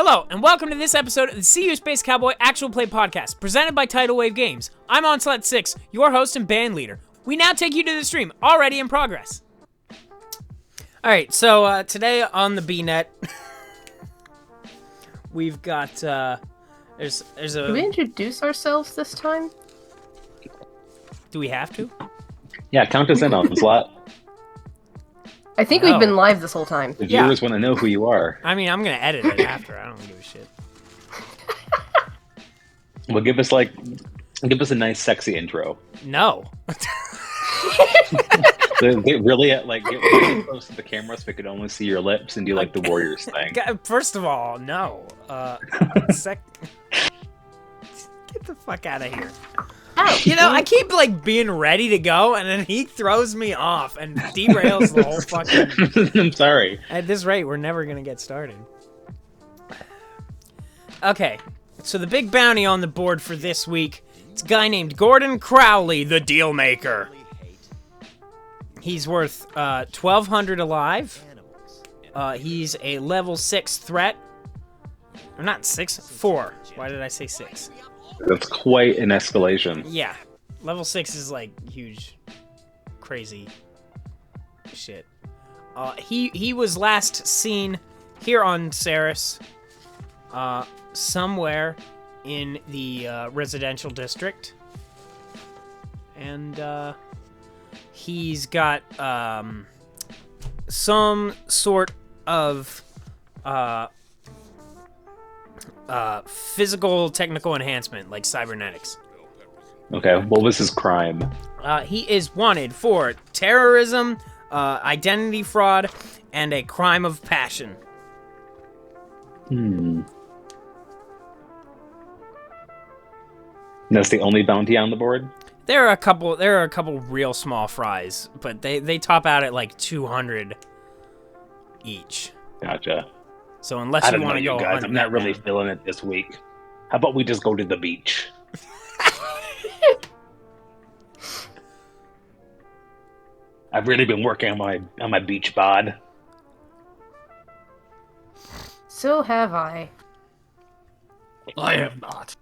Hello, and welcome to this episode of the CU Space Cowboy Actual Play Podcast, presented by Tidal Wave Games. I'm Onslaught 6, your host and band leader. We now take you to the stream, already in progress. Alright, so today on the BNet, we've got, there's a... Can we introduce ourselves this time? Do we have to? Yeah, count us in, Onslaught. I think we've been live this whole time. The viewers want to know who you are. I mean, I'm going to edit it after. I don't give a shit. Well, give us a nice, sexy intro. No. Get really close to the camera so we could only see your lips and do like the Warriors thing. First of all, no. Get the fuck out of here. You know, I keep being ready to go, and then he throws me off and derails the whole fucking... I'm sorry. At this rate, we're never gonna get started. Okay, so the big bounty on the board for this week, it's a guy named Gordon Crowley, the Deal Maker. He's worth 1,200 alive. He's a level 6 threat. Or not 6, 4. Why did I say 6? That's quite an escalation. Yeah. Level 6 is huge, crazy shit. He was last seen here on Ceres, somewhere in the residential district. And he's got some sort of physical technical enhancement, like cybernetics. Okay, what was his crime? He is wanted for terrorism, identity fraud, and a crime of passion. That's the only bounty on the board? There are a couple real small fries, but they top out at 200 each. Gotcha. So unless you want to go, guys, I'm not really feeling it this week. How about we just go to the beach? I've really been working on my beach bod. So have I. I have not.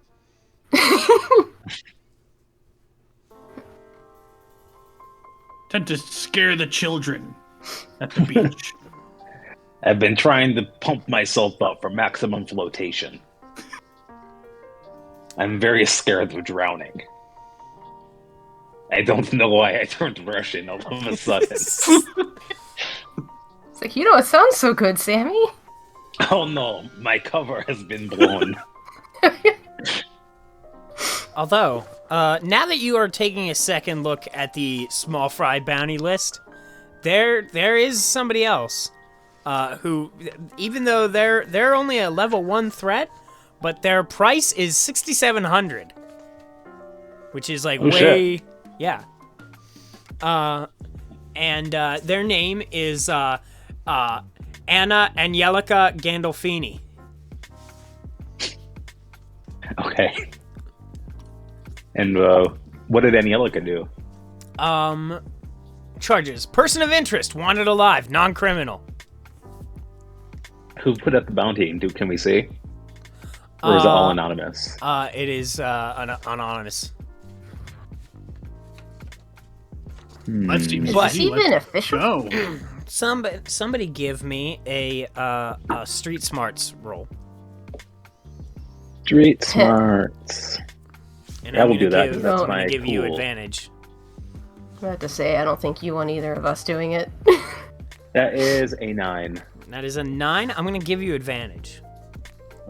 Tend to scare the children at the beach. I've been trying to pump myself up for maximum flotation. I'm very scared of drowning. I don't know why I turned Russian all of a sudden. It's it sounds so good, Sammy. Oh no, my cover has been blown. Although, now that you are taking a second look at the small fry bounty list, there is somebody else. Who, even though they're only a level 1 threat, but their price is 6,700, which is way, shit. Yeah. And their name is Anna Angelica Gandolfini. Okay. And what did Angelica do? Charges: person of interest, wanted alive, non-criminal. Who put up the bounty? And can we see? Or is it all anonymous? It is anonymous. That seems Is easy. he even Let's official? go. Somebody give me a street smarts roll. Street smarts. And I I'm will gonna do that, give- 'cause that's I'm gonna my give you pool. advantage. I have to say, I don't think you want either of us doing it. That is a 9. That is a 9. I'm gonna give you advantage.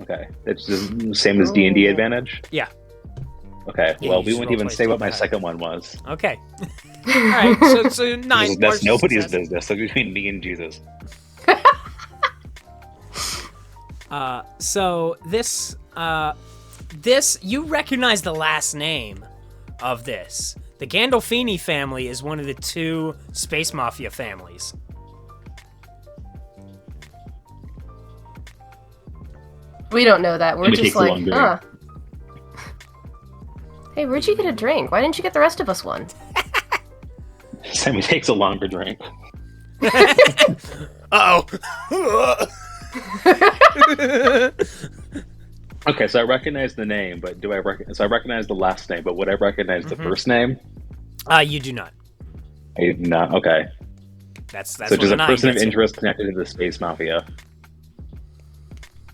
Okay. It's the same as D&D advantage? Yeah. Okay. Yeah, Well, you we should won't roll even twice say to what my get second one was. Okay. All right. So 9. That's partial nobody's success. business. So between me and Jesus. So this you recognize the last name of this. The Gandolfini family is one of the 2 Space Mafia families. We don't know that. We're Let me just take a long drink. Hey, where'd you get a drink? Why didn't you get the rest of us one? Sammy takes a longer drink. Uh-oh. Okay, so I recognize the name, but do I recognize? So I recognize the last name, but would I recognize the first name? You do not. I do not. Okay. That's So what just a nine person of gets you. interest connected to the space mafia.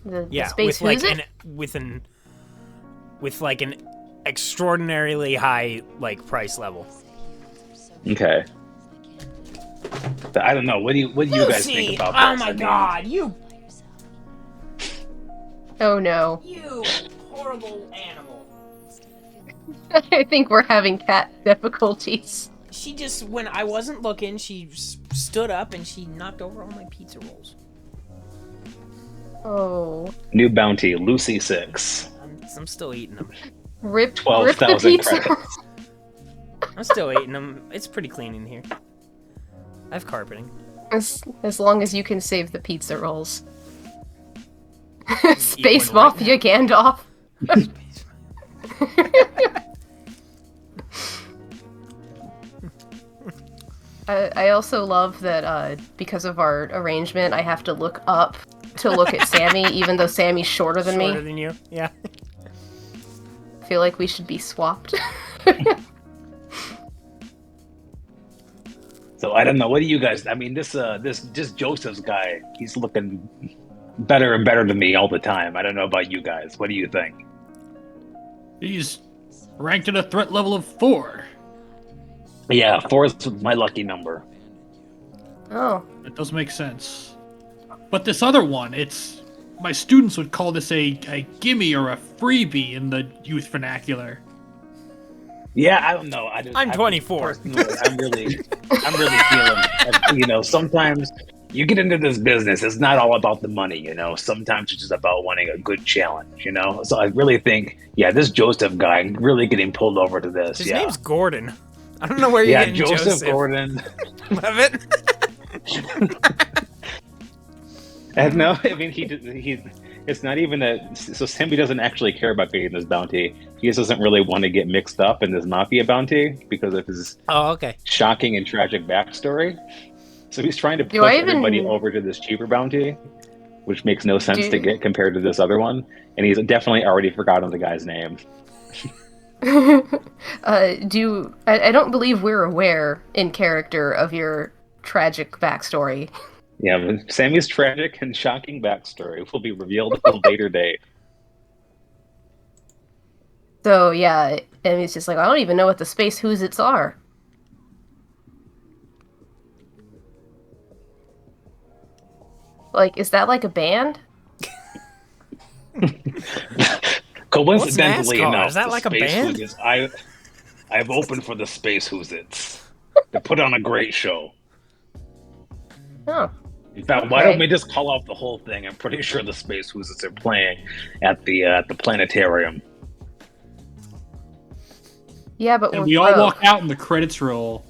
The space with who's like it? with like an extraordinarily high like price level. Okay. I don't know. What do you guys think about this? Oh my god, you Oh no. horrible animal. I think we're having cat difficulties. She just, when I wasn't looking, she stood up and she knocked over all my pizza rolls. Oh. New bounty, Lucy 6. I'm still eating them. Rip the 12,000 pizza. credits. I'm still eating them. It's pretty clean in here. I have carpeting. As long as you can save the pizza rolls. Eat Space one right Mafia Gandalf. I also love that because of our arrangement, I have to look up to look at Sammy, even though Sammy's shorter than Shorter me. than you, yeah. I feel like we should be swapped. So I don't know. What do you guys? I mean, this Joseph's guy, he's looking better and better to me all the time. I don't know about you guys. What do you think? He's ranked at a threat level of 4. Yeah, 4 is my lucky number. Oh. That does make sense. But this other one, my students would call this a gimme or a freebie in the youth vernacular. Yeah, I don't know. I'm 24. Personally, I'm really feeling. Sometimes you get into this business. It's not all about the money. Sometimes it's just about wanting a good challenge. So I really think, this Joseph guy really getting pulled over to this. His name's Gordon. I don't know where you're getting Joseph. Gordon. Love it. And no, I mean he. It's not even so Sammy doesn't actually care about getting this bounty. He just doesn't really want to get mixed up in this mafia bounty because of his shocking and tragic backstory. So he's trying to push everybody over to this cheaper bounty, which makes no sense to get compared to this other one. And he's definitely already forgotten the guy's name. I don't believe we're aware in character of your tragic backstory. Yeah, but Sammy's tragic and shocking backstory will be revealed at a later date. So yeah, and he's just like, I don't even know what the space who's its are. Like, is that like a band? Coincidentally enough, is that like a band? I've opened for the Space Who's-Its. They put on a great show. Oh. In fact, why don't we just call off the whole thing? I'm pretty sure the Space Who's-Its are playing at the planetarium. Yeah, but and we all walk out and the credits roll.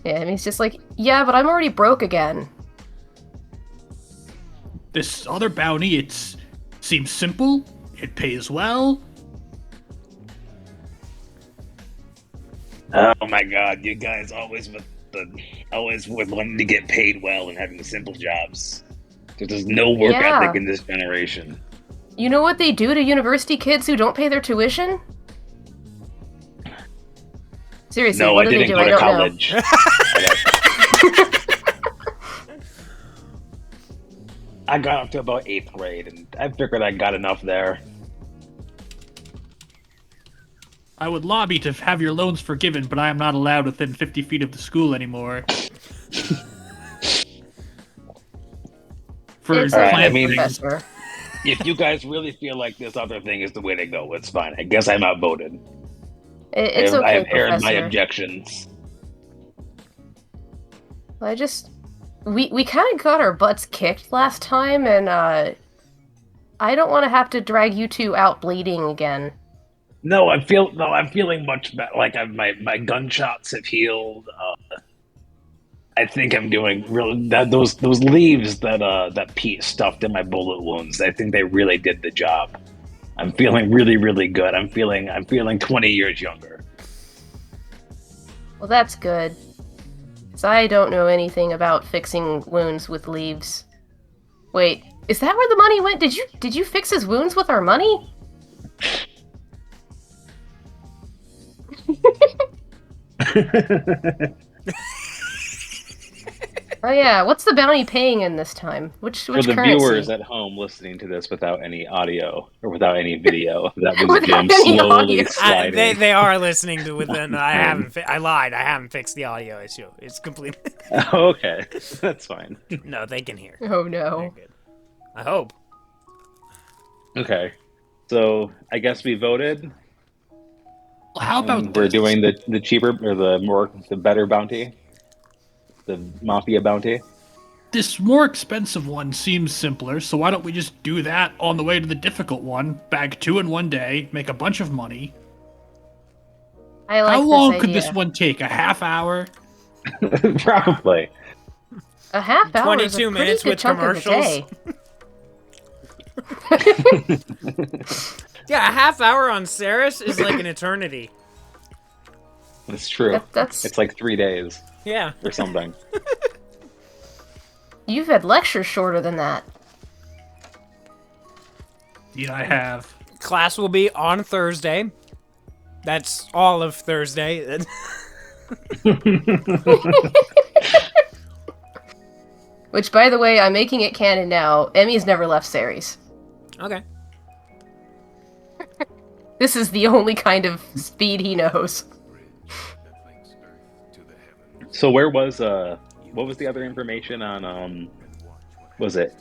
Yeah, and he's just like, yeah, but I'm already broke again. This other bounty, it seems simple, it pays well. Oh my god, you guys always with wanting to get paid well and having simple jobs. There's no work ethic in this generation. You know what they do to university kids who don't pay their tuition? Seriously, what do they do? I don't college. know. I got up to about 8th grade, and I figured I got enough there. I would lobby to have your loans forgiven, but I am not allowed within 50 feet of the school anymore. It's I mean, professor. If you guys really feel like this other thing is the way to go, it's fine. I guess I'm outvoted. It's okay, I have aired my Professor. objections. We kind of got our butts kicked last time, and I don't want to have to drag you two out bleeding again. No, I'm feeling much better. Like my gunshots have healed. I think I'm doing really those leaves that Pete stuffed in my bullet wounds. I think they really did the job. I'm feeling really, really good. I'm feeling 20 years younger. Well, that's good. So I don't know anything about fixing wounds with leaves. Wait, is that where the money went? Did you fix his wounds with our money? Oh yeah, what's the bounty paying in this time? Which For the currency? viewers at home listening to this without any audio or without any video, that was Without Jim any slowly audio. sliding. They are listening to within. I lied. I haven't fixed the audio issue. It's complete. Okay, that's fine. No, they can hear. Oh They're no. good. I hope. Okay, so I guess we voted. Well, how about We're this? doing the cheaper or the better bounty, the mafia bounty. This more expensive one seems simpler, so why don't we just do that on the way to the difficult one? Bag 2 in one day, make a bunch of money. I like How this long could idea. this one take? A half hour? Probably. A half hour is a 22 pretty minutes good with chunk of the commercials. day. Yeah, a half hour on Ceres is like an eternity. That's true. That's It's like 3 days Yeah. or something. You've had lectures shorter than that. Yeah, I have. Class will be on Thursday. That's all of Thursday. Which, by the way, I'm making it canon now. Emmy's never left Ceres. Okay. This is the only kind of speed he knows. So where was what was the other information on was it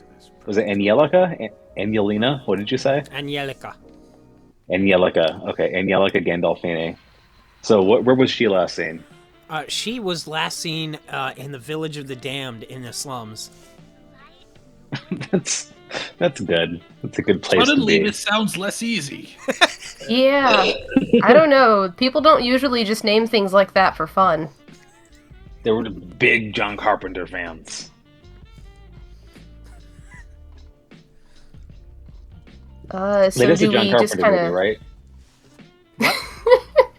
Angelica? Angelina? What did you say? Angelica. Angelica. Okay, Angelica Gandolfini. So where was she last seen? She was last seen in the village of the damned in the slums. That's good. That's a good place Suddenly, to be. this sounds less easy. Yeah. I don't know. People don't usually just name things like that for fun. They were big John Carpenter fans. So That is a do John we Carpenter just kind movie, of... right?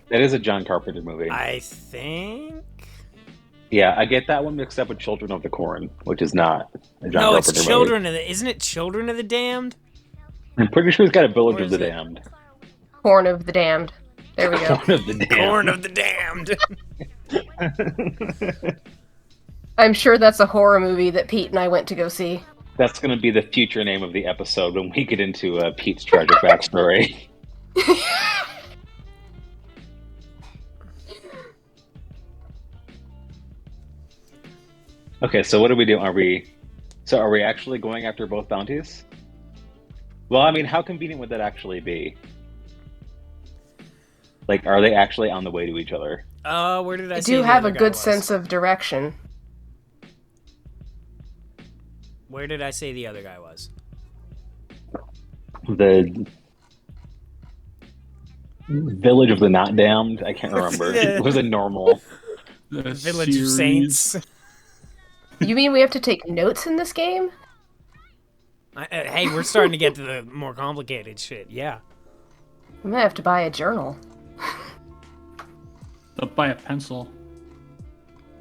That is a John Carpenter movie. I think. Yeah, I get that one mixed up with Children of the Corn, which is not a John No, Carpenter it's movie. Children of the. Isn't it Children of the Damned? I'm pretty sure it's got a Village Or of the is it- Damned. Horn of the Damned. There we go. Corn of the Damned. Corn of the Damned. I'm sure that's a horror movie that Pete and I went to go see. That's going to be the future name of the episode when we get into Pete's tragic backstory. Okay, so what do we do? Are we actually going after both bounties? Well, I mean, how convenient would that actually be? Like, are they actually on the way to each other? Where did I I see do the have a other guy good was? sense of direction. Where did I say the other guy was? The Village of the Not Damned? I can't remember. It was a normal. The Village of series. Saints. You mean we have to take notes in this game? Hey, we're starting to get to the more complicated shit. Yeah. I'm gonna have to buy a journal. They'll buy a pencil.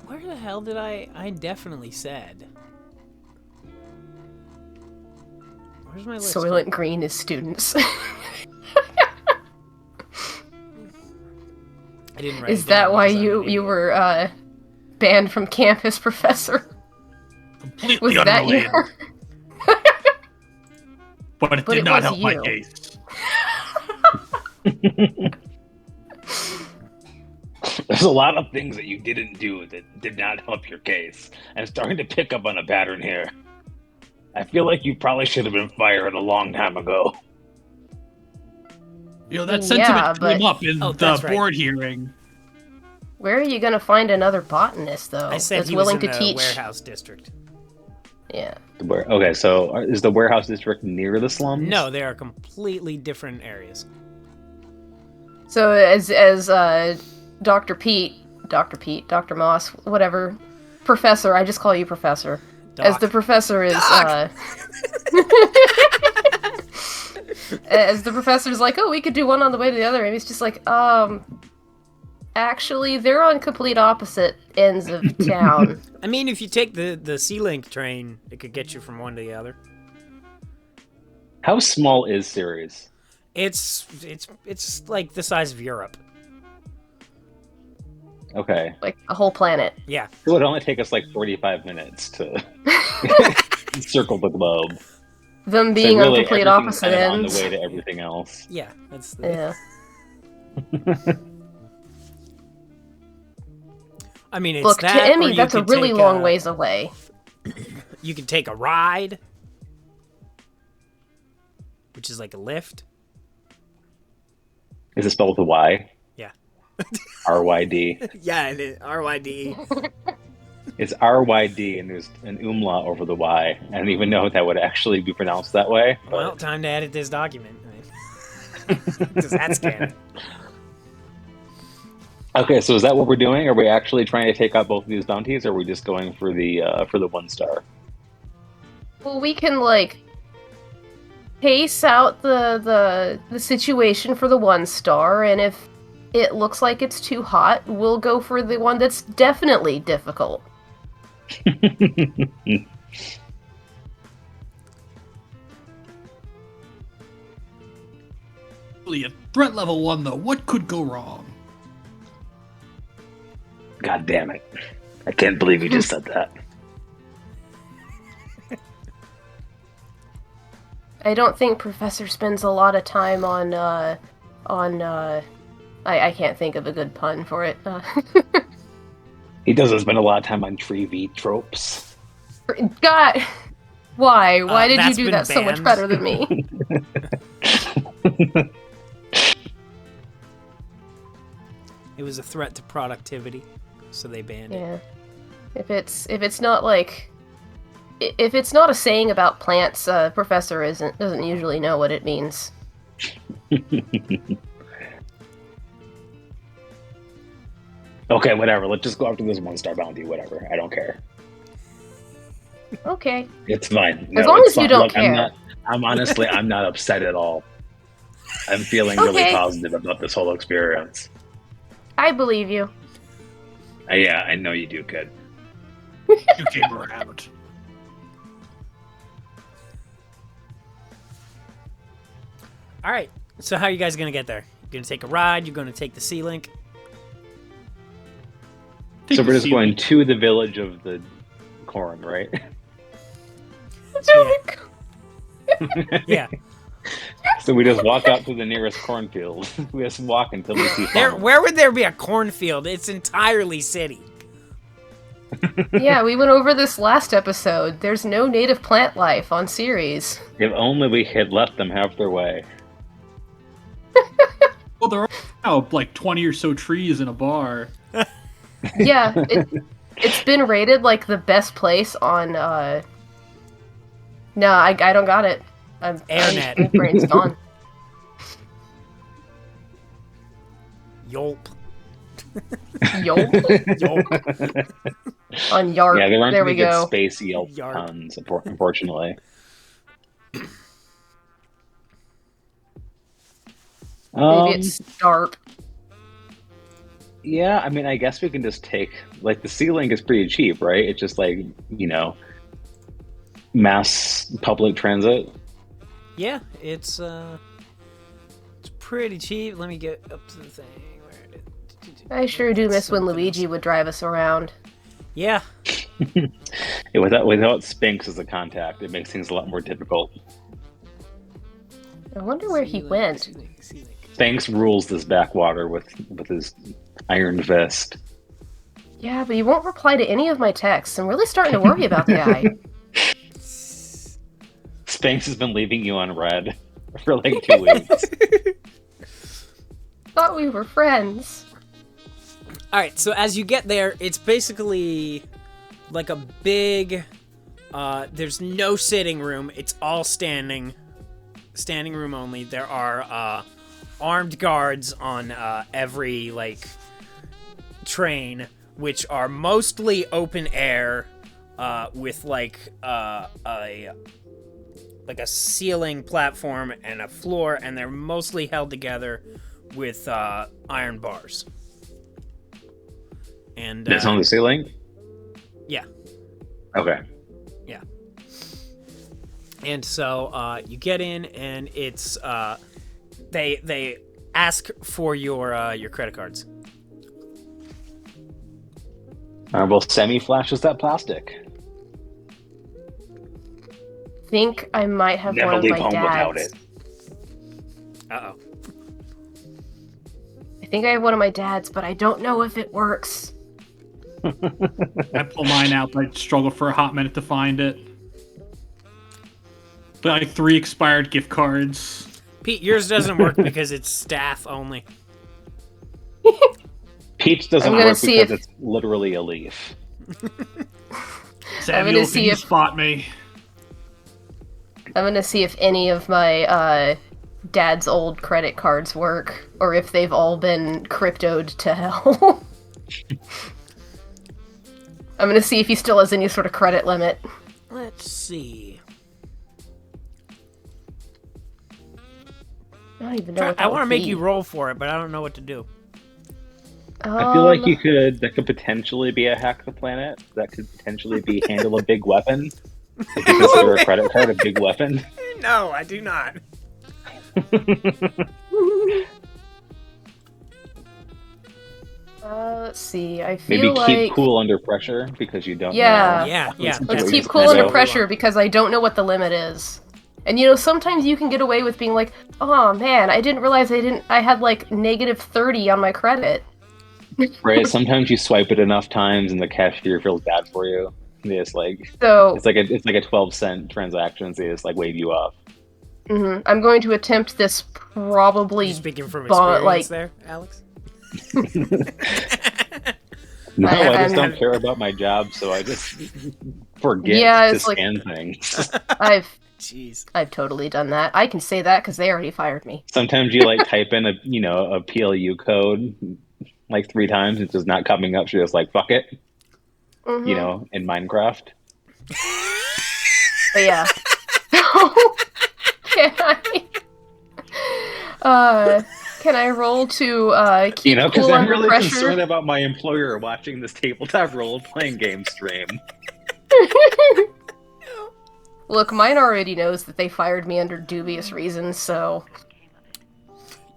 Where the hell did I definitely said. Where's my list? Soylent Green is students. I didn't write Is it down that why because I'm an you idiot. were banned from campus, Professor? Completely Was that unrelated. you? But it But did it not was help my you. case. There's a lot of things that you didn't do that did not help your case. I'm starting to pick up on a pattern here. I feel like you probably should have been fired a long time ago. You know, that Yeah, sentiment but- came up in Oh, the that's right. board hearing. Where are you gonna find another botanist, though, I said that's he was willing in to the teach? warehouse district. Yeah. Okay, so is the warehouse district near the slums? No, they are completely different areas. So as Dr. Moss, whatever, Professor, I just call you Professor. As Doc. the professor is, as the professor's like, oh, we could do one on the way to the other, and he's just like, Actually, they're on complete opposite ends of town. I mean, if you take the C-Link train, it could get you from one to the other. How small is Ceres? It's like the size of Europe. Okay. Like a whole planet. Yeah. It would only take us like 45 minutes to circle the globe. Them being really, on complete everything's opposite kind of ends. on the way to everything else. Yeah, that's the... Yeah. I mean, it's Look, that, to or Emmy, you that's a could really take long ways away. You can take a ride, which is like a lift. Is it spelled with a Y? Yeah. R-Y-D. Yeah, it is. R-Y-D. It's R-Y-D, and there's an umlaut over the Y. I don't even know if that would actually be pronounced that way. But... Well, time to edit this document. Because that's canon. Okay, so is that what we're doing? Are we actually trying to take out both of these bounties, or are we just going for the 1 star? Well, we can, like, pace out the situation for the 1 star, and if it looks like it's too hot, we'll go for the one that's definitely difficult. At threat level 1, though, what could go wrong? God damn it. I can't believe you just said that. I don't think Professor spends a lot of time on I can't think of a good pun for it. He doesn't spend a lot of time on tree V tropes. God, why? Why did you That's do been that so much banned. better than me? It was a threat to productivity, so they banned it. Yeah. If it's not like, if it's not a saying about plants, Professor doesn't usually know what it means. Okay, whatever. Let's just go after this 1 star bounty. Whatever. I don't care. Okay. It's fine. As long it's as you fine. don't Look, care. I'm honestly, I'm not upset at all. I'm feeling Okay. really positive about this whole experience. I believe you. Yeah, I know you do, kid. You came around. All right, so how are you guys going to get there? You're going to take a ride? You're going to take the C-Link? So we're just going to the village of the corn, right? Yeah. So we just walk out to the nearest cornfield. We just walk until we see farmers. Where would there be a cornfield? It's entirely city. Yeah, we went over this last episode. There's no native plant life on Ceres. If only we had let them have their way. Well, there are now like 20 or so trees in a bar. Yeah, it's been rated like the best place on. No, I don't got it. Airnet. My brain's gone. Yolp. Yolp. Yolp. On Yarp. Yeah, there aren't there any we good go. space Yelp Yarp. puns, unfortunately. Maybe it's Starp. Yeah, I mean, I guess we can just take, like, the C-Link is pretty cheap, right? It's just like, mass public transit. Yeah, it's pretty cheap. Let me get up to the thing. I sure do miss when Luigi would drive us around. Yeah. Yeah, without Spinks as a contact, it makes things a lot more difficult. I wonder where he went. Spinks rules this backwater with his iron fist. Yeah, but he won't reply to any of my texts. I'm really starting to worry about the guy. Spinks has been leaving you on red for like 2 weeks. Thought we were friends. All right, so as you get there, it's basically like a big. There's no sitting room. It's all standing room only. There are armed guards on every train, which are mostly open air, with like a ceiling platform and a floor, and they're mostly held together with iron bars. And That's on the ceiling? Yeah. Okay. Yeah. And so you get in, and it's they ask for your credit cards. Well, Sammy flashes that plastic. Think I might have Never one of leave my home without dad's. it. Uh-oh. I think I have one of my dad's, but I don't know if it works. I pull mine out, but I struggle for a hot minute to find it. But like 3 expired gift cards. Pete, yours doesn't work because it's staff only. Peach doesn't I'm gonna work see because if- it's literally a leaf. Samuel, see can you if- spot me? I'm gonna see if any of my dad's old credit cards work, or if they've all been cryptoed to hell. I'm gonna see if he still has any sort of credit limit. Let's see. I don't even know what that I want to would make be. you roll for it, but I don't know what to do. I feel like that could potentially be a hack the planet. That could potentially be handle a big weapon. If you consider a credit card a big weapon. No, I do not. Let's see. I feel Maybe like keep cool under pressure because you don't Yeah. know. Yeah. let's What keep you cool can under do. pressure because I don't know what the limit is. And you know, sometimes you can get away with being like, "Oh man, I didn't realize I had like -30 on my credit." Right? Sometimes you swipe it enough times and the cashier feels bad for you. They just like So it's like a 12-cent transaction, so they just like wave you off. I'm going to attempt this probably. You speaking from Bon- experience like- there, Alex? No, I just I'm- don't care about my job, so I just forget Yeah, to it's like- scan things. Jeez. I've totally done that. I can say that because they already fired me. Sometimes you like type in a PLU code like 3 times, it's just not coming up. So you're just like, fuck it, Mhm. in Minecraft. But yeah. Can I roll to keep Because cool I'm under really pressure? concerned about my employer watching this tabletop role-playing game stream. Look, mine already knows that they fired me under dubious reasons, so...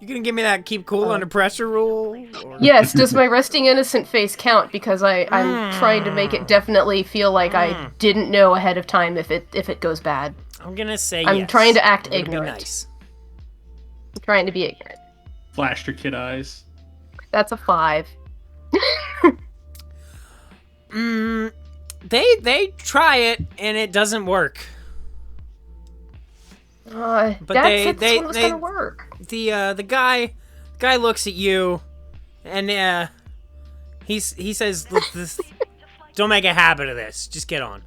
You gonna give me that keep cool under pressure rule? Or... Yes, does my resting innocent face count? Because I'm trying to make it definitely feel like I didn't know ahead of time if it goes bad. I'm gonna say I'm yes. trying to act I'm gonna be ignorant. nice. I'm trying to be ignorant. Flashed your kid eyes. That's a 5. They try it and it doesn't work. Dad said this one was gonna work. The guy looks at you, and he says, "Look, don't make a habit of this. Just get on."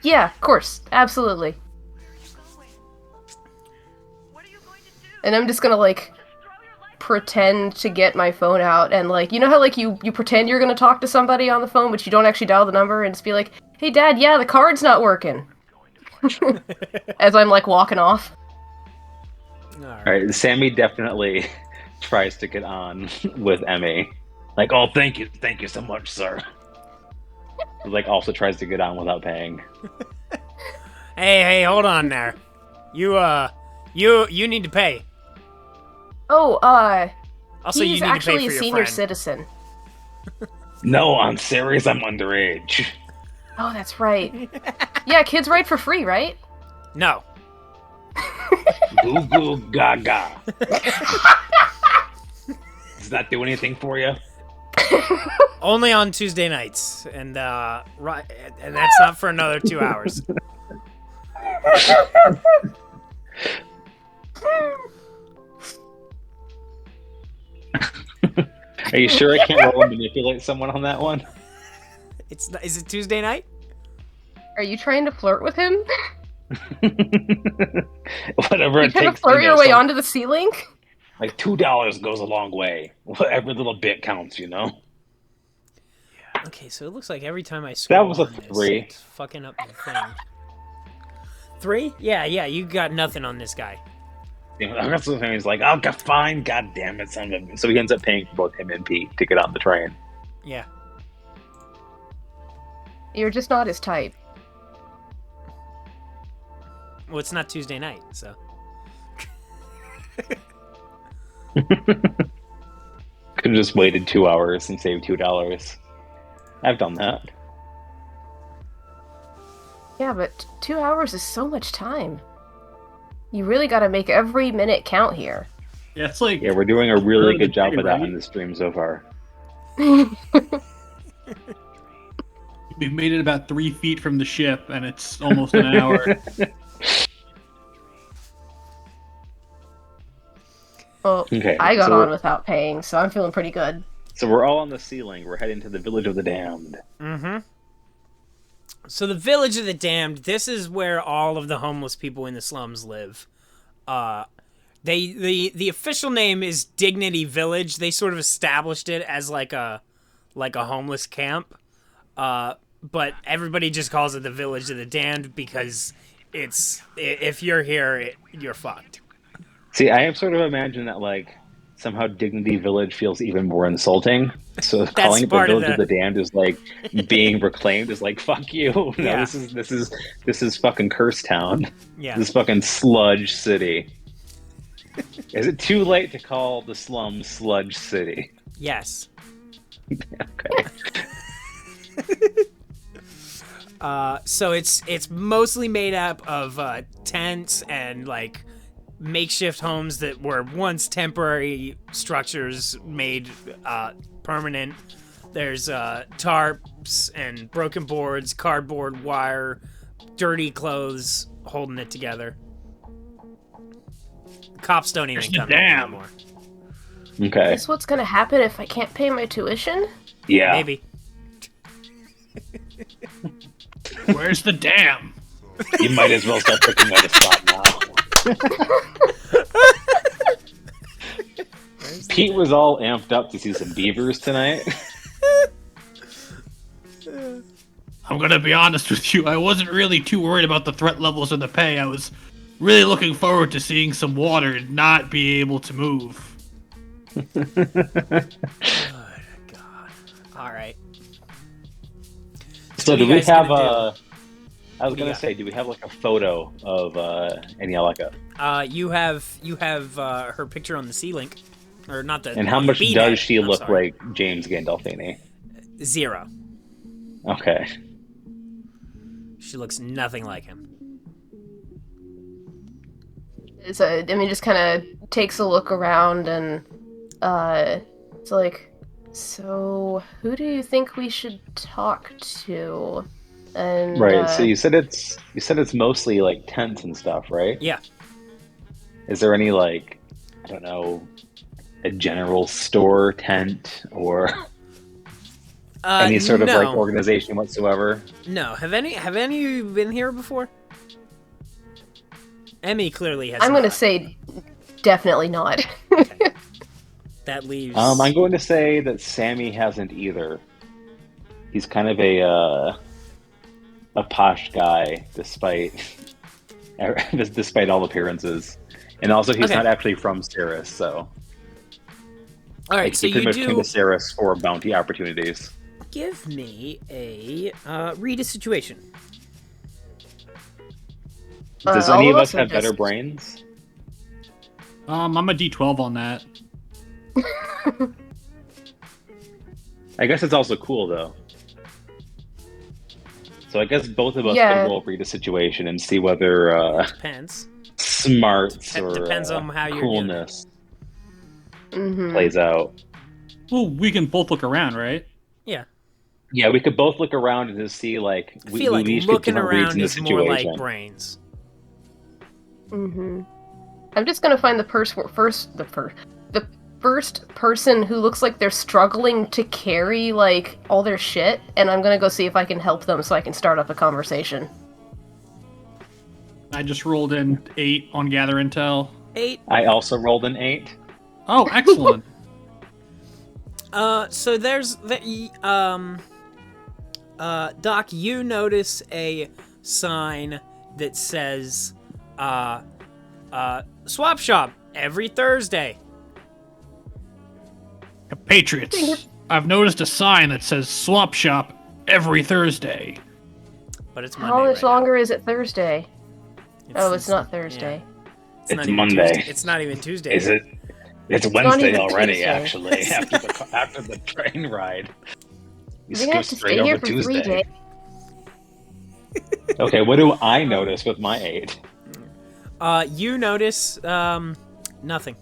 Yeah, of course, absolutely. And I'm just gonna like pretend to get my phone out and like, you know how like you pretend you're gonna talk to somebody on the phone but you don't actually dial the number and just be like, "Hey Dad, yeah, the card's not working." As I'm like walking off. All right, Sammy definitely tries to get on with Emmy. Like, oh, thank you so much, sir. Like, also tries to get on without paying. Hey, hold on there. You need to pay. Oh, Also, you he's need to pay actually for a your senior friend. citizen. No, I'm serious. I'm underage. Oh, that's right. Yeah, kids ride for free, right? No. Goo goo gaga. Does that do anything for you? Only on Tuesday nights, and that's not for another 2 hours. Are you sure I can't roll and manipulate someone on that one? Is it Tuesday night? Are you trying to flirt with him? Whatever You it trying to takes. flirt your way onto the ceiling? Like $2 goes a long way. Every little bit counts, you know. Okay, so it looks like every time I scroll was a on this, 3. it's fucking up the thing. 3? Yeah, you got nothing on this guy. That's what he's like. Oh, fine. God damn it, son of a... So he ends up paying for both him and Pete to get on the train. Yeah. You're just not his type. Well, it's not Tuesday night, so. Could have just waited 2 hours and saved $2. I've done that. Yeah, but 2 hours is so much time. You really gotta make every minute count here. Yeah, it's like... Yeah, we're doing a really good job of that right? on the stream so far. We've made it about 3 feet from the ship, and it's almost an hour. Well, Okay, I got so on without paying, so I'm feeling pretty good. So we're all on the ceiling. We're heading to the Village of the Damned. Mm-hmm. So the Village of the Damned, this is where all of the homeless people in the slums live. The official name is Dignity Village. They sort of established it as like a homeless camp. But everybody just calls it the Village of the Damned because if you're here, you're fucked. See, I have sort of imagined that like somehow Dignity Village feels even more insulting. So calling it the Village of the Damned is like being reclaimed is like fuck you. No, Yeah. this is fucking Curse Town. Yeah. This is fucking Sludge City. Is it too late to call the slum Sludge City? Yes. Okay. So it's mostly made up of tents and like makeshift homes that were once temporary structures made permanent. There's tarps and broken boards, cardboard, wire, dirty clothes holding it together. Cops don't even come anymore. Okay. Is this what's gonna happen if I can't pay my tuition? Yeah. Maybe. Where's the dam? You might as well start picking out a spot now. Pete was all amped up to see some beavers tonight. I'm gonna be honest with you, I wasn't really too worried about the threat levels or the pay. I was really looking forward to seeing some water and not be able to move. Good God. All right. So do we have I was gonna say, do we have like a photo of Anielika? You have her picture on the C-Link, or not the. And how much BNet, does she I'm look sorry. like James Gandolfini? 0. Okay. She looks nothing like him. So Demi just kind of takes a look around and it's like, so who do you think we should talk to? And Right. So you said it's mostly like tents and stuff, right? Yeah. Is there any like, I don't know, a general store tent or any sort of like organization whatsoever? No. Have any of you been here before? Emmy clearly has. I'm not. gonna say definitely not. That leaves. I'm going to say that Sammy hasn't either. He's kind of a posh guy, despite all appearances, and also he's not actually from Ceres, so. All right, like, so he pretty you much came do. to Ceres for bounty opportunities. Give me a read a situation. Does any of us have better brains? I'm a D12 on that. I guess it's also cool though. So I guess both of us Yeah. can roll read a situation and see whether Depends. smarts or Depends on how you're coolness Mm-hmm. plays out. Well, we can both look around, right? Yeah. Yeah, we could both look around and just see like I feel like each get looking different reads around in the is more like situation. brains. Mm-hmm. I'm just gonna find the first person who looks like they're struggling to carry like all their shit, and I'm gonna go see if I can help them so I can start up a conversation. I just rolled in 8 on Gather Intel. 8. I also rolled an 8. Oh, excellent. So there's Doc, you notice a sign that says, swap shop every Thursday. Patriots. I've noticed a sign that says swap shop every Thursday. But it's Monday. How much right longer is it Thursday? It's not Thursday. Yeah. It's Monday. Tuesday. It's not even Tuesday. Is it? It's Wednesday even already, Tuesday. actually, after the train ride. You We're gonna have to stay here for 3 days. Okay, what do I notice with my aid? You notice nothing.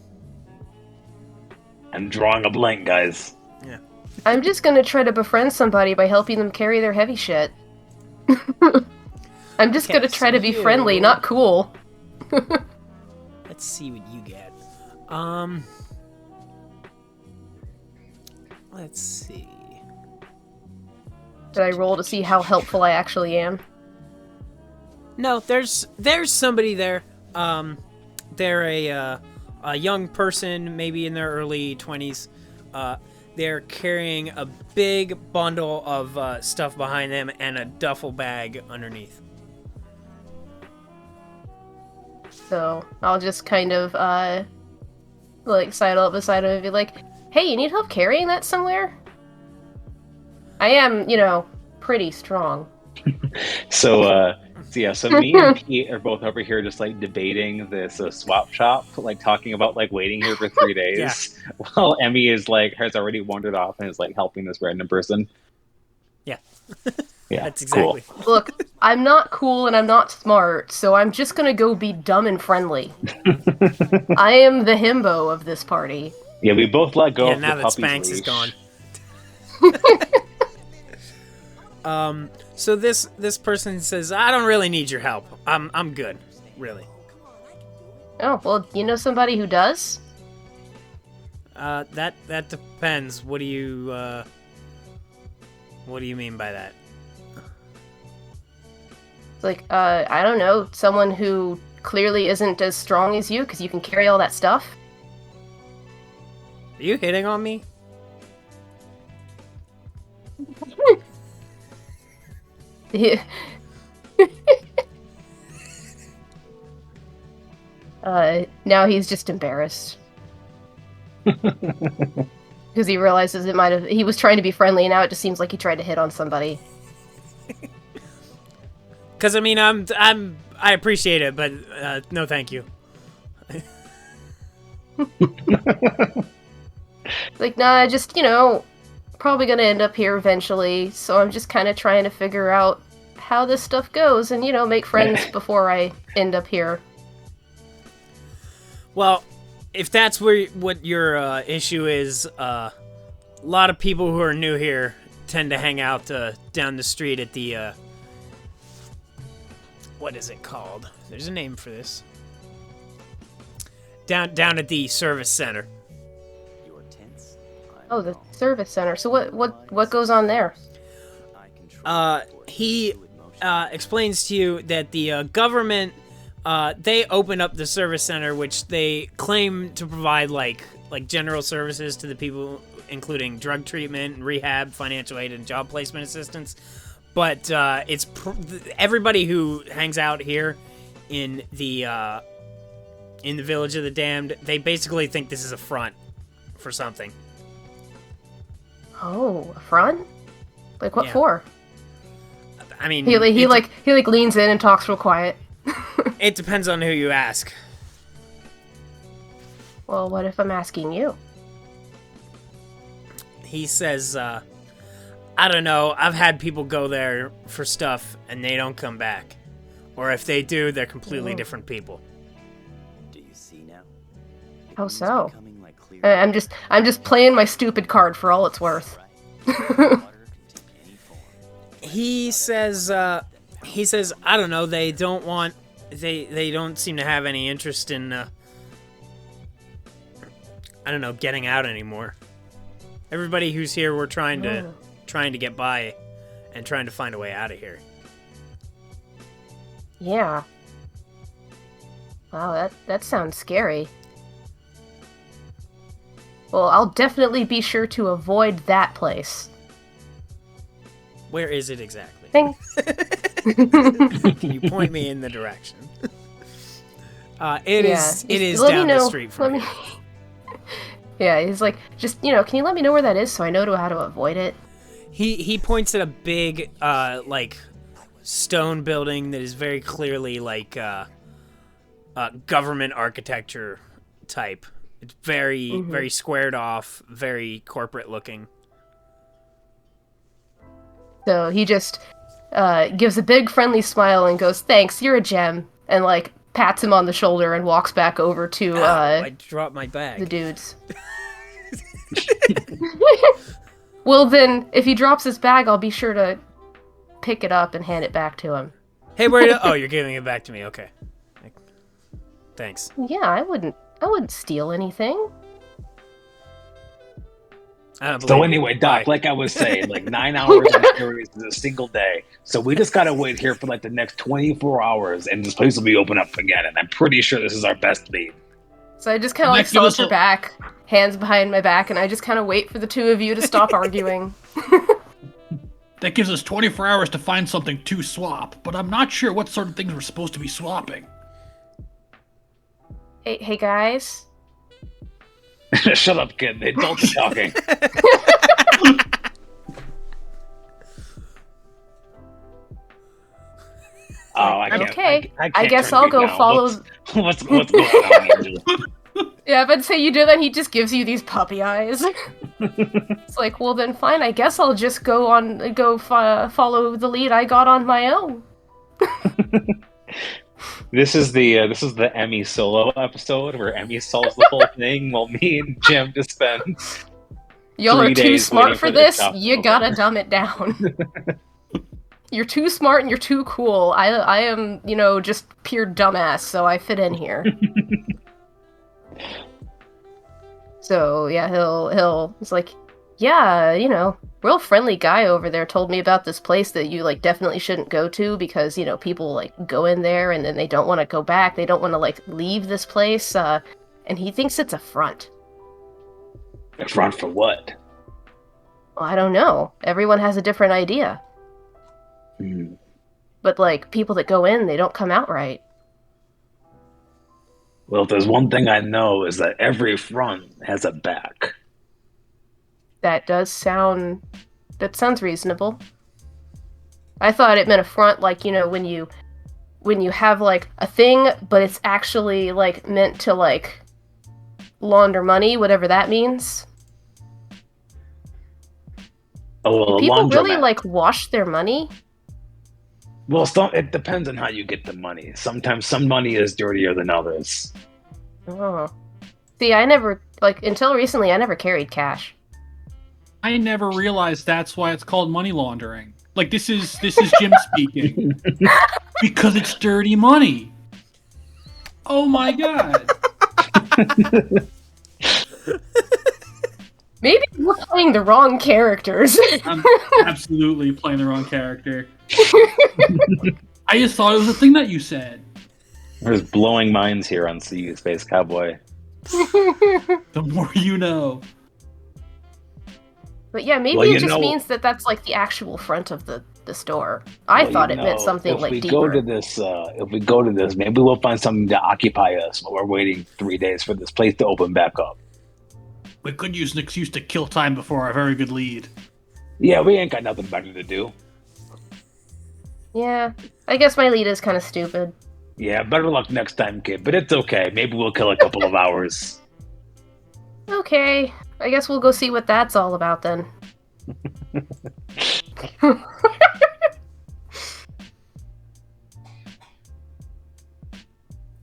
I'm drawing a blank, guys. Yeah. I'm just gonna try to befriend somebody by helping them carry their heavy shit. I'm just gonna try to be friendly, not cool. Let's see what you get. Let's see. Did I roll to see how helpful I actually am? No, there's somebody there. They're a young person, maybe in their early 20s. They're carrying a big bundle of stuff behind them and a duffel bag underneath. So I'll just kind of like sidle up beside him and be like, "Hey, you need help carrying that somewhere?" I am, pretty strong. So me and Pete are both over here just like debating this swap shop, like talking about like waiting here for 3 days, while Emmy is like has already wandered off and is like helping this random person. Yeah. Yeah, That's exactly. Cool. Look, I'm not cool and I'm not smart, so I'm just gonna go be dumb and friendly. I am the himbo of this party. Yeah, we both let go of now the that puppy's Spanx is leash. gone. So this person says, "I don't really need your help. I'm good, really." Oh, well, you know somebody who does? That depends. What do you mean by that? Like, I don't know, someone who clearly isn't as strong as you, because you can carry all that stuff? Are you hitting on me? Yeah. Now he's just embarrassed. Because he realizes he was trying to be friendly, and now it just seems like he tried to hit on somebody. Because, I mean, I appreciate it, but no thank you. Like, nah, just, probably gonna end up here eventually, so I'm just kind of trying to figure out how this stuff goes and, make friends before I end up here. Well, if that's what your issue is, a lot of people who are new here tend to hang out down the street at the, what is it called? There's a name for this. Down at the service center. Oh, the service center. So what goes on there? He explains to you that the government, they open up the service center, which they claim to provide like general services to the people, including drug treatment, rehab, financial aid, and job placement assistance. But it's everybody who hangs out here in the Village of the Damned, they basically think this is a front for something. Oh, a front? Like what for? I mean, he leans in and talks real quiet. It depends on who you ask. Well, what if I'm asking you? He says, I don't know, I've had people go there for stuff and they don't come back. Or if they do, they're completely different people. Do you see now? How so? I'm just playing my stupid card for all it's worth. He says, I don't know, they don't seem to have any interest in, I don't know, getting out anymore. Everybody who's here, we're trying to get by and trying to find a way out of here. Yeah. Wow, that sounds scary. Well, I'll definitely be sure to avoid that place. Where is it exactly? Thanks. Can you point me in the direction? It is down the street from here. Yeah, he's like, just, can you let me know where that is so I know how to avoid it? He points at a big, like, stone building that is very clearly, like, government architecture type. It's very, very squared off, very corporate looking. So he just gives a big friendly smile and goes, "Thanks, you're a gem," and like pats him on the shoulder and walks back over to I dropped my bag. the dudes. Well then, if he drops his bag, I'll be sure to pick it up and hand it back to him. Hey, where? Oh, you're giving it back to me. Okay. Thanks. Yeah, I wouldn't steal anything. So anyway, Doc, like I was saying, like 9 hours on series is a single day. So we just gotta wait here for like the next 24 hours, and this place will be open up again. And I'm pretty sure this is our best lead. So I just kind of like saunter back, hands behind my back, and I just kind of wait for the two of you to stop arguing. That gives us 24 hours to find something to swap, but I'm not sure what sort of things we're supposed to be swapping. Hey guys. Shut up, kid. The adults are talking. Oh, I can't. Okay, I can't I guess turn I'll you go down. follow. What's going on here? Yeah, but say you do that, he just gives you these puppy eyes. It's like, well then fine, I guess I'll just go follow the lead I got on my own. This is the Emmy solo episode where Emmy solves the whole thing while me and Jim just spend Y'all are 3 too days smart waiting for the this. chop You over. gotta dumb it down. You're too smart and you're too cool. I am, just pure dumbass, so I fit in here. So yeah, he's like, yeah, real friendly guy over there told me about this place that you like definitely shouldn't go to because people like go in there and then they don't want to go back. They don't want to like leave this place. And he thinks it's a front. A front for what? Well, I don't know. Everyone has a different idea. But like people that go in, they don't come out right. Well, if there's one thing I know is that every front has a back. That sounds reasonable. I thought it meant a front like, when you have like a thing, but it's actually like meant to like launder money, whatever that means. Oh, well, Do people really laundromat. like wash their money? Well, it depends on how you get the money. Sometimes some money is dirtier than others. Oh. See, I never until recently I never carried cash. I never realized that's why it's called money laundering. Like this is Jim speaking. Because it's dirty money. Oh my god. Maybe we're playing the wrong characters. I'm absolutely playing the wrong character. I just thought it was a thing that you said. There's blowing minds here on CU Space Cowboy. The more you know. But yeah, maybe it just means that that's like the actual front of the store. I thought it meant something like deeper. If we go to this, maybe we'll find something to occupy us while we're waiting 3 days for this place to open back up. We could use an excuse to kill time before our very good lead. Yeah, we ain't got nothing better to do. Yeah, I guess my lead is kind of stupid. Yeah, better luck next time, kid, but it's okay. Maybe we'll kill a couple of hours. Okay, I guess we'll go see what that's all about then.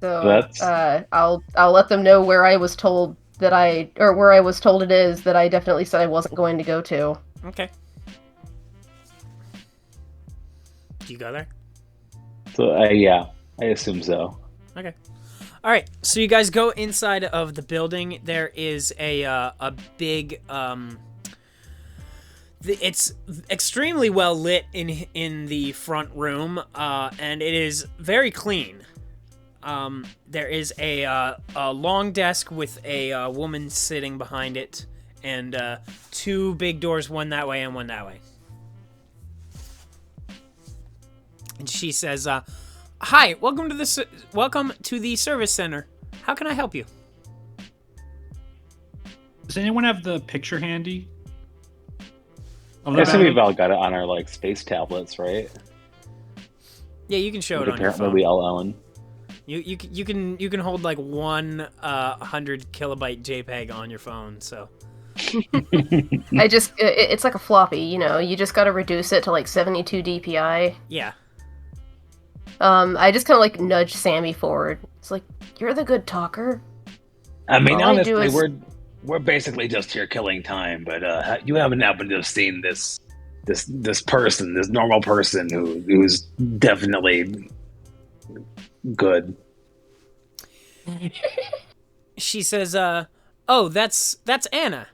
So I'll let them know where I was told where I was told it is that I definitely said I wasn't going to go to. Okay. Do you go there? So yeah, I assume so. Okay. All right. So you guys go inside of the building. There is a big it's extremely well lit in the front room, and it is very clean. There is a long desk with a woman sitting behind it, and 2 big doors, one that way and one that way. And she says, "Hi, welcome to the service center. How can I help you?" Does anyone have the picture handy? I assume we've all got it on our like space tablets, right? Yeah, you can show it on your Apparently phone. we all own. You can hold like 100 kilobyte JPEG on your phone. So it's like a floppy, you know. You just gotta reduce it to like 72 DPI. yeah. I just kind of like nudge Sammy forward. It's like, you're the good talker. I mean, All I honestly, do is- we're basically just here killing time. But you haven't happened to have seen this person, this normal person who's definitely good. She says, "Oh, that's Anna.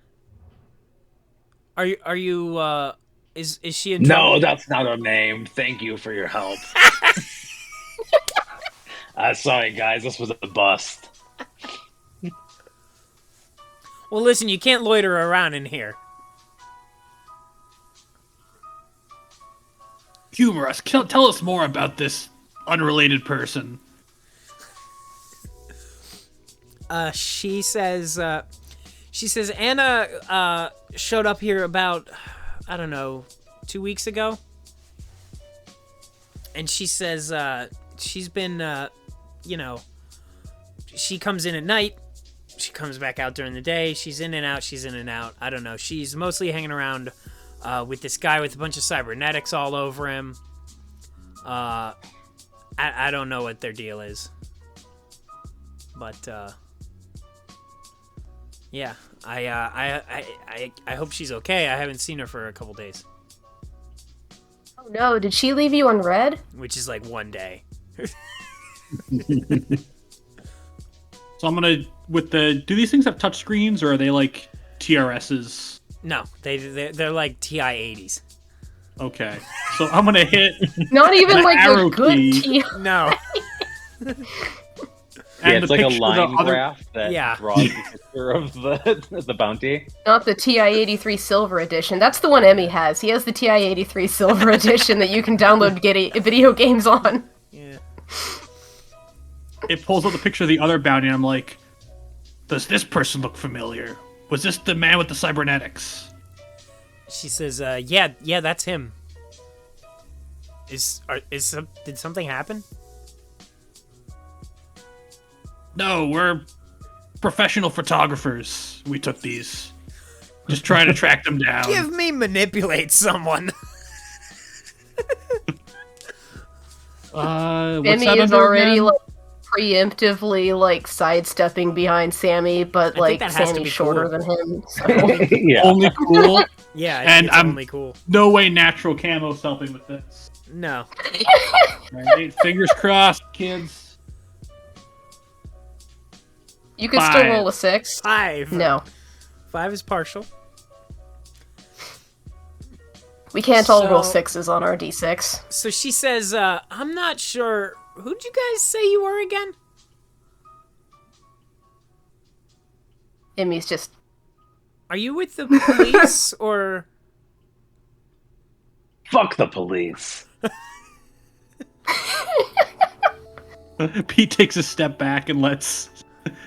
Are you is she in trouble?" No, that's not her name. Thank you for your help. Sorry, guys, this was a bust. Well, listen, you can't loiter around in here. Humor us. Tell us more about this unrelated person. She says Anna showed up here about, I don't know, 2 weeks ago. And she says she's been, she comes in at night. She comes back out during the day. She's in and out. I don't know. She's mostly hanging around with this guy with a bunch of cybernetics all over him. I don't know what their deal is. But, yeah, I hope she's okay. I haven't seen her for a couple days. Oh no, did she leave you on red? Which is like 1 day. So I'm gonna do these things have touch screens or are they like TRSs? No, they're like TI 80s. Okay, so I'm gonna hit. Not even the like arrow the good key. tea. No. Yeah, And it's the like a picture of line the other- graph that Yeah. draws the picture of the bounty. Not the TI-83 Silver Edition. That's the one Emmy has. He has the TI-83 Silver Edition that you can download video games on. Yeah. It pulls up the picture of the other bounty, and I'm like, does this person look familiar? Was this the man with the cybernetics? She says, yeah, that's him. Did something happen? No, we're professional photographers. We took these. Just trying to track them down. Give me manipulate someone. What's Emmy that is under already again? like preemptively like sidestepping behind Sammy, but think like that has to Sammy's be shorter cool. than him. So. Yeah. Only cool. Yeah, I think And it's I'm- only cool. No way natural camo's helping with this. No. Alright, fingers crossed, kids. You could still 5. roll a 6. 5. No, 5 is partial. we can't all roll So- 6s on our d6. So she says, I'm not sure. Who'd you guys say you were again? Emmy's just Are you with the police or... Fuck the police. Pete takes a step back and lets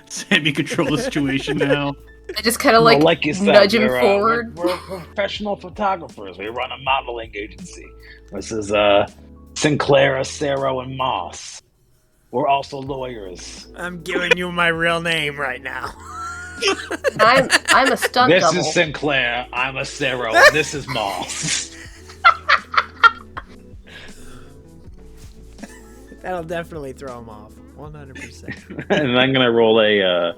Sammy control the situation now. I just kind of Well, like you said, nudge him we're, forward. We're professional photographers. We run a modeling agency. This is Sinclair, Acero, and Moss. We're also lawyers. I'm giving you my real name right now. I'm a stunt This double. is Sinclair. I'm Acero. And this is Moss. That'll definitely throw him off. 100%. And I'm gonna roll a.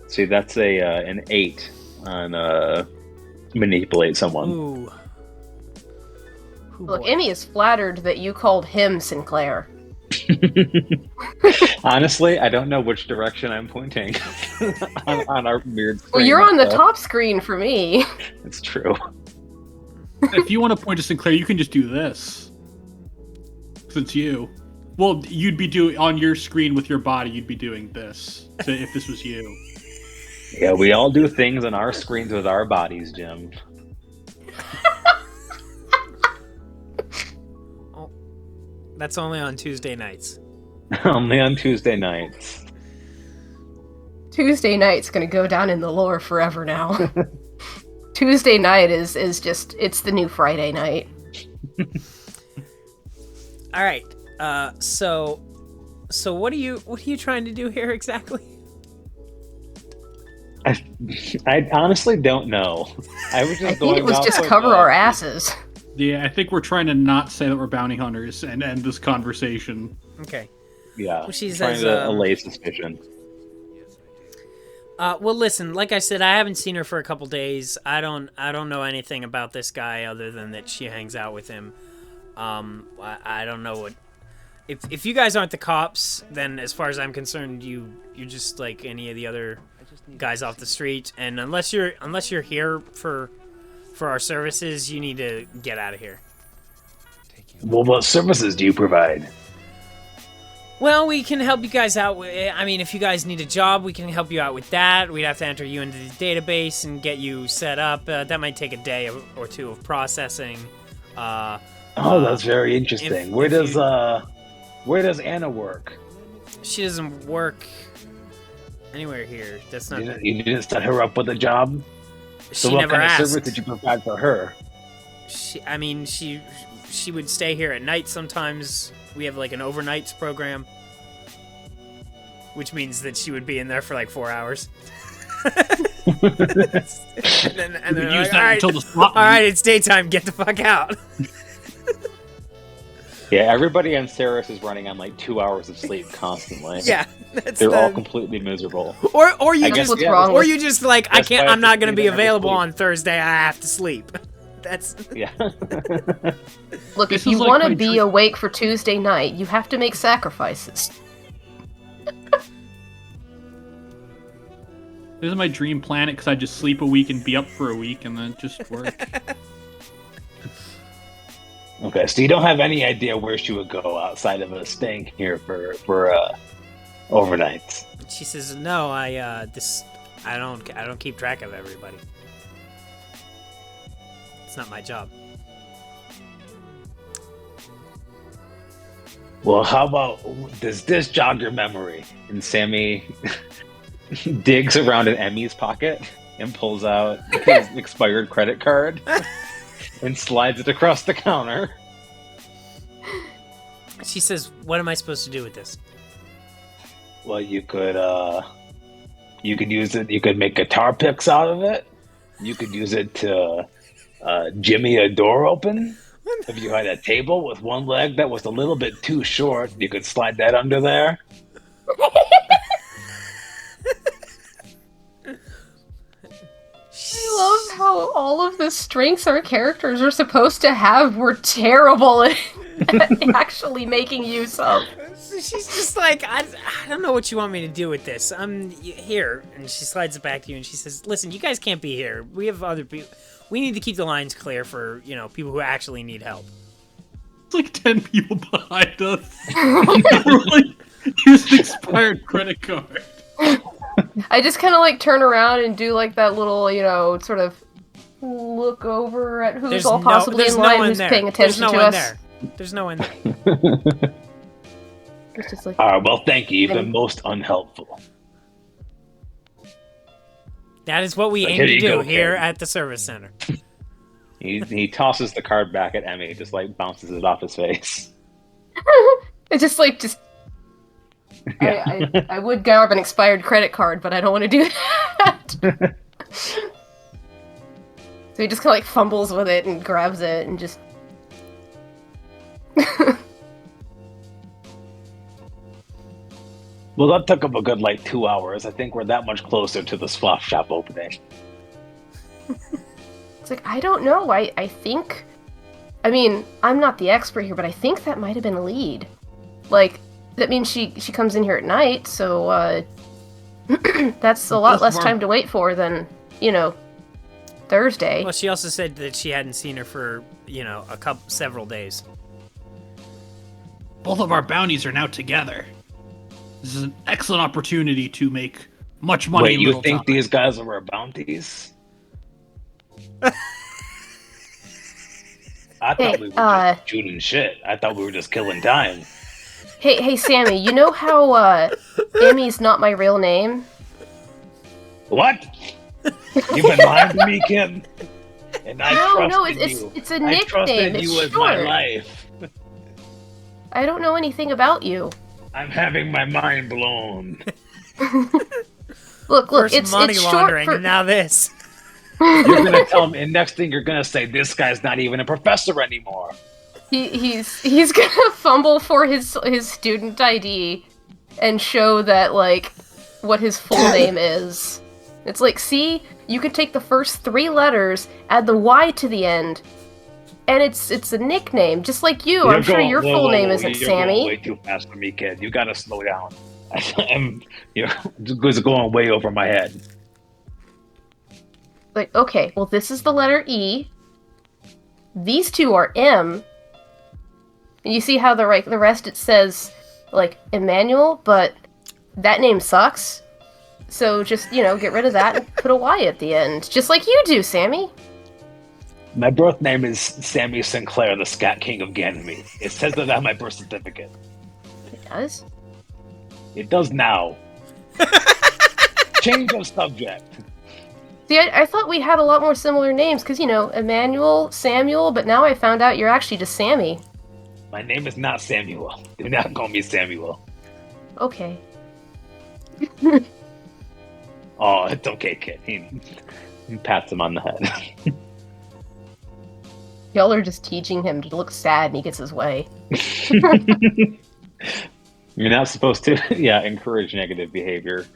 See, that's an 8 on manipulate someone. Ooh. Ooh, Look, boy. Emmy is flattered that you called him Sinclair. Honestly, I don't know which direction I'm pointing on our weird screen. Well, you're on the so top screen for me. It's true. If you want to point to Sinclair, you can just do this. 'Cause it's you. Well, you'd be doing on your screen with your body. You'd be doing this if this was you. Yeah, we all do things on our screens with our bodies, Jim. That's only on Tuesday nights. Only on Tuesday nights. Tuesday night's gonna go down in the lore forever now. Tuesday night is just, it's the new Friday night. All right. So what are you trying to do here exactly? I honestly don't know. I was just I think going it was off just of, cover our asses. Yeah, I think we're trying to not say that we're bounty hunters and end this conversation. Okay. Yeah, Well, she trying says, to allay suspicion. Well, listen. Like I said, I haven't seen her for a couple days. I don't know anything about this guy other than that she hangs out with him. I don't know what. If you guys aren't the cops, then as far as I'm concerned, you're just like any of the other guys off the street. And unless you're here for our services, you need to get out of here. Well, what services do you provide? Well, we can help you guys out with, I mean, if you guys need a job, we can help you out with that. We'd have to enter you into the database and get you set up. That might take a day or two of processing. That's very interesting. Where does Anna work? She doesn't work anywhere here. That's not. You didn't set her up with a job? She So what never kind asked. of service did you provide for her? She would stay here at night sometimes. We have like an overnights program, which means that she would be in there for like 4 hours. and then Use like, that until the spot. all right, it's daytime. Get the fuck out. Yeah, everybody on Ceres is running on like 2 hours of sleep constantly. Yeah, They're all completely miserable. Or you I just guess, yeah, or you just like I That's can't. why I'm not going to they be never available sleep. on Thursday. I have to sleep. That's Yeah. Look, This if you is like want to my be dream- awake for Tuesday night, you have to make sacrifices. This is my dream planet because I just sleep a week and be up for a week and then just work. Okay, so you don't have any idea where she would go outside of us staying here for overnights. She says, "No, I don't keep track of everybody. It's not my job." Well, how about, does this jog your memory? And Sammy digs around in Emmy's pocket and pulls out his expired credit card and slides it across the counter. She says, "What am I supposed to do with this?" Well, you could use it. You could make guitar picks out of it. You could use it to jimmy a door open. If you had a table with one leg that was a little bit too short, you could slide that under there. I love how all of the strengths our characters are supposed to have were terrible at actually making use of. She's just like, I don't know what you want me to do with this. I'm here. And she slides it back to you and she says, "Listen, you guys can't be here. We have other people. We need to keep the lines clear for, people who actually need help." It's like 10 people behind us. We're like, use an expired credit card. I just kind of like turn around and do like that little, sort of look over at who's all possibly in line, who's paying attention to us. There's no one there. It's just like, All right, well, thank you. You've been most unhelpful. That is what we Like, aim here to you do go, here Ken. at the service center. He tosses the card back at Emmy, just like bounces it off his face. it's just like, I would grab an expired credit card, but I don't want to do that. So he just kind of like fumbles with it and grabs it and just... Well, that took him a good, 2 hours. I think we're that much closer to the swap shop opening. It's like, I don't know. I think... I mean, I'm not the expert here, but I think that might have been a lead. That means she comes in here at night, so, that's a lot less time to wait for than, Thursday. Well, she also said that she hadn't seen her for, several days. Both of our bounties are now together. This is an excellent opportunity to make much money. Wait, in you little think time. these guys are our bounties? I thought we were just shooting shit. I thought we were just killing time. Hey, Sammy, you know how, Emmy's not my real name? What? You've been lying to me, kid? And I trusted you. It's a I nickname. trusted It's you with short. my life. I don't know anything about you. I'm having my mind blown. Look, First it's money short laundering, for... and now this. You're gonna tell me, and next thing you're gonna say, this guy's not even a professor anymore. He's gonna fumble for his student ID and show that, like, what his full name is. It's like, see, you could take the first 3 letters, add the Y to the end, and it's a nickname, just like you. I'm sure your full name isn't Sammy. You're going way too fast for me, kid. You gotta slow down. You're going way over my head. Like, okay, well, this is the letter E. These 2 are M. And you see how the rest it says, like, Emmanuel, but that name sucks. So just, get rid of that and put a Y at the end. Just like you do, Sammy. My birth name is Sammy Sinclair, the Scat King of Ganymede. It says that on my birth certificate. It does? It does now. Change of subject. See, I thought we had a lot more similar names, because, Emmanuel, Samuel, but now I found out you're actually just Sammy. My name is not Samuel. Do not call me Samuel. Okay. Oh, it's okay, kid. He pats him on the head. Y'all are just teaching him to look sad and he gets his way. You're not supposed to, encourage negative behavior.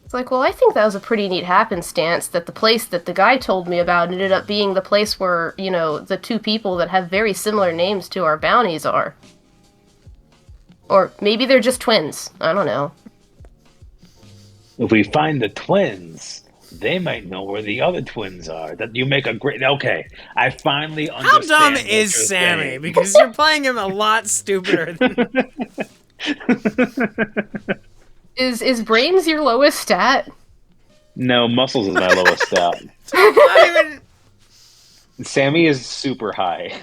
It's like, well, I think that was a pretty neat happenstance that the place that the guy told me about ended up being the place where, the 2 people that have very similar names to our bounties are. Or maybe they're just twins. I don't know. If we find the twins, they might know where the other twins are. That you make a great... Okay, I finally understand. How dumb is Sammy? Saying. Because you're playing him a lot stupider than... Is brains your lowest stat? No, muscles is my lowest stat. Not even... Sammy is super high.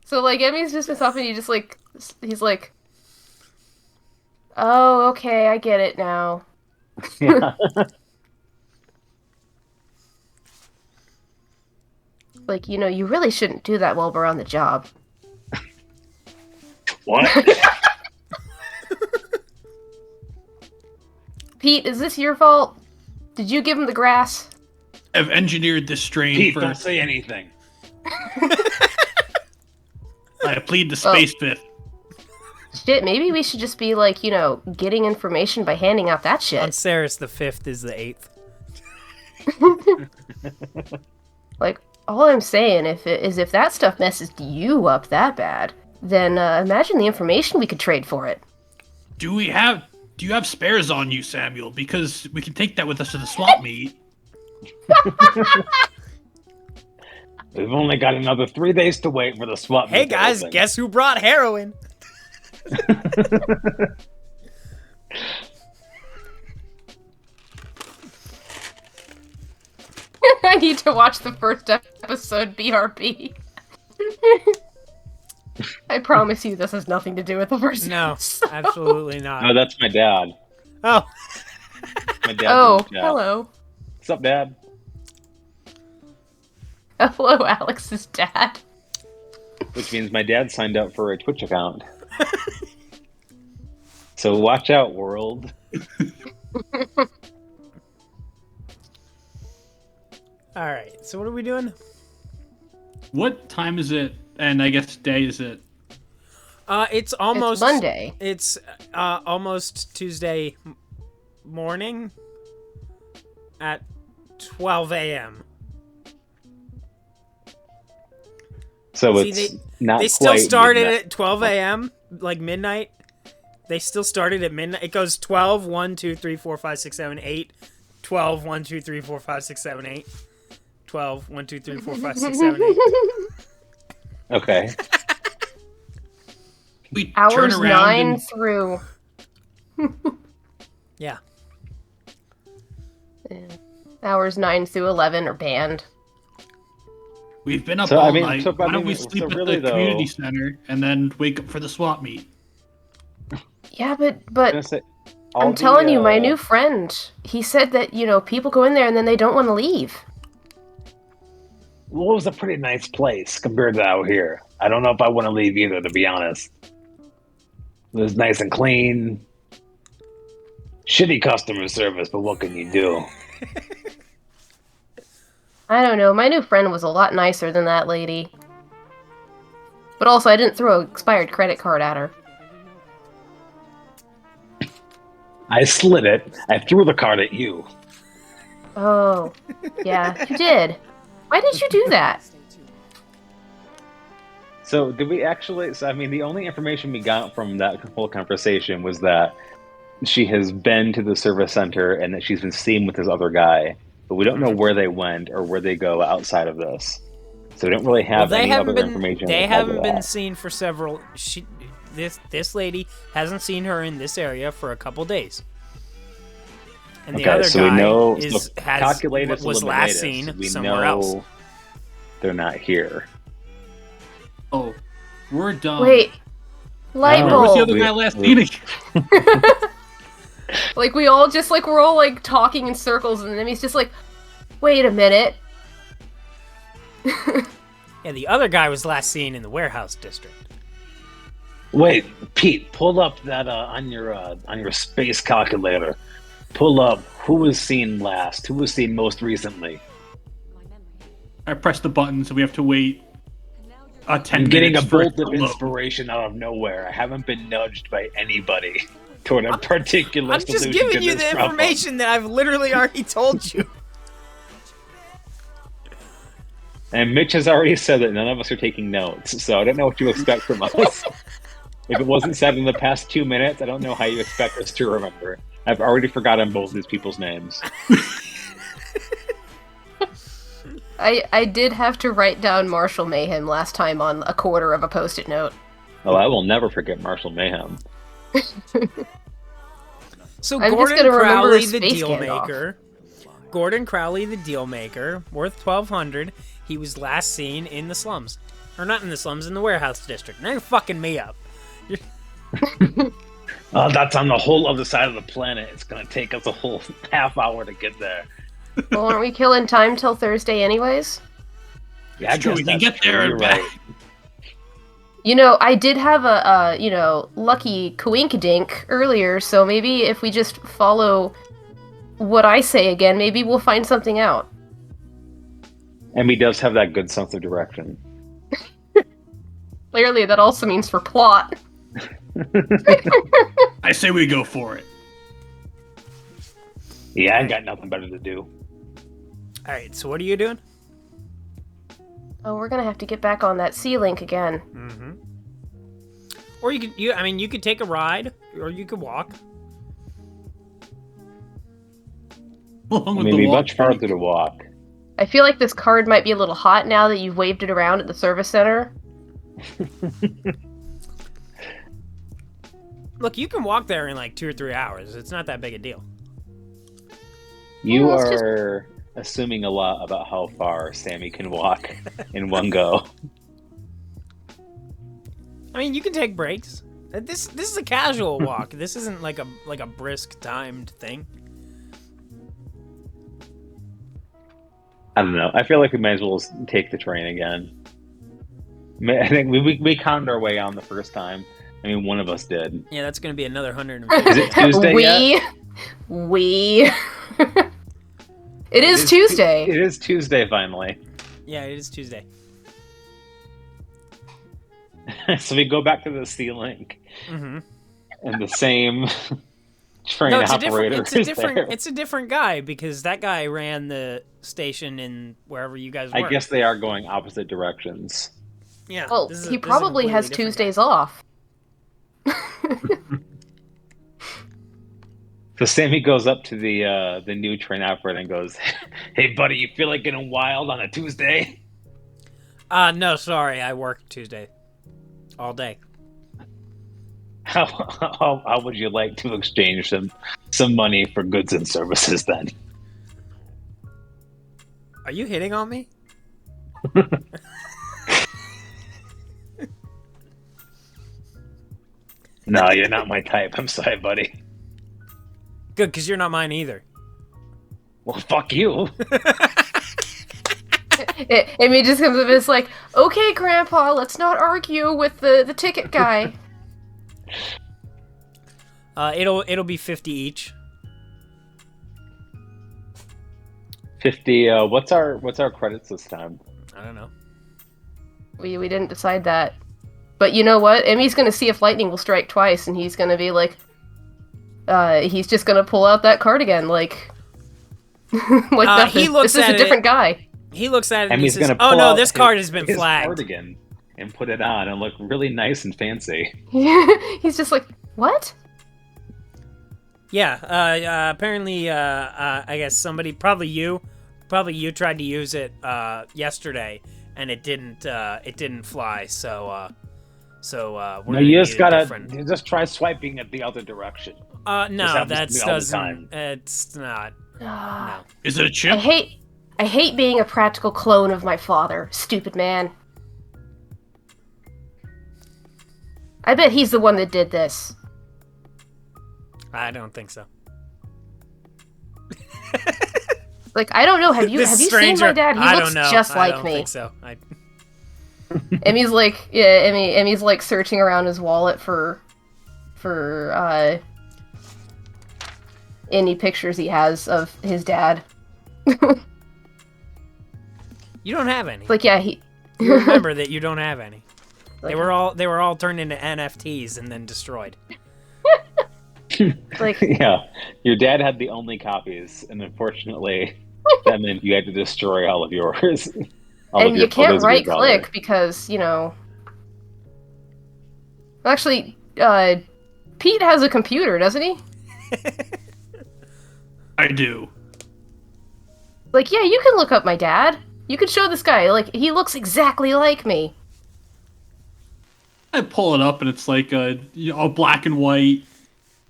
So, like, Emmy's just up and he's like, oh, okay, I get it now. Yeah. Like, you really shouldn't do that while we're on the job. What? Pete, is this your fault? Did you give him the grass? I've engineered this strain Pete, for... don't say anything. I plead the space fifth. Shit, maybe we should just be like, getting information by handing out that shit. On Ceres, the 5th is the 8th. Like, all I'm saying is if that stuff messes you up that bad, then imagine the information we could trade for it. Do you have spares on you, Samuel? Because we can take that with us to the swap meet. We've only got another 3 days to wait for the swap. Hey guys, guess who brought heroin? I need to watch the first episode, BRB. I promise you this has nothing to do with the first No, episode. absolutely not. No, that's my dad. Oh. My dad. Oh, hello. What's up, Dad? Hello, Alex's dad. Which means my dad signed up for a Twitch account. So watch out, world. Alright, so what are we doing? What time is it? And I guess day is it? It's almost... It's Monday. It's almost Tuesday morning at 12 a.m. So See, it's not they still quite started midnight. at 12 a.m., like midnight. They still started at midnight. It goes 12, 1, 2, 3, 4, 5, 6, 7, 8. 12, 1, 2, 3, 4, 5, 6, 7, 8. 12, 1, 2, 3, 4, 5, 6, 7, 8. Okay. We Hours turn around 9 and through... Yeah. Hours 9 through 11 are banned. we've been up So, all I mean, night. so, Why don't we so sleep at really, the community center and then wake up for the swap meet? Yeah, but gonna say, I'm telling you, my new friend, he said that, people go in there and then they don't want to leave. Well, it was a pretty nice place compared to out here. I don't know if I want to leave either, to be honest. It was nice and clean. Shitty customer service, but what can you do? I don't know, my new friend was a lot nicer than that lady. But also, I didn't throw an expired credit card at her. I slid it. I threw the card at you. Oh, yeah, you did. Why did you do that? So, did we actually... So, I mean, the only information we got from that whole conversation was that she has been to the service center and that she's been seen with this other guy. But we don't know where they went or where they go outside of this. So we don't really have any other information. They haven't been seen for several... This lady hasn't seen her in this area for a couple days. And the other guy was last seen somewhere else. They're not here. Oh, we're done. Wait, light Where was the bulb. other guy last meeting? Like, we're all talking in circles, and then he's just like, wait a minute. Yeah, the other guy was last seen in the warehouse district. Wait, Pete, pull up that on your space calculator. Pull up who was seen last, who was seen most recently. I pressed the button, so we have to wait 10 minutes. I'm getting a for it bolt to of load. inspiration out of nowhere. I haven't been nudged by anybody toward a particular I'm just solution giving to you this the problem. information that I've literally already told you. And Mitch has already said that none of us are taking notes, so I don't know what you expect from us. If it wasn't said in the past 2 minutes, I don't know how you expect us to remember. I've already forgotten both these people's names. I did have to write down Marshall Mayhem last time on a quarter of a post-it note. Oh, I will never forget Marshall Mayhem. So I'm just Gordon gonna remember Crowley, his the face deal Gandalf. maker. Gordon Crowley, the deal maker, worth $1,200. He was last seen in the slums, or not in the slums, in the warehouse district. Now you're fucking me up. That's on the whole other side of the planet. It's going to take us a whole half hour to get there. Well, aren't we killing time till Thursday anyways? Yeah, I It's true, guess we can that's get there true, and you're back. right. I did have a lucky coinkydink earlier, so maybe if we just follow what I say again, maybe we'll find something out. Emmy does have that good sense of direction. Clearly, that also means for plot. I say we go for it. Yeah, I got nothing better to do. All right, so what are you doing? Oh, we're gonna have to get back on that C-Link again. Mm-hmm. Or you could take a ride, or you could walk. Along I with mean, the it'd be walk. much farther to walk. I feel like this card might be a little hot now that you've waved it around at the service center. Look, you can walk there in like 2 or 3 hours. It's not that big a deal. You Well, it's are assuming a lot about how far Sammy can walk in one go. I mean, you can take breaks. This is a casual walk. This isn't like a brisk timed thing. I don't know. I feel like we might as well take the train again. I think we counted our way on the first time. I mean, one of us did. Yeah, that's gonna be another 150. Is it Tuesday yet? It is Tuesday. It is Tuesday, finally. Yeah, it is Tuesday. So we go back to the C-Link. Mm-hmm. And the same train No, it's operator a is there. it's a different guy because that guy ran the station in wherever you guys were. I guess they are going opposite directions. Yeah. Well, this is he a probably has completely different Tuesdays off. So Sammy goes up to the new train operator and goes, "Hey, buddy, you feel like getting wild on a Tuesday?" No, sorry, I work Tuesday all day. How would you like to exchange some money for goods and services then? Are you hitting on me? No, you're not my type. I'm sorry, buddy. Good, because you're not mine either. Well, fuck you. Emmy just comes up and is like, okay, Grandpa, let's not argue with the ticket guy. It'll be 50 each. 50. What's our credits this time? I don't know. We didn't decide that. But you know what? Emmy's gonna see if lightning will strike twice, and he's gonna be like, he's just gonna pull out that card again, like nothing. He looks this is at a different guy. He looks at it And and he he's says, gonna "Oh pull no, out this card has been his flagged." cardigan and put it on and look really nice and fancy. He's just like, what? Yeah. Apparently, I guess somebody, probably you tried to use it yesterday, and it didn't fly. So we're No, you just gotta different. you just try swiping it the other direction. No, Just that happens to me all the doesn't. time. It's not. No. Is it a I chip? hate being a practical clone of my father, stupid man. I bet he's the one that did this. I don't think so. Like, I don't know, have you This seen stranger, my dad? He I looks don't know. just I like don't me. think so. Emmy's like, yeah, Emmy's like searching around his wallet for any pictures he has of his dad. You don't have any. Like, yeah, he. You remember that you don't have any. Like, They were all turned into NFTs and then destroyed. like, Yeah, your dad had the only copies, and unfortunately, that meant you had to destroy all of yours. and you can't right click because, you know. Actually, Pete has a computer, doesn't he? I do. Like, yeah, you can look up my dad. You could show this guy, like, he looks exactly like me. I pull it up and it's like a black and white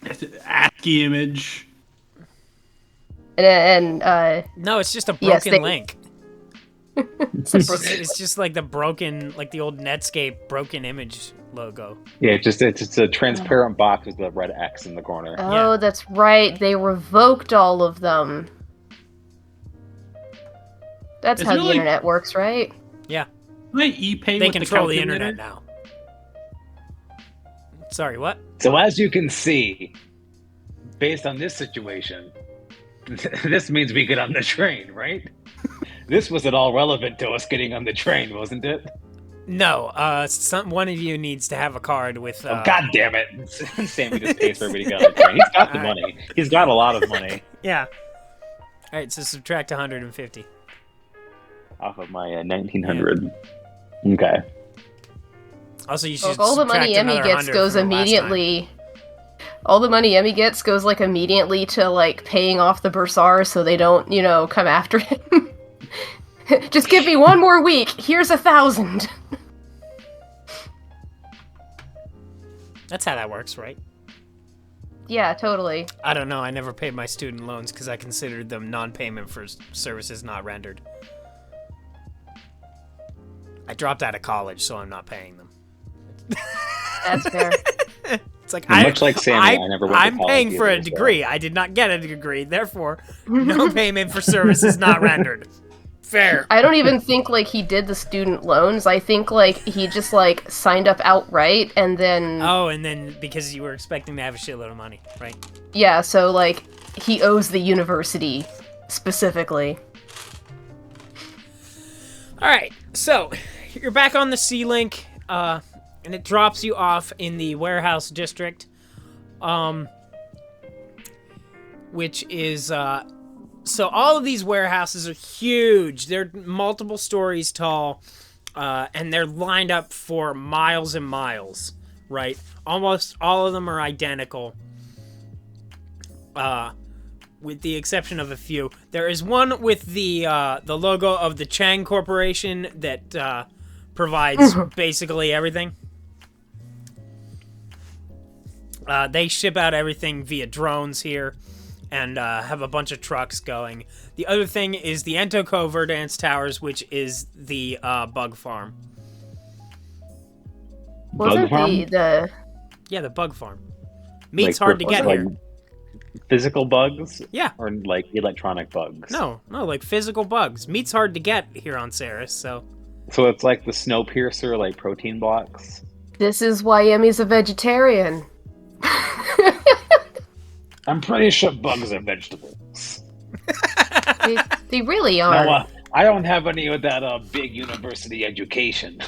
ASCII image. And No, it's just a Yes, broken they- link. it's a broken- It's just like the broken, like the old Netscape broken image logo. Yeah, it's a transparent box with the red X in the corner. Oh, Yeah. that's right. They revoked all of them. That's Is how there, the like- internet works, right? Yeah, Can I e-pay they with control the calculator? internet now. Sorry, what? So as you can see, based on this situation, this means we get on the train, right? This was at all relevant to us getting on the train, wasn't it? No, one of you needs to have a card with. Oh, God damn it! Sammy just pays for everybody to get on the train. He's got the money. He's got a lot of money Yeah. All right, so subtract 150. off of my 1900. Okay. Also, you should Look, all the money subtract Emmy another gets 100 goes from the last time. immediately. All the money Emmy gets goes like immediately to like paying off the bursars so they don't, you know, come after him. Just give me one more week. Here's 1,000. That's how that works, right? Yeah, totally. I don't know. I never paid my student loans because I considered them non-payment for services not rendered. I dropped out of college, so I'm not paying them. That's fair. It's like Much like Sammy, I never went to I'm college paying for either, a so- degree. I did not get a degree, therefore, no payment for services not rendered. Fair. I don't even think like he did the student loans. I think like he just like signed up outright and then Oh, and then because you were expecting to have a shitload of money, right? yeah, so like he owes the university specifically. All right, so you're back on the C-Link, and it drops you off in the warehouse district, which is so all of these warehouses are huge. They're multiple stories tall, and they're lined up for miles and miles, right? Almost all of them are identical, with the exception of a few. There is one with the logo of the Chang Corporation that provides basically everything. They ship out everything via drones here, and have a bunch of trucks going. The other thing is the Entoko Verdance Towers, which is the bug farm. Wasn't farm? the Yeah, the bug farm. Meat's Like, hard to get like here. Physical bugs? Yeah. Or like electronic bugs? No, like physical bugs. Meat's hard to get here on Ceres, so... So it's like the Snowpiercer, like protein blocks? This is why Emmy's a vegetarian. I'm pretty sure bugs are vegetables. They really are. No, I don't have any of that big university education.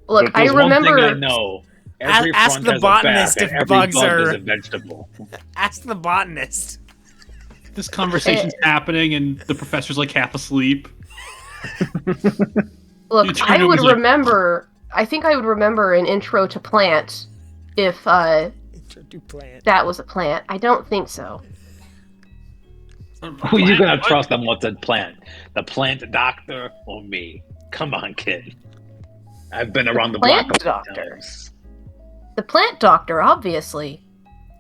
Look, But I there's one remember. thing I know. Every Ask front the has a botanist back, if and every bugs bug are- is a vegetable. Ask the botanist. This conversation's happening, and the professor's like half asleep. Look, You turn I to him, would he's like- remember. I think I would remember an intro to plant if Intro to plant. that was a plant. I don't think so. Who you gonna trust on what's a plant? The plant doctor or me? Come on, kid. I've been around the block plant a couple doctor. times. The plant doctor, obviously.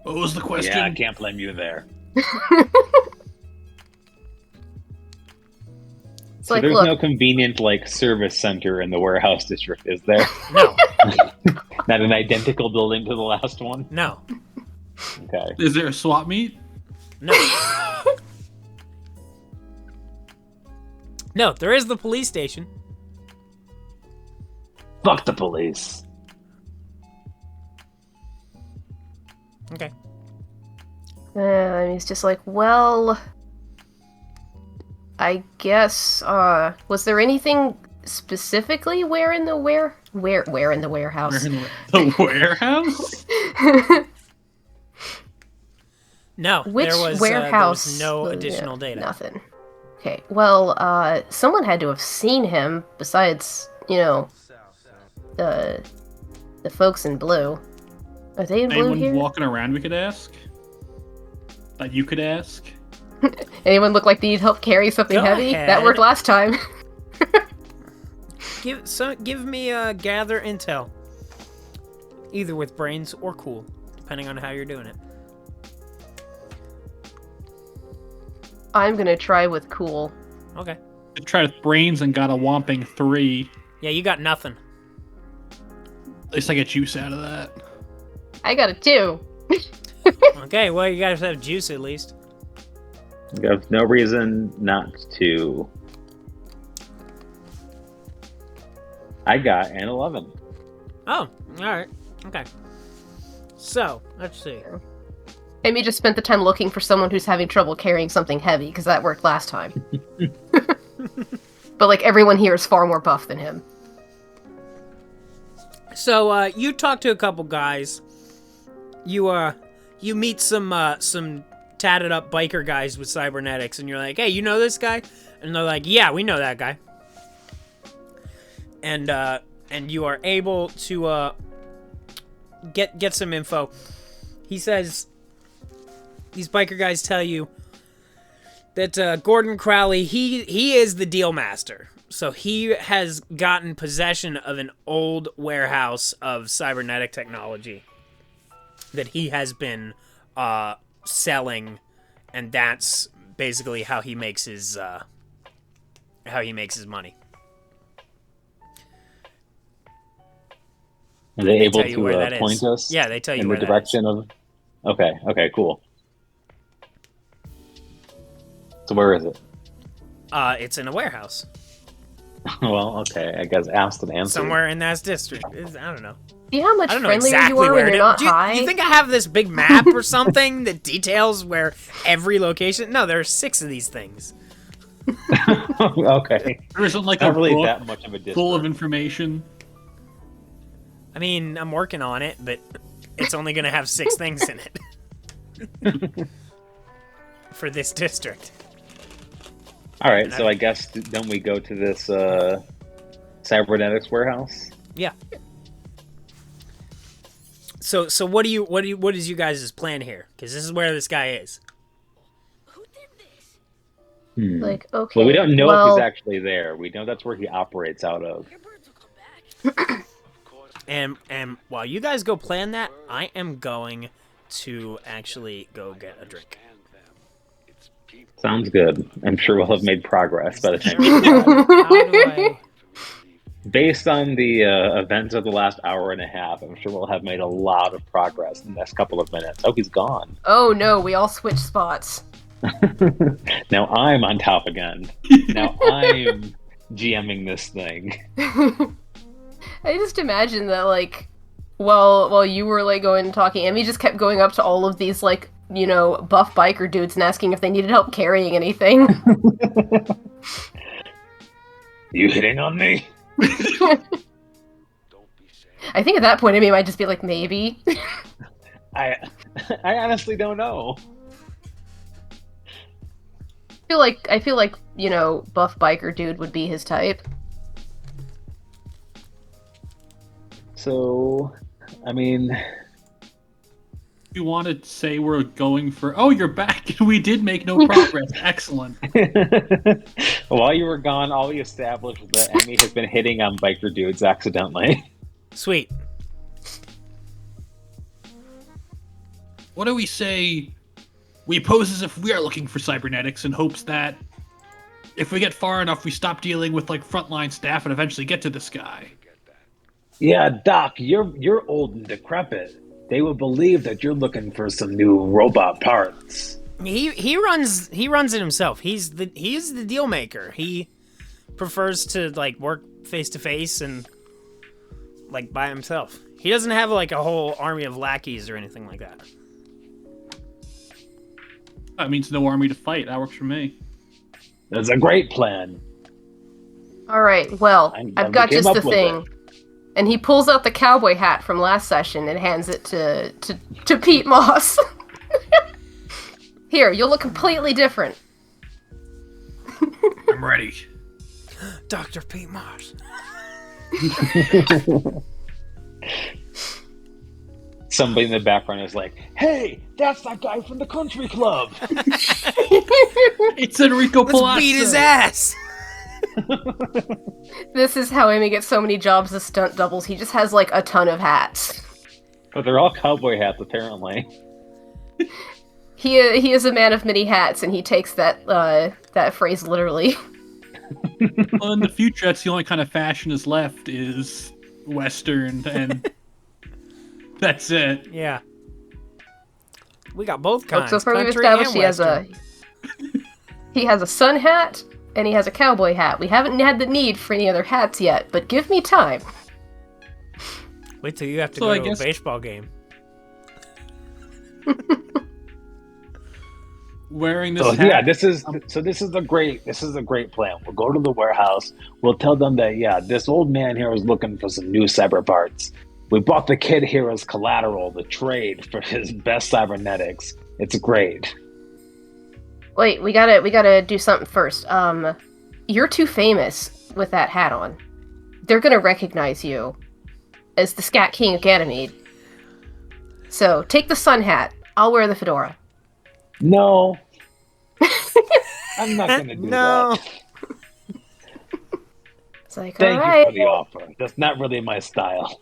What was the question? Yeah, I can't blame you there. It's So like, there's look, no convenient like service center in the warehouse district, is there? No, Not an identical building to the last one. no, Okay. Is there a swap meet? no. No, there is the police station. Fuck the police. Okay. and he's just like, well, I guess. Was there anything specifically where in the warehouse? We're in the warehouse? No, Which there was warehouse? no Yeah, additional data. Nothing. Okay. Well, someone had to have seen him besides, the folks in blue. Are they in blue Anyone here? walking around we could ask? That you could ask? Anyone look like they need help carry something Go heavy? ahead. That worked last time. Give me gather intel, either with brains or cool, depending on how you're doing it. I'm gonna try with cool. Okay. I tried with brains and got a whomping 3. Yeah, you got nothing. At least I get juice out of that. I got a 2. Okay, well you guys have juice at least. You have no reason not to. I got an 11. Oh, all right. Okay. So let's see. Amy just spent the time looking for someone who's having trouble carrying something heavy, because that worked last time. But, like, everyone here is far more buff than him. So you talk to a couple guys. You meet some tatted up biker guys with cybernetics, and you're like, hey, you know this guy? And they're like, yeah, we know that guy. And you are able to get some info. He says, these biker guys tell you that Gordon Crowley, he is the deal master. So he has gotten possession of an old warehouse of cybernetic technology that he has been selling, and that's basically how he makes his money. Are they able tell you where that to is. point us? Yeah, they tell you in where the that direction of. Okay, cool. So where is it? It's in a warehouse Well, okay, I guess asked and answered. somewhere in that district. I don't know. See how much I don't know friendlier exactly you are where when it you're is. not Do you, high? you think I have this big map or something that details where every location? No, there are 6 of these things. Okay. There isn't like Not a really book that much of a distance. full of information. I mean, I'm working on it, but it's only going to have 6 things in it. For this district. All right, so I guess don't we go to this cybernetics warehouse? Yeah. So what is you guys' plan here? Because this is where this guy is. Like, okay. Well, we don't know well, if he's actually there. We know that's where he operates out of. And while you guys go plan that, I am going to actually go get a drink. Sounds good. I'm sure we'll have made progress by the time. How do I... Based on the events of the last hour and a half, I'm sure we'll have made a lot of progress in the next couple of minutes. Oh, he's gone. Oh no, we all switched spots. Now I'm on top again. Now I'm GMing this thing. I just imagine that, like, while you were, like, going and talking, Emmy just kept going up to all of these, like, you know, buff biker dudes and asking if they needed help carrying anything. You hitting on me? I think at that point, Emmy might just be like, maybe. I honestly don't know. I feel like, you know, buff biker dude would be his type. So, I mean... You want to say we're going for... Oh, you're back! We did make no progress. Excellent. While you were gone, all we established was that Emmy has been hitting on biker dudes accidentally. Sweet. What do we say? We pose as if we are looking for cybernetics in hopes that if we get far enough, we stop dealing with, like, frontline staff and eventually get to this guy. Yeah, Doc, you're old and decrepit. They would believe that you're looking for some new robot parts. He runs it himself. He's the deal maker. He prefers to, like, work face to face and, like, by himself. He doesn't have, like, a whole army of lackeys or anything like that. That means no army to fight. That works for me. That's a great plan. Alright, well, I've got just the thing. It. And he pulls out the cowboy hat from last session and hands it to Pete Moss. Here, you'll look completely different. I'm ready. Dr. Pete Moss. Somebody in the background is like, "Hey, that's that guy from the country club." It's Enrico Palazzo. Let's beat his ass. This is how Emmy gets so many jobs as stunt doubles. He just has, like, a ton of hats. But they're all cowboy hats, apparently. He is a man of many hats, and he takes that phrase literally. Well, in the future, that's the only kind of fashion is left is Western, and that's it. Yeah. We got both kinds. So far we've country established and he has a sun hat, and he has a cowboy hat. We haven't had the need for any other hats yet, but give me time. Wait till you have to go to a baseball game. Wearing this So hat. yeah, this is the great plan. We'll go to the warehouse. We'll tell them that this old man here is looking for some new cyber parts. We bought the kid here as collateral, the trade for his best cybernetics. It's great. Wait, we gotta do something first. You're too famous with that hat on. They're gonna recognize you as the Scat King of Ganymede. So take the sun hat. I'll wear the fedora. No. I'm not gonna do No. that. It's like, Thank alright. you for the offer. That's not really my style.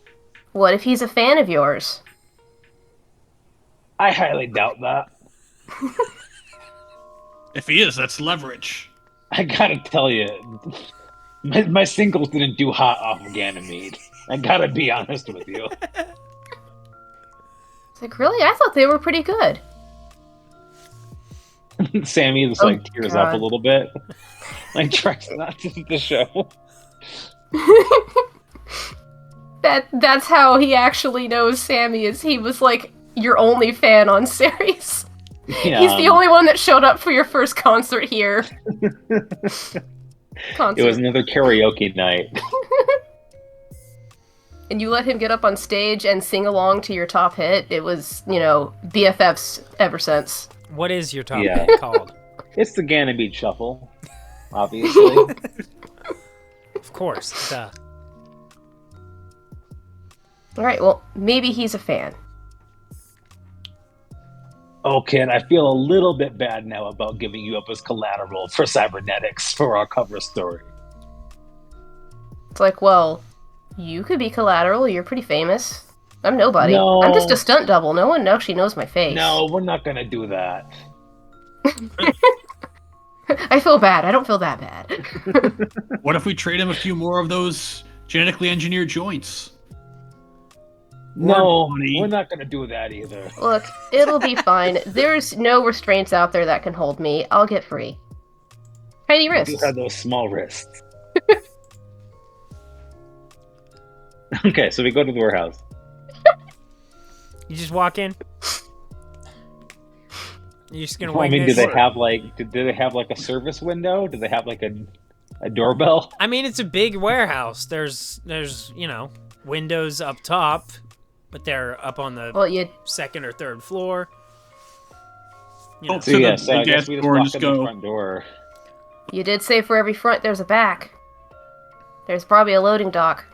What if he's a fan of yours? I highly doubt that. If he is, that's leverage. I gotta tell you, my singles didn't do hot off of Ganymede. I gotta be honest with you. It's like, really? I thought they were pretty good. Sammy just tears up a little bit. Like tries not to the show. That's how he actually knows Sammy is. He was like your only fan on series. Yeah. He's the only one that showed up for your first concert here. It was another karaoke night. And you let him get up on stage and sing along to your top hit. It was, BFFs ever since. What is your top hit called? It's the Ganymede Shuffle, obviously. Of course, duh. Alright, well, maybe he's a fan. Oh, kid, I feel a little bit bad now about giving you up as collateral for cybernetics for our cover story. It's like, well, you could be collateral. You're pretty famous. I'm nobody. No. I'm just a stunt double. No one actually knows my face. No, we're not gonna do that. I feel bad. I don't feel that bad. What if we trade him a few more of those genetically engineered joints. No, Money. we're not gonna do that either. Look, it'll be fine. There's no restraints out there that can hold me. I'll get free. Tiny You wrists. have those small wrists. Okay, so we go to the warehouse. You just walk in. You're just gonna I wait. mean, do they have like a service window? Do they have like a doorbell? I mean, it's a big warehouse. There's windows up top, but they're up on the second or third floor. Oh, So yeah, so I big guess ass we just door and walk just in the go. front door. You did say for every front there's a back. There's probably a loading dock.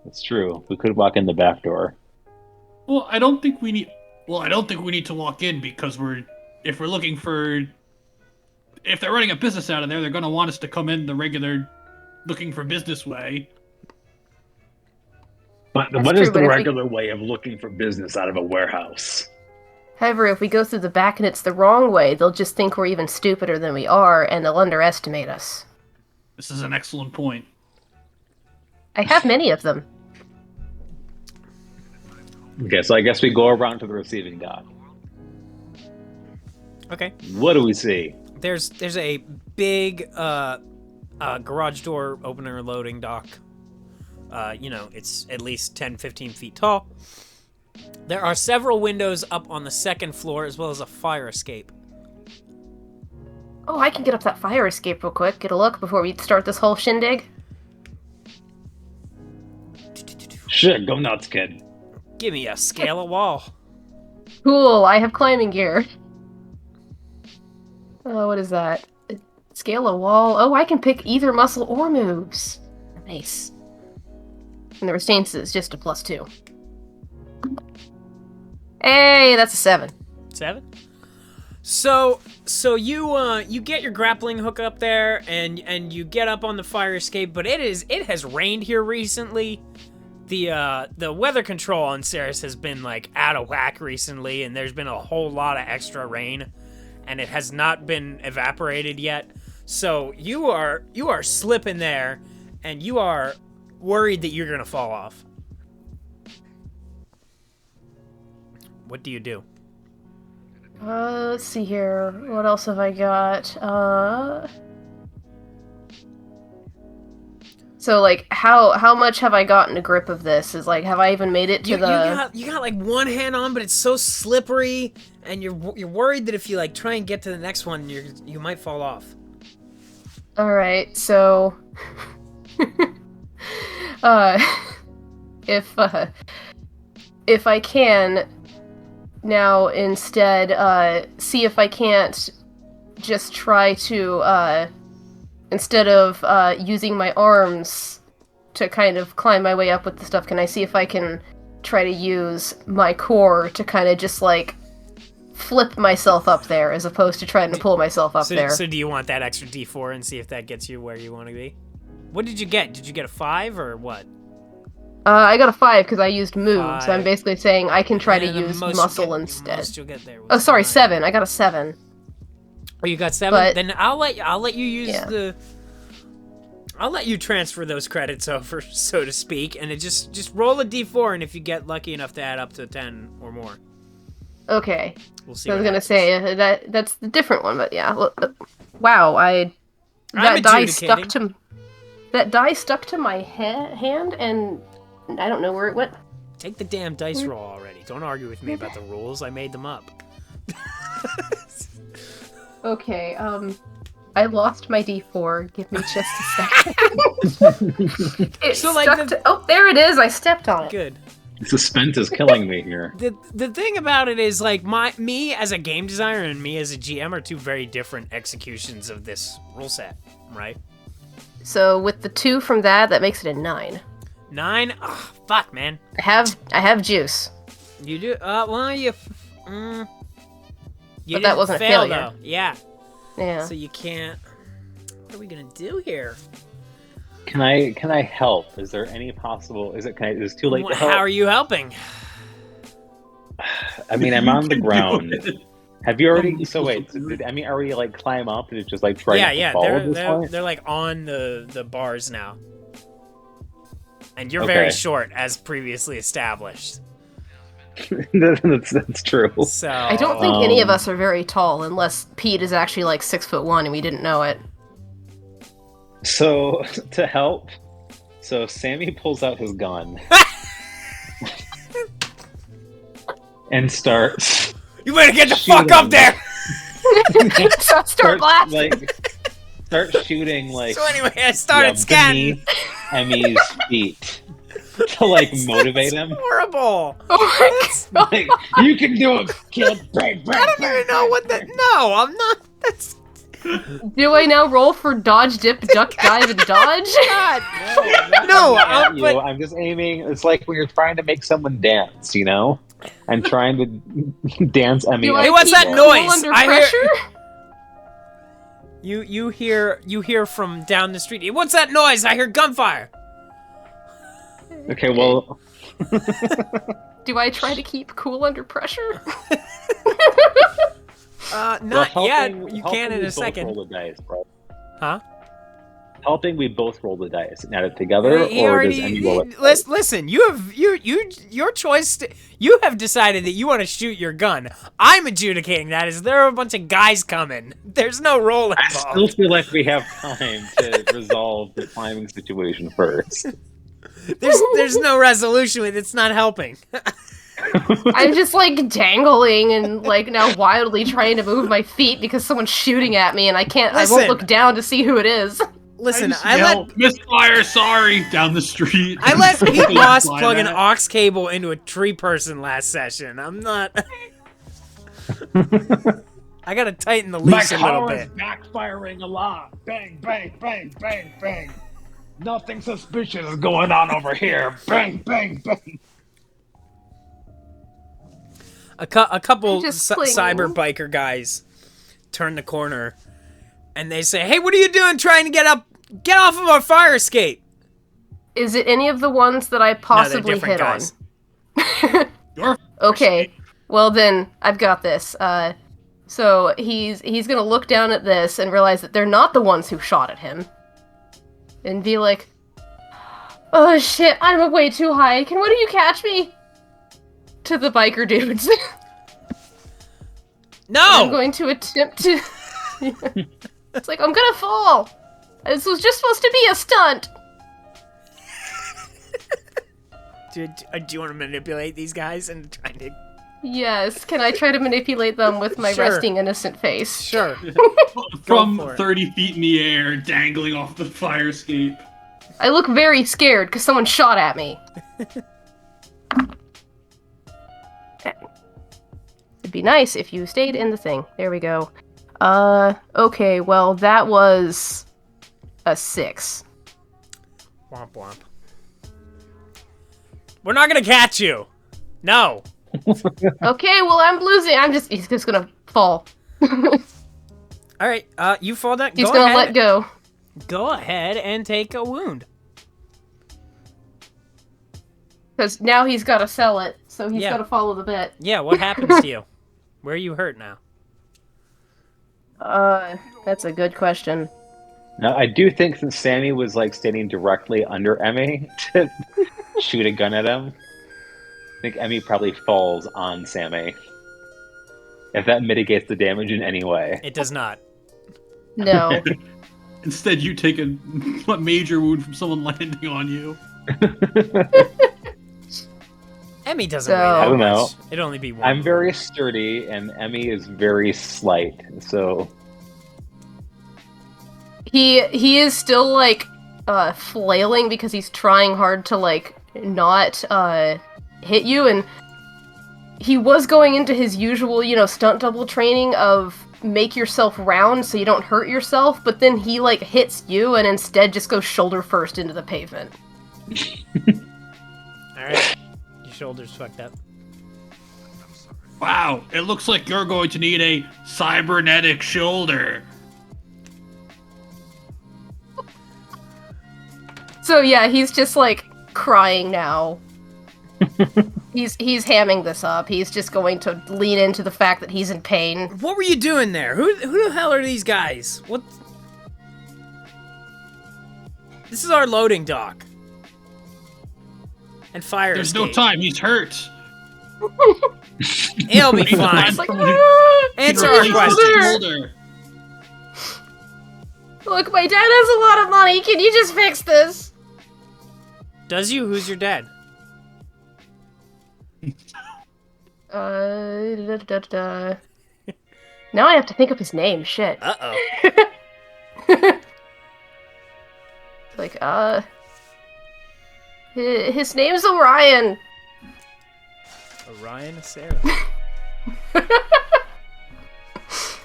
It's true. We could walk in the back door. Well, I don't think we need to walk in because if they're running a business out of there, they're going to want us to come in the regular looking for business way. But That's what true, is the but if we- regular way of looking for business out of a warehouse? However, if we go through the back and it's the wrong way, they'll just think we're even stupider than we are, and they'll underestimate us. This is an excellent point. I have many of them. Okay, so I guess we go around to the receiving dock. Okay. What do we see? There's a big garage door opener loading dock. It's at least 10, 15 feet tall. There are several windows up on the second floor, as well as a fire escape. Oh, I can get up that fire escape real quick. Get a look before we start this whole shindig. Shit, go nuts, kid. Give me a scale of wall. Cool, I have climbing gear. Oh, what is that? Scale a wall. Oh, I can pick either muscle or moves. Nice. And the restraints is just a +2. Hey, that's a 7. 7. So you get your grappling hook up there and you get up on the fire escape, but it has rained here recently. The weather control on Ceres has been like out of whack recently, and there's been a whole lot of extra rain, and it has not been evaporated yet. So you are slipping there, and you are worried that you're gonna fall off. What do you do? Let's see here. What else have I got? So, like, how much have I gotten a grip of this? Is like, have I even made it to You got like one hand on, but it's so slippery, and you're worried that if you like try and get to the next one, you might fall off. All right, so if I can now instead see if I can't just try to instead of using my arms to kind of climb my way up with the stuff, can I see if I can try to use my core to kind of just like flip myself up there as opposed to trying to pull myself up there? So do you want that extra D4 and see if that gets you where you want to be? What did you get? Did you get a 5 or what? I got a 5 because I used move, so 5. I'm basically saying I can try to And the use most muscle the instead. most you'll get there was Oh, sorry, 9. 7. I got a 7. Oh, you got 7? But- Then I'll let you use Yeah. I'll let you transfer those credits over, so to speak, and it just roll a D4, and if you get lucky enough to add up to 10 or more, Okay. we'll see. So I was what gonna happens. say that's the different one, but yeah. Wow, I'm that die stuck adjudicating. to my hand, and I don't know where it went. Take the damn dice roll already. Don't argue with me about the rules. I made them up. Okay, I lost my D4. Give me just a second. It So, like, stuck the- to. Oh, there it is. I stepped on it. Good. Suspense is killing me here. The thing about it is, like, me as a game designer and me as a GM are two very different executions of this rule set, right? So with the 2 from that makes it a 9. 9? Ugh, fuck, man. I have juice. You do? Well, you But that didn't wasn't a fail, failure. though. Yeah. Yeah. So you can't. What are we gonna do here? Can I help? Is there any possible? Is it too late to help? How are you helping? I mean, I'm on the Do ground. it. Have you already? So wait, so did Emmy already like climb up and it's just like trying to fall at this point? They're like on the bars now. And you're very short, as previously established. that's true. So I don't think any of us are very tall, unless Pete is actually like 6'1" and we didn't know it. So to help, so Sammy pulls out his gun and starts. You better get the fuck up there. So start laughing. Start shooting like. So anyway, I started scatting Emmy's feet to like motivate him. Horrible. Oh my God. Like, you can do it, kid. Bang, bang, I don't even know what that. No, I'm not. That's. Do I now roll for dodge, dip, duck, dive, and dodge? God. No, I'm just aiming. It's like when you're trying to make someone dance, you know, and trying to dance Emmy. Hey, what's that noise? Under pressure? You hear from down the street. What's that noise? I hear gunfire. Okay, well. Do I try to keep cool under pressure? Not yet. You can in a second. Roll the dice, bro. Huh? Helping, we both roll the dice and add it together, or does Emmy roll it? Listen, your choice. You have decided that you want to shoot your gun. I'm adjudicating that as there are a bunch of guys coming. There's no roll involved. I still feel like we have time to resolve the climbing situation first. There's no resolution. It's not helping. I'm just like dangling and like now wildly trying to move my feet because someone's shooting at me and I can't. Listen. I won't look down to see who it is. Listen, I let misfire. Sorry, down the street. I let Pete Moss plug an aux cable into a tree person last session. I'm not. I gotta tighten the leash a little bit. Backfiring a lot. Bang, bang, bang, bang, bang. Nothing suspicious is going on over here. Bang, bang, bang. A couple Just cyber biker guys turn the corner, and they say, "Hey, what are you doing trying to get off of our fire escape?" Is it any of the ones that I possibly no, they're hit different on? Okay, well then I've got this. So he's gonna look down at this and realize that they're not the ones who shot at him, and be like, "Oh shit, I'm way too high. Can one of you catch me?" To the biker dudes. No! I'm going to attempt to... It's like, I'm gonna fall! This was just supposed to be a stunt! Do you want to manipulate these guys and try to... Yes, can I try to manipulate them with my Sure. resting innocent face? Sure. From for it. 30 feet in the air, dangling off the fire escape. I look very scared because someone shot at me. It'd be nice if you stayed in the thing. There we go. Okay, well, that was a 6. Womp womp. We're not gonna catch you! No! Okay, well, I'm losing. He's just gonna fall. Alright, you fall down. He's gonna let go. Go ahead and take a wound. Because now he's gotta sell it, so he's Yeah. gotta follow the bet. Yeah, what happens to you? Where are you hurt now? That's a good question. Now, I do think since Sammy was like standing directly under Emmy to shoot a gun at him, I think Emmy probably falls on Sammy. If that mitigates the damage in any way. It does not. No. Instead, you take a major wound from someone landing on you. Emmy doesn't So- weigh that I don't much. know. It'd only be one. I'm very sturdy, and Emmy is very slight, so... He is still, like, flailing because he's trying hard to, like, not, hit you, and he was going into his usual, stunt double training of make yourself round so you don't hurt yourself, but then he, like, hits you and instead just goes shoulder first into the pavement. Alright. Your shoulder's fucked up. Wow, it looks like you're going to need a cybernetic shoulder. So yeah, he's just, like, crying now. He's hamming this up. He's just going to lean into the fact that he's in pain. What were you doing there? Who the hell are these guys? What? This is our loading dock. And fire There's escape. no time. He's hurt. He'll be fine. It's like, Answer our questions. Look, my dad has a lot of money. Can you just fix this? Does you? Who's your dad? Now I have to think of his name. Shit. Uh-oh. Like, his name's Orion. Emmy Acero.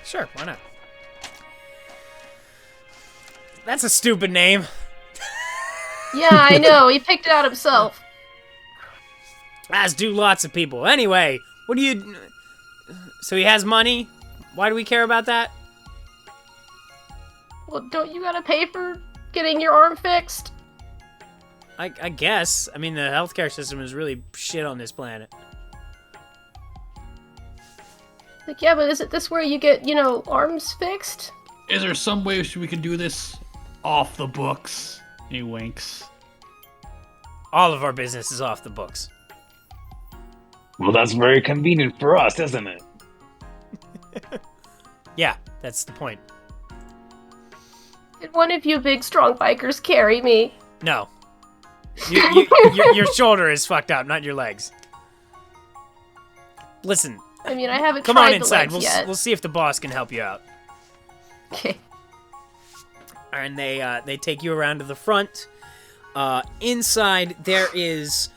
Sure, why not? That's a stupid name. Yeah, I know. He picked it out himself. As do lots of people. Anyway, what do you... So he has money? Why do we care about that? Well, don't you gotta pay for getting your arm fixed? I guess. I mean, the healthcare system is really shit on this planet. Like, yeah, but isn't this where you get, arms fixed? Is there some way we can do this off the books? He winks. All of our business is off the books. Well, that's very convenient for us, isn't it? Yeah, that's the point. Can one of you big, strong bikers carry me? No. Your shoulder is fucked up, not your legs. Listen. I mean, I haven't Come tried on inside. the legs yet. We'll see if the boss can help you out. Okay. And they take you around to the front. Inside there is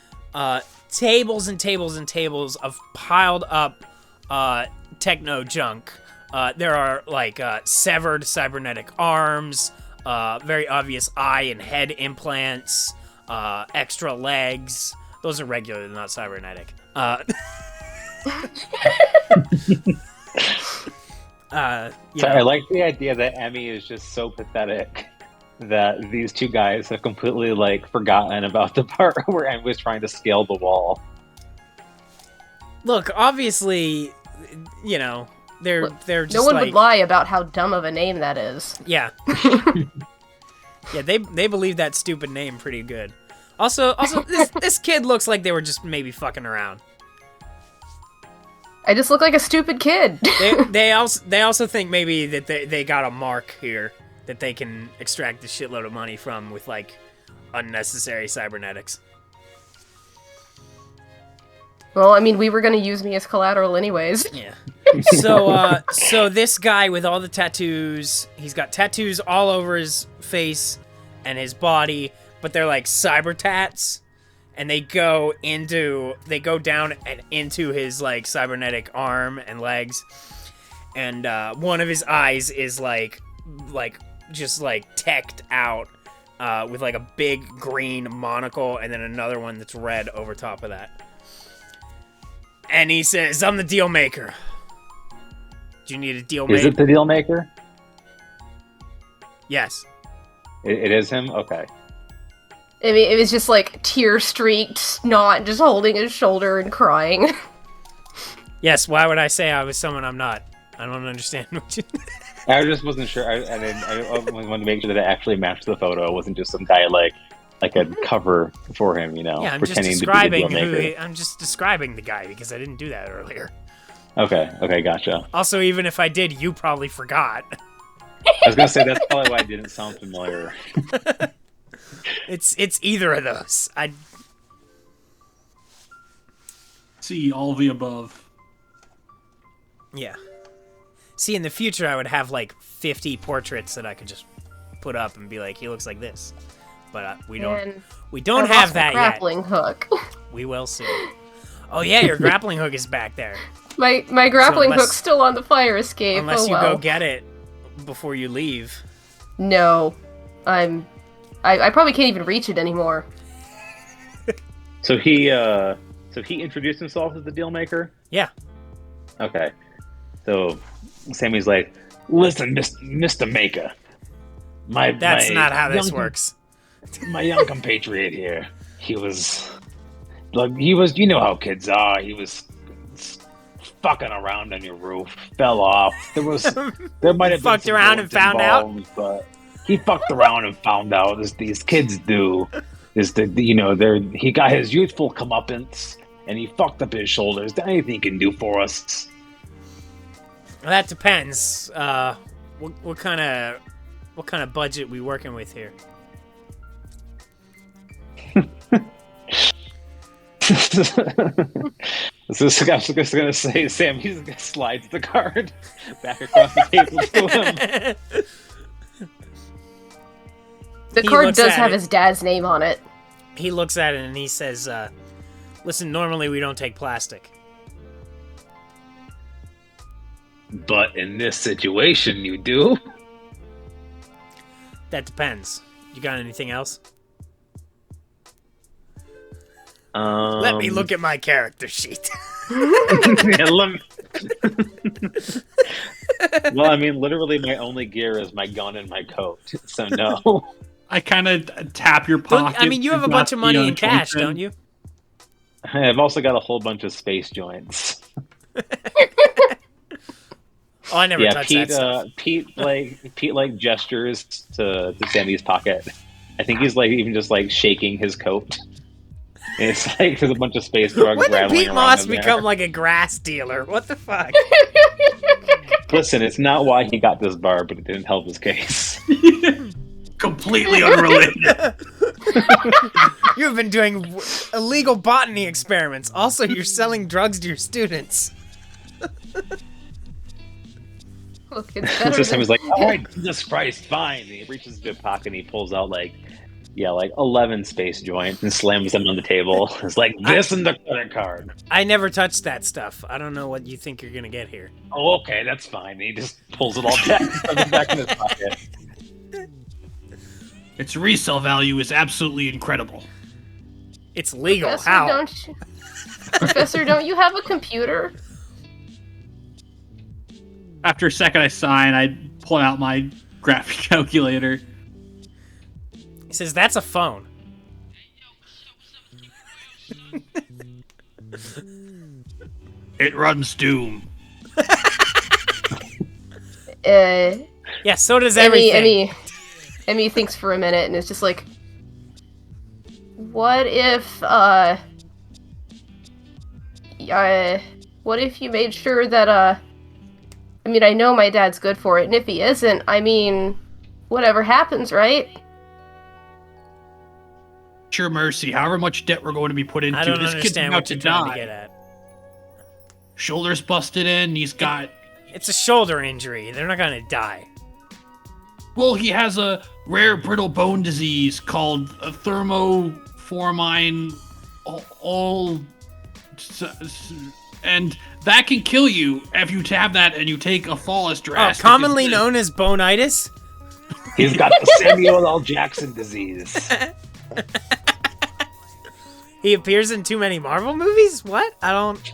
tables and tables and tables of piled up techno junk. There are like severed cybernetic arms, very obvious eye and head implants, extra legs. Those are regular, not cybernetic. So I like the idea that Emmy is just so pathetic that these two guys have completely forgotten about the part where Emmy was trying to scale the wall. Look, obviously, they're just no one would lie about how dumb of a name that is. Yeah. Yeah, they believe that stupid name pretty good. Also, this kid looks like they were just maybe fucking around. I just look like a stupid kid. They also think maybe that they got a mark here that they can extract a shitload of money from with unnecessary cybernetics. Well, I mean, we were gonna use me as collateral anyways. Yeah. So this guy with all the tattoos, he's got tattoos all over his face and his body, but they're like cyber tats, and they go down and into his cybernetic arm and legs, and one of his eyes is just teched out with a big green monocle, and then another one that's red over top of that. And he says, "I'm the deal maker. Do you need a deal maker?" Is it the deal maker? Yes. It is him? Okay. I mean, it was just tear-streaked snot, just holding his shoulder and crying. Yes, why would I say I was someone I'm not? I don't understand what you... I just wasn't sure. I wanted to make sure that it actually matched the photo. It wasn't just some guy like a cover for him, Yeah, I'm pretending just to be the deal describing maker. I'm just describing the guy because I didn't do that earlier. Okay, gotcha. Also, even if I did, you probably forgot. I was gonna say that's probably why it didn't sound familiar. It's either of those. See, all of the above. Yeah. See, in the future, I would have 50 portraits that I could just put up and be like, he looks like this. But we don't have that yet. Grappling hook. We will soon. Oh yeah, your grappling hook is back there. My grappling hook's still on the fire escape. Unless you go get it before you leave. No, I probably can't even reach it anymore. So he introduced himself as the deal maker? Yeah. Okay. So Sammy's like, "Listen, Mr. Maker. That's not how this works. My young compatriot here, he was like he was. You know how kids are. He was fucking around on your roof, fell off. There might have been fucked some around and bullets found out? involved, but he fucked around and found out, as these kids do. He got his youthful comeuppance, and he fucked up his shoulders. Is there anything he can do for us? Well, that depends. What kind of budget we working with here? So I was just gonna say, Sammy slides the card back across the table to him. The He card looks does at have it. his dad's name on it. He looks at it and he says, listen, normally we don't take plastic. But in this situation, you do. That depends. You got anything else? Let me look at my character sheet. Yeah, well, I mean, literally, my only gear is my gun and my coat. So no. I kind of tap your pocket. I mean, you have a bunch of money in cash, joints in. don't you? I've also got a whole bunch of space joints. Oh, I never touched that stuff. Pete gestures to Sammy's pocket. I think he's even just shaking his coat. And it's there's a bunch of space drugs When did rattling Pete around Moss in there. become like a grass dealer? What the fuck? Listen, it's not why he got this bar, but it didn't help his case. Completely unrelated. You've been doing illegal botany experiments. Also, you're selling drugs to your students. Look, it's better So than... Sammy's like, all right, Jesus Christ, fine. And he reaches into his pocket and he pulls out 11 space joints and slams them on the table. It's like, this and the credit card. I never touched that stuff. I don't know what you think you're gonna get here. Oh, okay, that's fine. And he just pulls it all back, puts it back in his pocket. Its resale value is absolutely incredible. It's legal. Professor, How? Professor, don't you have a computer? After a second, I sign. I pull out my graphic calculator. He says, that's a phone. It runs Doom. Yeah, so does everything. Emmy thinks for a minute and is just like, what if you made sure that, I mean, I know my dad's good for it, and if he isn't, I mean, whatever happens, right? Sure mercy. However much debt we're going to be put into, I don't this kid's understand about what to you're trying to die. get at. Shoulders busted in. He's got... It's a shoulder injury. They're not gonna die. Well, he has a rare brittle bone disease called a thermoformine all... And that can kill you if you have that and you take a fall as drastic. Commonly known as bonitis? He's got the Samuel L. Jackson disease. He appears in too many Marvel movies? What? I don't...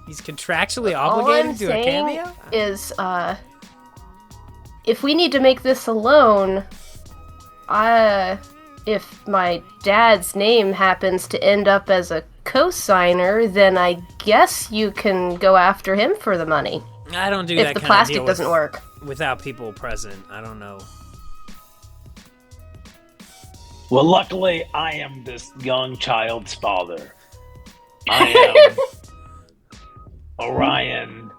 He's contractually obligated to a cameo? All I'm saying is, if we need to make this alone, if my dad's name happens to end up as a co-signer, then I guess you can go after him for the money. I don't do If that the kind plastic of deal doesn't work. without people present. I don't know. Well, luckily, I am this young child's father. I am Orion,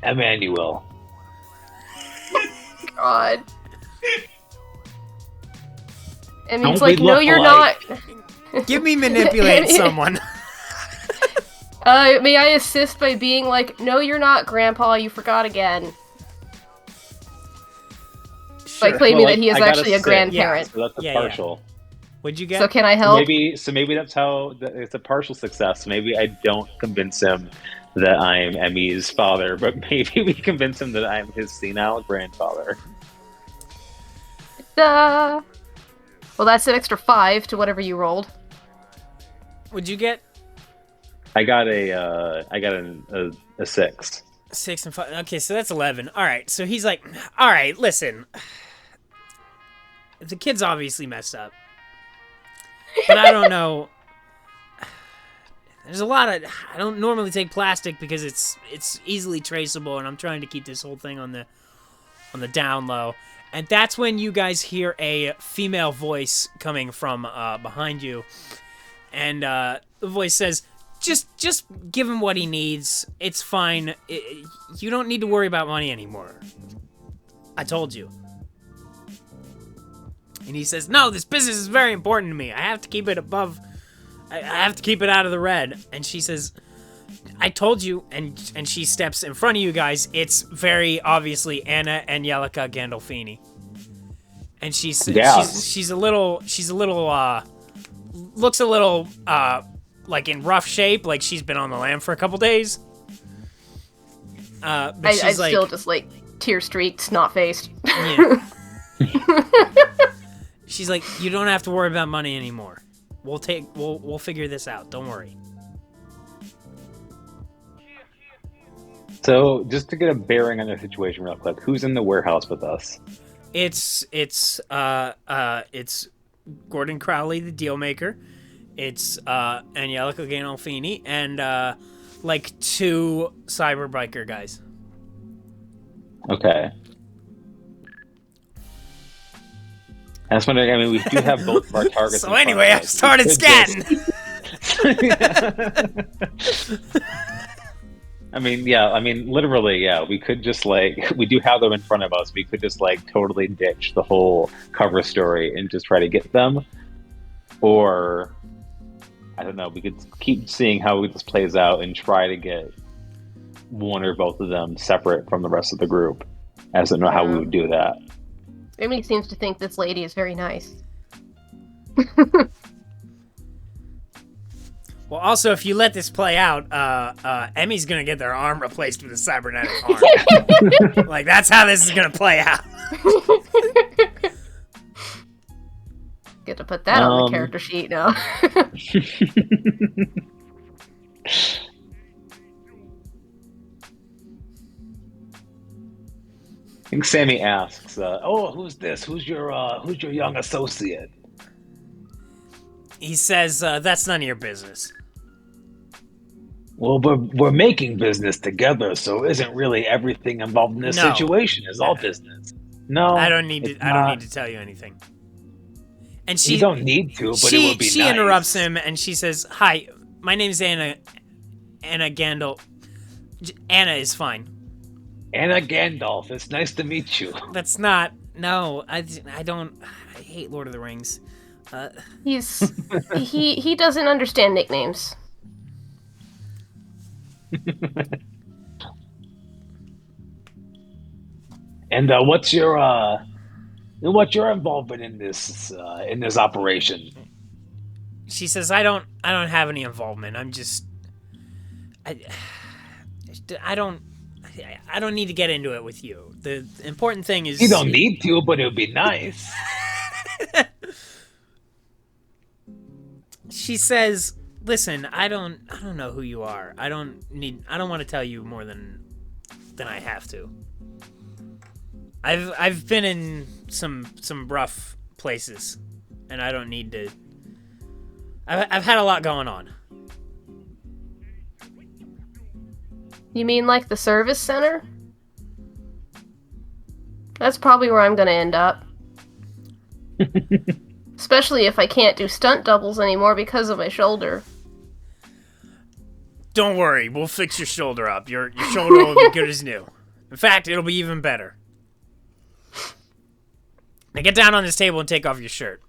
Emmanuel. God. And Don't it's we like, no, look you're alike? not. Give me manipulate someone. May I assist by being like, no, you're not, Grandpa, you forgot again. By claiming that he is I got actually a 6, grandparent. so that's a Yeah. partial. What'd you get? So can I So help? maybe that's how it's a partial success. Maybe I don't convince him that I am Emmy's father, but maybe we convince him that I am his senile grandfather. Well, that's an extra 5 to whatever you rolled. What'd you get? I got a 6. 6 and 5. Okay, so that's 11. All right, so he's like, all right, listen. the kid's obviously messed up. But I don't know. There's a lot of... I don't normally take plastic because it's easily traceable, and I'm trying to keep this whole thing on the down low. And that's when you guys hear a female voice coming from behind you. And the voice says, just give him what he needs. It's fine. You don't need to worry about money anymore. I told you. And he says, no, this business is very important to me. I have to keep it above... I have to keep it out of the red. And she says, I told you, and she steps in front of you guys. It's very obviously Anna Angelica Gandolfini. And she's a little looks a little like in rough shape, like she's been on the lam for a couple days. But I she's still just like tear streaked, snot faced. Yeah. She's like, you don't have to worry about money anymore. We'll figure this out. Don't worry. So, just to get a bearing on the situation real quick, who's in the warehouse with us? It's Gordon Crowley, the deal maker. It's Angelica Gandolfini and like 2 cyber biker guys. Okay. I was wondering, I mean, we do have both of our targets. So anyway, I started scatting. I mean, literally, yeah, we could just, like, we do have them in front of us. We could just, like, totally ditch the whole cover story and just try to get them. Or, I don't know, we could keep seeing how this plays out and try to get one or both of them separate from the rest of the group. I don't know how we would do that. Emmy seems to think this lady is very nice. Well, also, if you let this play out, Emmy's gonna get their arm replaced with a cybernetic arm. Like, that's how this is gonna play out. Get to put that on the character sheet now. I think Sammy asks, "Oh, who's this? Who's your young associate?" He says, "That's none of your business." Well, we're making business together, so isn't really everything involved in this situation is all business? No, I don't need to tell you anything. And you don't need to, but it would be she nice. interrupts him and she says, "Hi, my name's Anna Gandalf. Anna is fine." Anna Gandalf, it's nice to meet you. That's not. No, I don't. I hate Lord of the Rings. He doesn't understand nicknames. And what's your involvement in this operation? She says, "I don't have any involvement. I'm just. I don't need to get into it with you. The important thing is... You don't need to, but it would be nice. She says, "Listen, I don't know who you are. I don't want to tell you more than I have to. I've been in some rough places, and I don't need to... I've had a lot going on." You mean like the service center? That's probably where I'm gonna end up. Especially if I can't do stunt doubles anymore because of my shoulder. Don't worry, we'll fix your shoulder up. Your shoulder will be good as new. In fact, it'll be even better. Now get down on this table and take off your shirt.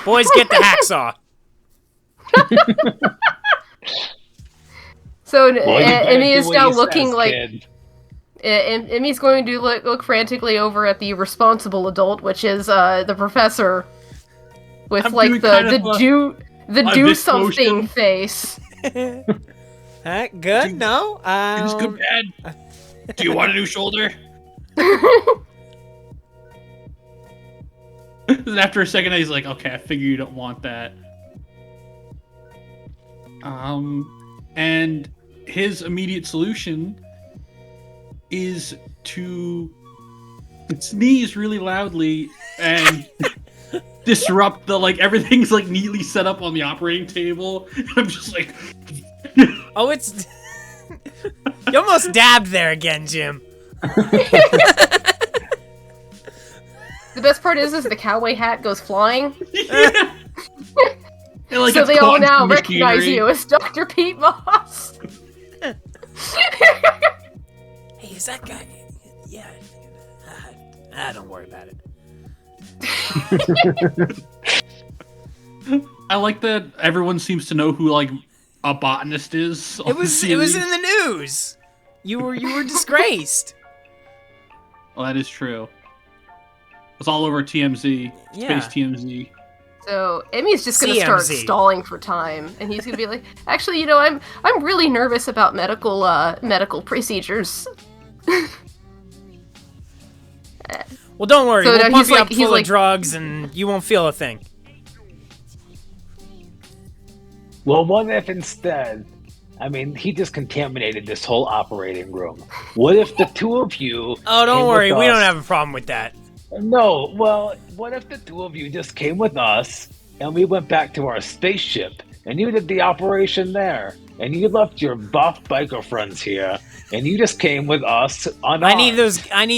Boys, get the hacksaw. So Emmy is now looking like... Kid. Emmy's going to look frantically over at the responsible adult, which is the professor, with I'm like doing the do something motion. face. Good? No? Is good, bad? Do you want a new shoulder? And after a second, he's like, "Okay, I figure you don't want that." And his immediate solution is to sneeze really loudly and disrupt the everything's neatly set up on the operating table. I'm just like, oh, it's you almost dabbed there again, Jim. The best part is the cowboy hat goes flying. yeah. And, So it's they all caught now in the recognize machinery. you as Dr. Pete Moss. Hey, is that guy? Yeah. Don't worry about it. I like that everyone seems to know who a botanist is. It was in the news. You were disgraced. Well, that is true. It's all over TMZ. Yeah. Space TMZ. So Emmy's just gonna start CMZ. stalling for time, and he's gonna be like, "Actually, I'm really nervous about medical procedures." Well, don't worry. So We'll now pump he's you like- up he's full of like- drugs, and you won't feel a thing. Well, what if instead, he just contaminated this whole operating room. What if the two of you... Oh, don't came worry. with We don't us- have a problem with that. No, well, what if the two of you just came with us, and we went back to our spaceship, and you did the operation there, and you left your buff biker friends here, and you just came with us on I need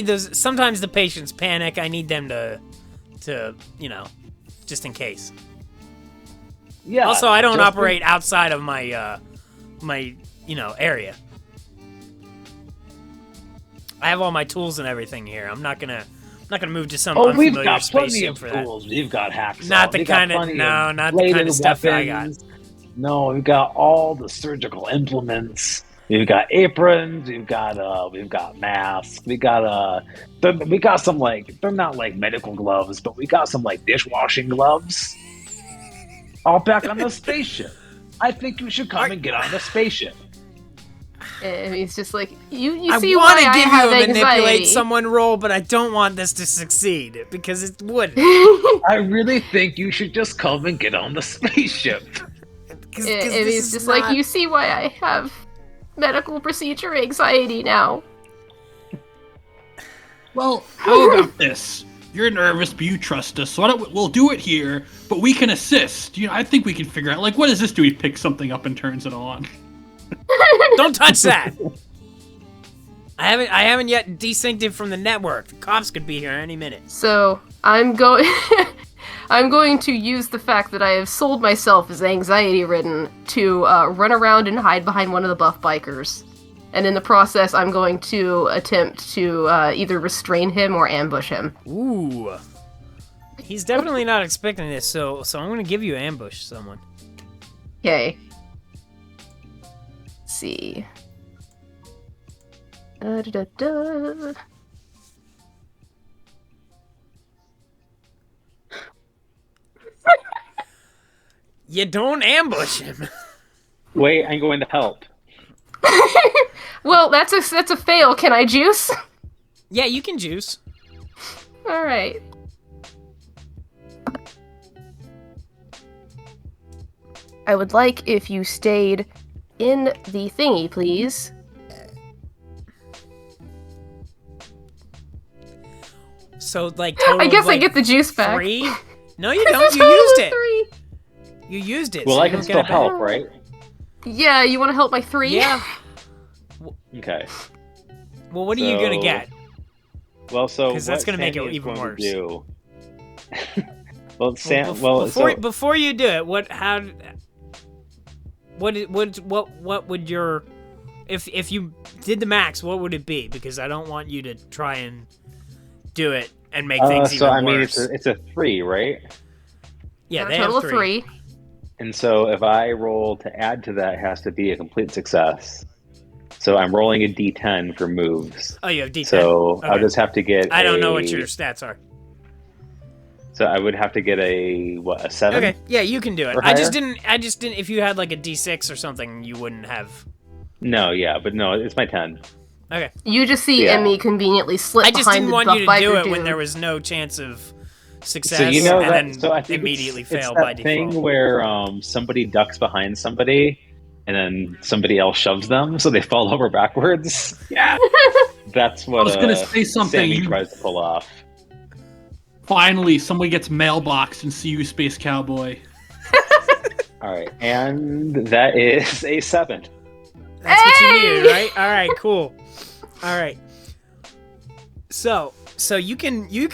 those. Sometimes the patients panic. I need them to just in case. Yeah. Also, I don't just operate outside of my area. I have all my tools and everything here. I'm not gonna move to some Oh, we've unfamiliar got plenty spaceship of for that. tools. We've got hacks. Not the kind of stuff that I got. No, we've got all the surgical implements. We've got aprons. We've got masks. We got some they're not medical gloves, but we got some dishwashing gloves. All back on the spaceship. I think you should come and get on the spaceship. And he's just like, you I see want why to I give have you a anxiety. manipulate someone roll, but I don't want this to succeed because it would. I really think you should just come and get on the spaceship. Cause And this he's is just not- like, you see why I have medical procedure anxiety now. Well, how about this? You're nervous, but you trust us, so we'll do it here, but we can assist. I think we can figure out, what does this do? He picks something up and turns it on. Don't touch that. I haven't yet desynced it from the network. The cops could be here any minute. So I'm going to use the fact that I have sold myself as anxiety-ridden to run around and hide behind one of the buff bikers. And in the process, I'm going to attempt to either restrain him or ambush him. Ooh. He's definitely not expecting this, so I'm gonna give you ambush someone. Okay. Let's see. Da-da-da-da. You don't ambush him. Wait, I'm going to help. Well, that's a fail. Can I juice? Yeah, you can juice. All right. I would like if you stayed in the thingy, please. So total I guess of, I get the juice back. 3? No, you It's don't. a You total used of it. 3. You used it. Well, so I you can don't still get it back. help, right? Yeah, you want to help my 3? Yeah. Okay. Well, what are you gonna So- get? Well, so 'Cause that's what gonna make it Sammy is even going worse. to do- well, Before you do it, what would your if you did the max, what would it be? Because I don't want you to try and do it and make things even so I mean, worse. it's a 3, right? Yeah, A they total have of 3. 3. And so if I roll to add to that, it has to be a complete success. So I'm rolling a D10 for moves. Oh, you have D10. So I'll Okay. just have to get. I don't know what your stats are. So I would have to get a 7. Okay, yeah, you can do it. Or I just higher? didn't. If you had a D6 or something, you wouldn't have. No, yeah, but no, it's my 10. Okay. You just see Yeah. Emmy conveniently slip I just behind didn't the want buff you to biker do it dude. when there was no chance of success, So you know and that. then So I think immediately it's fail that by thing default. where somebody ducks behind somebody, and then somebody else shoves them, so they fall over backwards. Yeah. That's what I was gonna say something. Sammy tries to pull off. Finally, somebody gets mailboxed in CU Space Cowboy. All right, and that is a 7. That's what you needed, right? All right, cool. All right. So you can do you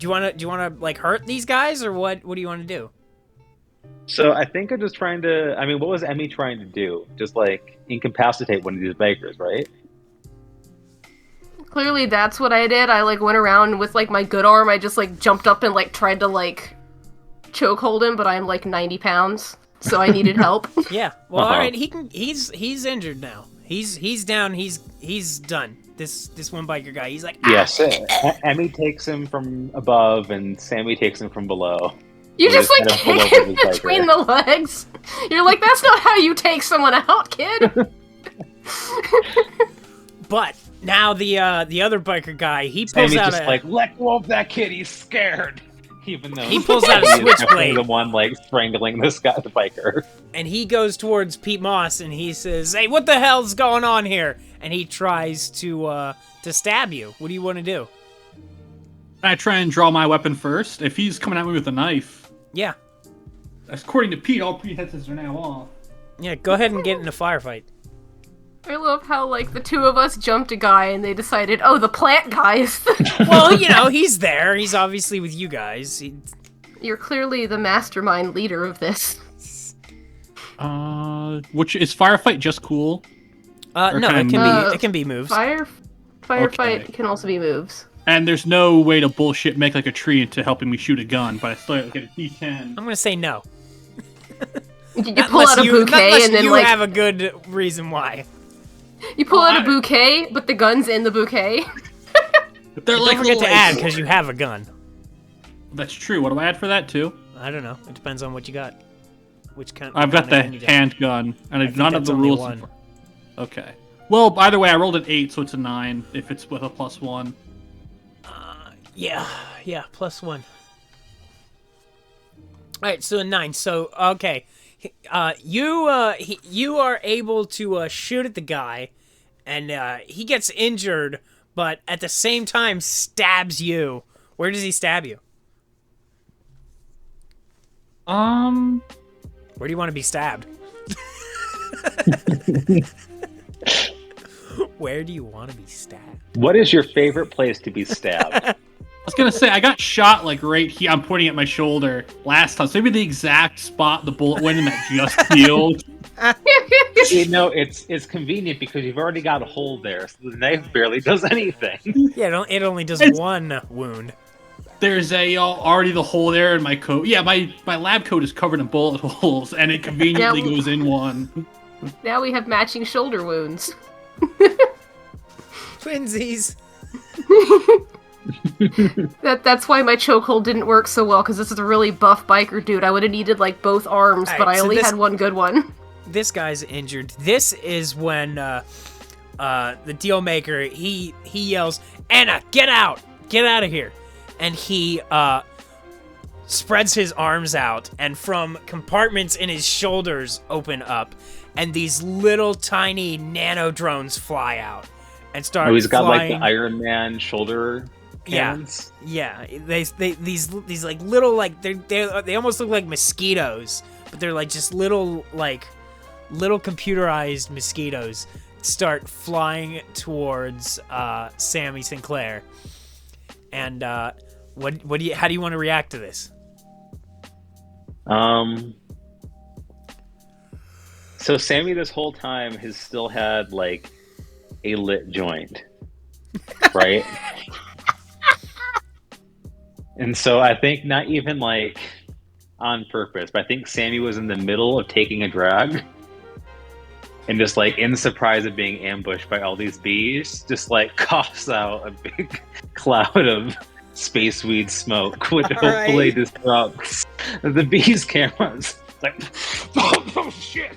want to like hurt these guys, or what do you want to do? So I think I'm just trying to. I mean, what was Emmy trying to do? Just like incapacitate one of these bikers, right? Clearly, that's what I did. I like went around with like my good arm. I just like jumped up and like tried to like chokehold him, but I'm like 90 pounds, so I needed help. Yeah. Well, all right. He's injured now. He's down. He's done. This one biker guy. He's like, Yes. Emmy takes him from above, and Sammy takes him from below. You They just like kind of pull kick over him his between biker. the legs. You're like, that's not how you take someone out, kid. But now the other biker guy, he pulls Sammy's out just like, let go of that kid. He's scared. Even though He pulls out a Sammy is definitely switchblade. the one like strangling this guy, the biker. and he goes towards Pete Moss and he says, "Hey, what the hell's going on here?" And he tries to stab you. What do you want to do? I try and draw my weapon first. If he's coming at me with a knife, Yeah. according to Pete, all pretenses are now off. Yeah, go ahead and get in a firefight. I love how like the two of us jumped a guy and they decided, oh, the plant guy is Well, you know, he's there. He's obviously with you guys. You're clearly the mastermind leader of this. Which is firefight just cool? Or No, can it can be moves. Firefight Okay. can also be moves. And there's no way to bullshit make like a tree into helping me shoot a gun, but I still get a D10. I'm gonna say no. You pull out a bouquet and then you like have a good reason why. you pull out a bouquet, but the gun's in the bouquet. They're Don't like forget to little, add because you have a gun. That's true. What do I add for that too? I don't know. It depends on what you got. Which kind? I've got the handgun, and I do not have the rules. Okay. Well, either way, I rolled an 8, so it's a 9 if it's with a +1. Yeah, +1. All right, so a 9. So okay, you are able to shoot at the guy, and he gets injured, but at the same time stabs you. Where does he stab you? Where do you want to be stabbed? Where do you want to be stabbed? What is your favorite place to be stabbed? I was gonna say I got shot like right here. I'm pointing at my shoulder last time, so maybe the exact spot the bullet went in that just healed. You know, it's convenient because you've already got a hole there, so the knife barely does anything. Yeah, it only does one wound. There's already the hole there in my coat. Yeah, my lab coat is covered in bullet holes, and it conveniently goes in one. Now we have matching shoulder wounds. Twinsies. That's why my chokehold didn't work so well, because this is a really buff biker dude. I would have needed like both arms, All but right, I so only this- had one good one. This guy's injured. This is when the deal maker he yells, "Anna, get out! Get out of here!" And he spreads his arms out, and from compartments in his shoulders open up, and these little tiny nano drones fly out and start. Oh, he's got flying. like the Iron Man shoulder cannons. Yeah. These like little like they almost look like mosquitoes, but they're like just little computerized mosquitoes start flying towards Sammy Sinclair. And how do you want to react to this? So Sammy this whole time has still had like a lit joint, right? And so I think not even like on purpose, but I think Sammy was in the middle of taking a drag and just like in surprise of being ambushed by all these bees, just like coughs out a big cloud of space weed smoke, which hopefully disrupts the bees' cameras. Like, oh shit!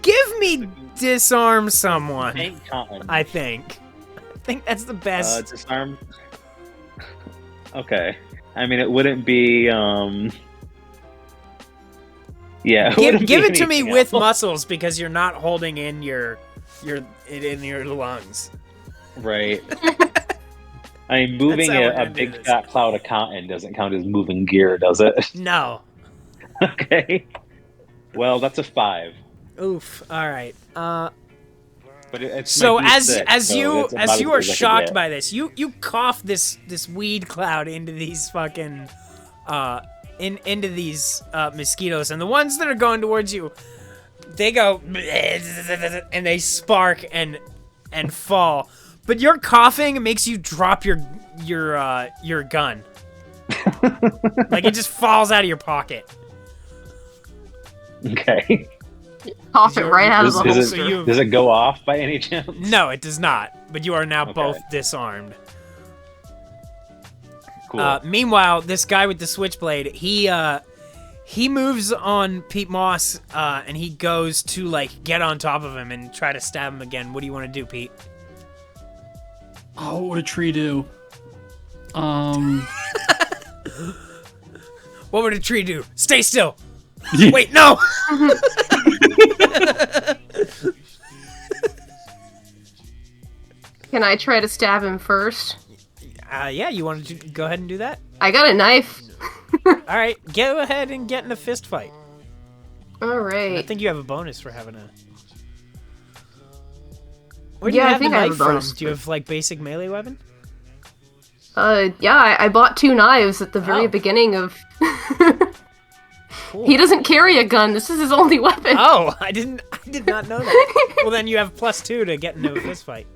Give me disarm someone. Ain't time. I think that's the best. Disarm. Okay. I mean, it wouldn't be. Yeah. Give it to me with muscles because you're not holding in your lungs. Right. I mean, moving a big fat cloud of cotton doesn't count as moving gear, does it? No. Okay. Well, that's a 5. Oof. All right. But it's so my as D6, you it's about are as good as I could shocked get. by this, you cough this weed cloud into these fucking into these mosquitoes, and the ones that are going towards you, they go and they spark and fall. But your coughing makes you drop your gun. Like it just falls out of your pocket. Okay. Cough it right out of the holster. Does it go off by any chance? No, it does not. But you are now Okay. both disarmed. Cool. Meanwhile, this guy with the switchblade, he moves on Pete Moss, and he goes to like get on top of him and try to stab him again. What do you want to do, Pete? Oh, what would a tree do? What would a tree do? Stay still. Wait, no. Can I try to stab him first? Yeah, you want to go ahead and do that? I got a knife. All right, go ahead and get in a fist fight. All right. I think you have a bonus for having a. Where do Yeah, you I have think the I have knife a from? bonus. Do you have like basic melee weapon? Yeah, I bought 2 knives at the very Oh. beginning of... Cool. He doesn't carry a gun. This is his only weapon. Oh, I did not know that. Well, then you have +2 to get into a fist fight.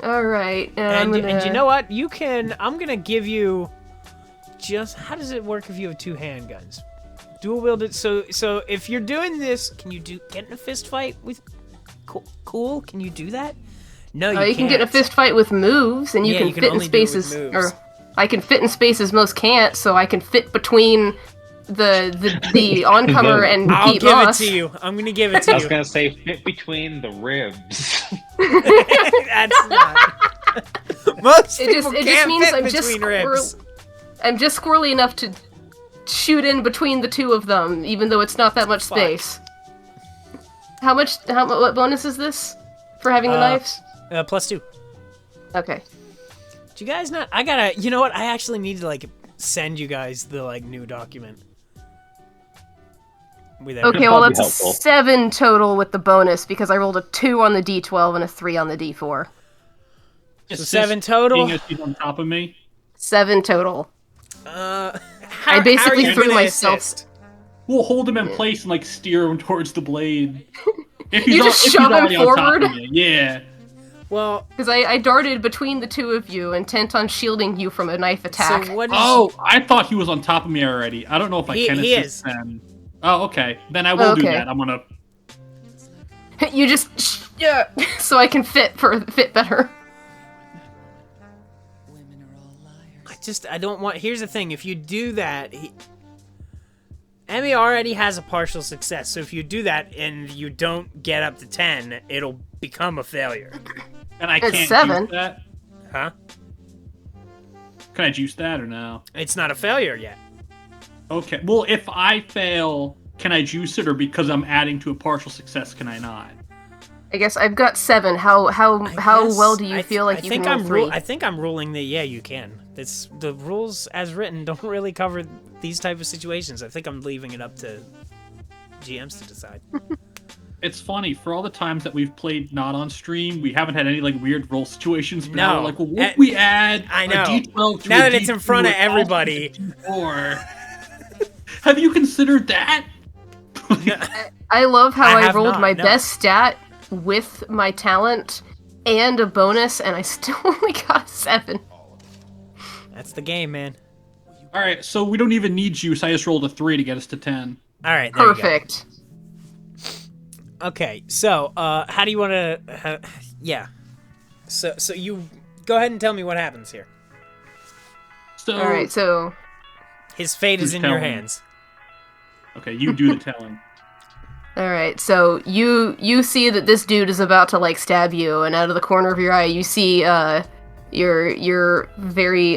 All right. And you know what? You can. I'm gonna give you. Just how does it work if you have 2 handguns? Dual wielded. So if you're doing this, can you get in a fist fight with? Cool. Can you do that? No, you You can get in a can't. fist fight with moves, and you Yeah, can you can fit in only do it with spaces. moves. Or I can fit in spaces most can't, so I can fit between the oncomer and I'll Pete give Moss. it to you. I'm gonna give it to I was you. gonna say fit between the ribs. That's not. Most people It just can't means fit I'm just between ribs. I'm just squirrely enough to shoot in between the 2 of them, even though it's not that much Fuck. space. What bonus is this for having the knives? +2. Okay. Do you guys not? I gotta. You know what? I actually need to like send you guys the like new document. With Okay, everything. well probably that's helpful. 7 total with the bonus because I rolled a 2 on the D12 and a 3 on the D4. So 7 total. Being as he's on top of me. 7 total. How I basically how are you threw gonna myself- assist? We'll hold him in place and like steer him towards the blade. If You just if shove him already on top forward? of me, yeah. Well, Because I darted between the 2 of you, intent on shielding you from a knife attack. so what is? Oh, I thought he was on top of me already. I don't know if I can He assist is. then. Oh, okay. Then I will do Okay. that. I'm gonna. You just yeah, so I can fit better. I don't want. Here's the thing: if you do that, Emmy already has a partial success. So if you do that and you don't get up to 10, it'll become a failure. And I It's can't 7. juice that. Huh? Can I juice that or no? It's not a failure yet. Okay. Well, if I fail, can I juice it, or because I'm adding to a partial success, can I not? I guess I've got 7. How Yes, well do you feel like I you think can roll 3? I think I'm ruling that you can. It's the rules as written don't really cover these type of situations. I think I'm leaving it up to GMs to decide. It's funny, for all the times that we've played not on stream, we haven't had any like weird roll situations. But now No. we're like, well, what if we add I know. a D12 to Now a that it's in D2 front of and also everybody. a D4? Have you considered that? I love how I have rolled not, my no. best stat with my talent and a bonus, and I still only got a 7. That's the game, man. All right, so we don't even need juice. I just rolled a 3 to get us to 10. All right, there you go. Perfect. Okay, so how do you want to? Yeah. So you go ahead and tell me what happens here. So, All right, so His fate is Who's in your telling? hands. okay, you do the telling. all right, so you see that this dude is about to like stab you, and out of the corner of your eye, you see your very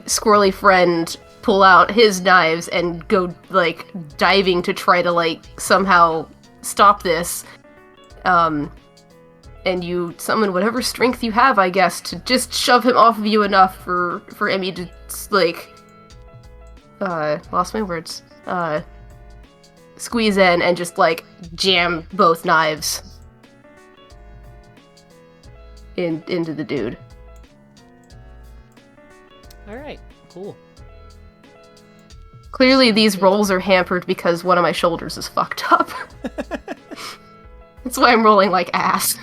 squirrely friend pull out his knives and go, like, diving to try to, like, somehow stop this. And you summon whatever strength you have, I guess, to just shove him off of you enough for Emmy to, like, lost my words, squeeze in and just, like, jam both knives into the dude. Alright, cool. Clearly these rolls are hampered because one of my shoulders is fucked up. That's why I'm rolling like ass.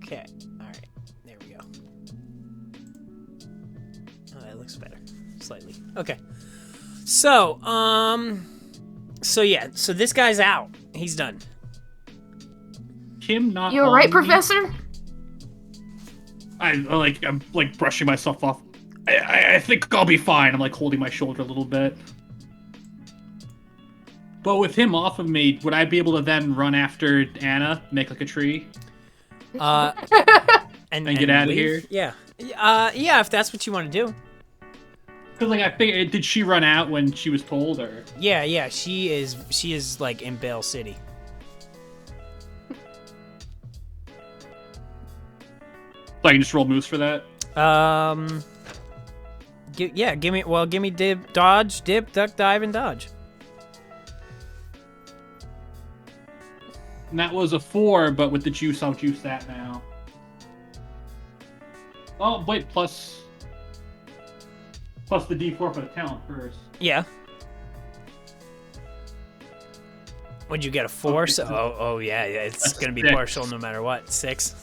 Okay, alright. There we go. Oh, that looks better. Slightly. Okay. So, yeah, so this guy's out. He's done. Him not You alright, on me? Professor? I'm like brushing myself off. I think I'll be fine. I'm like holding my shoulder a little bit. But with him off of me, would I be able to then run after Anna, make like a tree? And get out of leave? here? Yeah. Yeah, if that's what you want to do. Because like I think, did she run out when she was told, or? Yeah, she is like in Bale City. So I can just roll moves for that? Give me dip, dodge, dip, duck, dive, and dodge. And that was a 4, but with the juice, I'll juice that now. Oh, wait, plus the D4 for the talent first. Yeah. Would you get a 4? Okay, So, yeah, it's That's gonna be 6. partial no matter what. 6.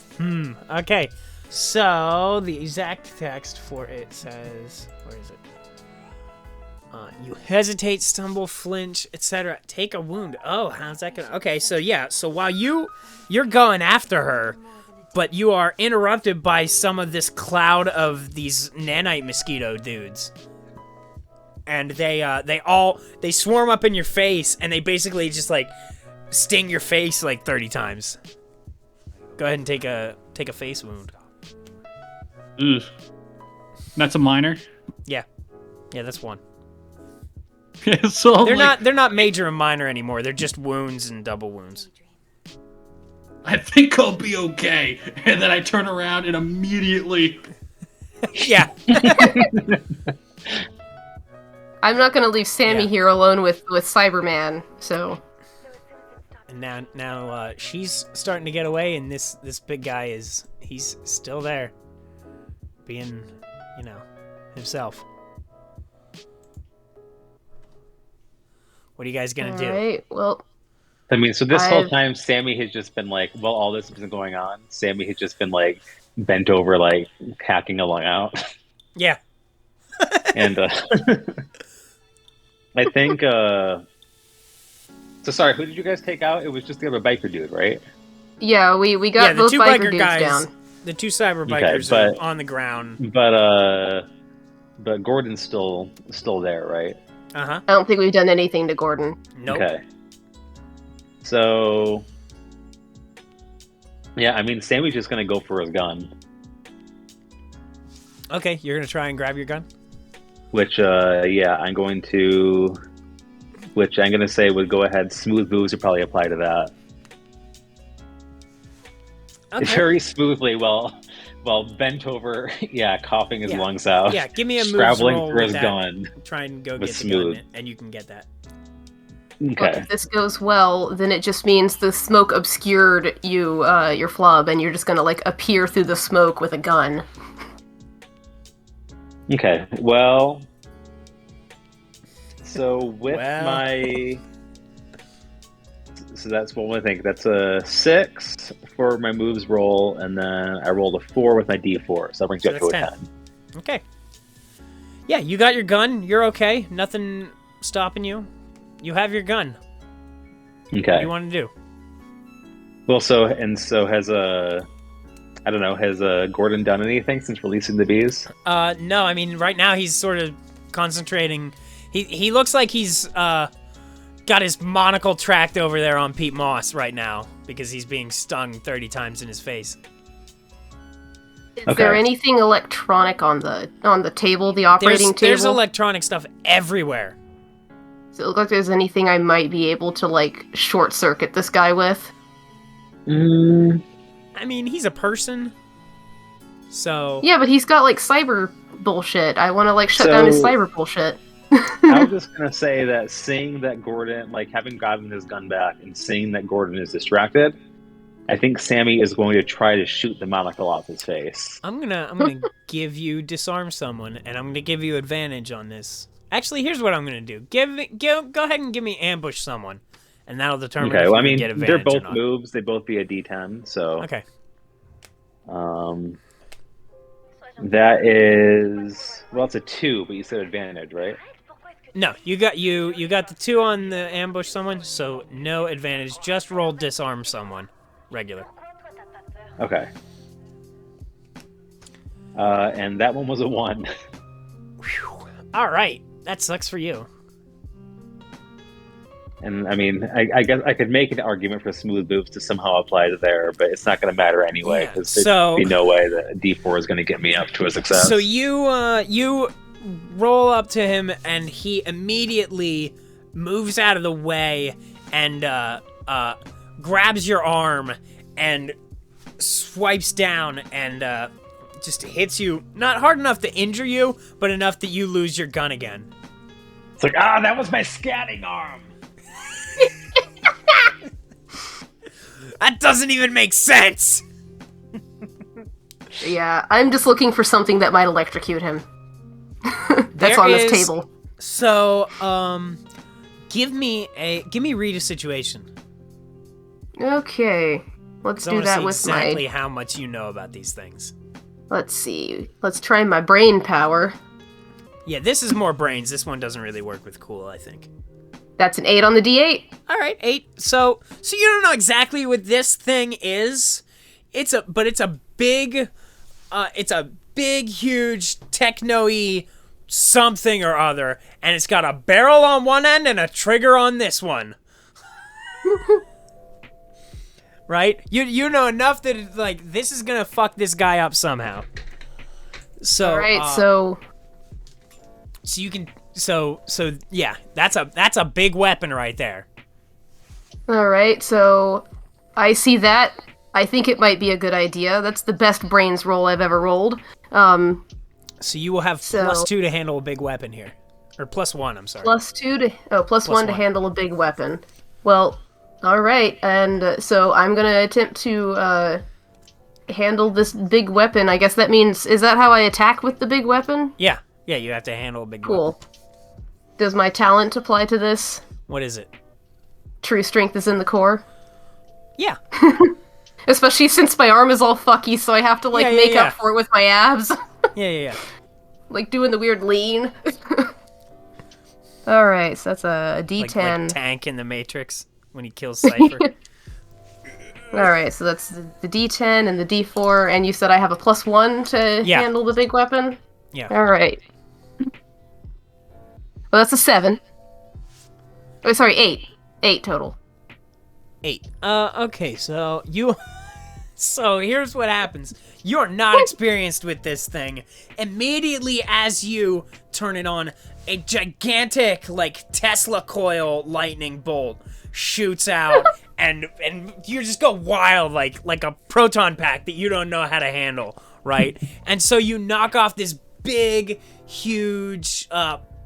Okay. So the exact text for it says, where is it? You hesitate, stumble, flinch, etc. Take a wound. Oh, how's that gonna? Okay, so yeah, so while you're going after her, but you are interrupted by some of this cloud of these nanite mosquito dudes, and they swarm up in your face, and they basically just like sting your face like 30 times. Go ahead and take a face wound. Ugh. That's a minor? Yeah, that's one. So They're not major and minor anymore. They're just wounds and double wounds. I think I'll be okay. And then I turn around and immediately... Yeah. I'm not gonna leave Sammy Yeah. here alone with Cyberman, so... And now she's starting to get away, and this big guy he's still there, being, himself. What are you guys gonna do? Alright, well... I mean, so this whole I've- time, Sammy has just been like, while all this has been going on, Sammy has just been like bent over, like hacking along out. Yeah. And I think, so sorry, who did you guys take out? It was just the other biker dude, right? Yeah, we got The both two biker biker dudes guys, down. the two cyber Okay, bikers but- are on the ground. But Gordon's still there, right? Uh-huh. I don't think we've done anything to Gordon. Nope. Okay. So, yeah, I mean, Sammy's just gonna go for his gun, Okay, you're gonna try and grab your gun? which, I'm going to say would go ahead. Smooth moves would probably apply to that. Okay. Very smoothly while bent over, coughing his Yeah. lungs out. Yeah, give me a moves scrabbling roll for with his that. gun. Try and go With get the smooth. gun, and you can get that. But Okay. if this goes well, then it just means the smoke obscured your flub, and you're just gonna like appear through the smoke with a gun. Okay. Well, so with Well. so that's what I think. That's a 6 for my moves roll, and then I rolled a 4 with my D4, so that brings you So up to a that's 10. Okay. Yeah, you got your gun. You're okay. Nothing stopping you. You have your gun. What do Okay. you want to do? Well, so has Gordon done anything since releasing the bees? No, I mean, right now he's sort of concentrating. He looks like he's got his monocle tracked over there on Pete Moss right now because he's being stung 30 times in his face. Is there anything electronic on the table, the operating table? There's electronic stuff everywhere. Does it look like there's anything I might be able to, like, short-circuit this guy with? I mean, he's a person, so... Yeah, but he's got, like, cyber bullshit. I want to, like, shut down his cyber bullshit. I was just gonna say that seeing that Gordon, like, having gotten his gun back and seeing that Gordon is distracted, I think Sammy is going to try to shoot the monocle off his face. I'm gonna give you disarm someone, and I'm gonna give you advantage on this. Actually, here's what I'm gonna do. Go ahead and give me ambush someone, and that'll determine if you can get advantage they're both or not. moves. They both be a D10, so... Okay. That is... Well, it's a 2, but you said advantage, right? No, you got the 2 on the ambush someone, so no advantage. Just roll disarm someone. Regular. Okay. And that one was a 1. All right. That sucks for you. And, I mean, I guess I could make an argument for smooth moves to somehow apply to there, but it's not going to matter anyway, because there'd be no way that a D4 is going to get me up to a success. So you roll up to him, and he immediately moves out of the way and grabs your arm and swipes down and just hits you, not hard enough to injure you, but enough that you lose your gun again. It's like, that was my scatting arm. That doesn't even make sense! Yeah, I'm just looking for something that might electrocute him. That's on this table. So, give me read a situation. Okay, let's do that with exactly how much you know about these things. Let's see. Let's try my brain power. Yeah, this is more brains. This one doesn't really work with cool, I think. That's an 8 on the D8. All right, 8. So you don't know exactly what this thing is. It's a big, huge techno-y something or other, and it's got a barrel on one end and a trigger on this one. Right? You know enough that it's like this is gonna fuck this guy up somehow. So all right, so you can yeah, that's a big weapon right there. All right, so I see that. I think it might be a good idea. That's the best brains roll I've ever rolled. So you will have +2 to handle a big weapon here. Or +1, I'm sorry. +1 to handle a big weapon. Well, alright, and so I'm gonna attempt to handle this big weapon. I guess that means, is that how I attack with the big weapon? Yeah, you have to handle a big weapon. Cool. Does my talent apply to this? What is it? True strength is in the core? Yeah. Especially since my arm is all fucky, so I have to, like, make up for it with my abs. Yeah. Like, doing the weird lean. Alright, so that's a D10. Like Tank in the Matrix, when he kills Cypher. Alright, so that's the D10 and the D4, and you said I have a +1 to handle the big weapon? Yeah. Alright. Well, that's a 7. Oh, sorry, 8. 8 total. 8. Okay, so so here's what happens. You're not experienced with this thing. Immediately as you turn it on, a gigantic, like, Tesla coil lightning bolt shoots out, and you just go wild like a proton pack that you don't know how to handle, right? And so you knock off this big, huge,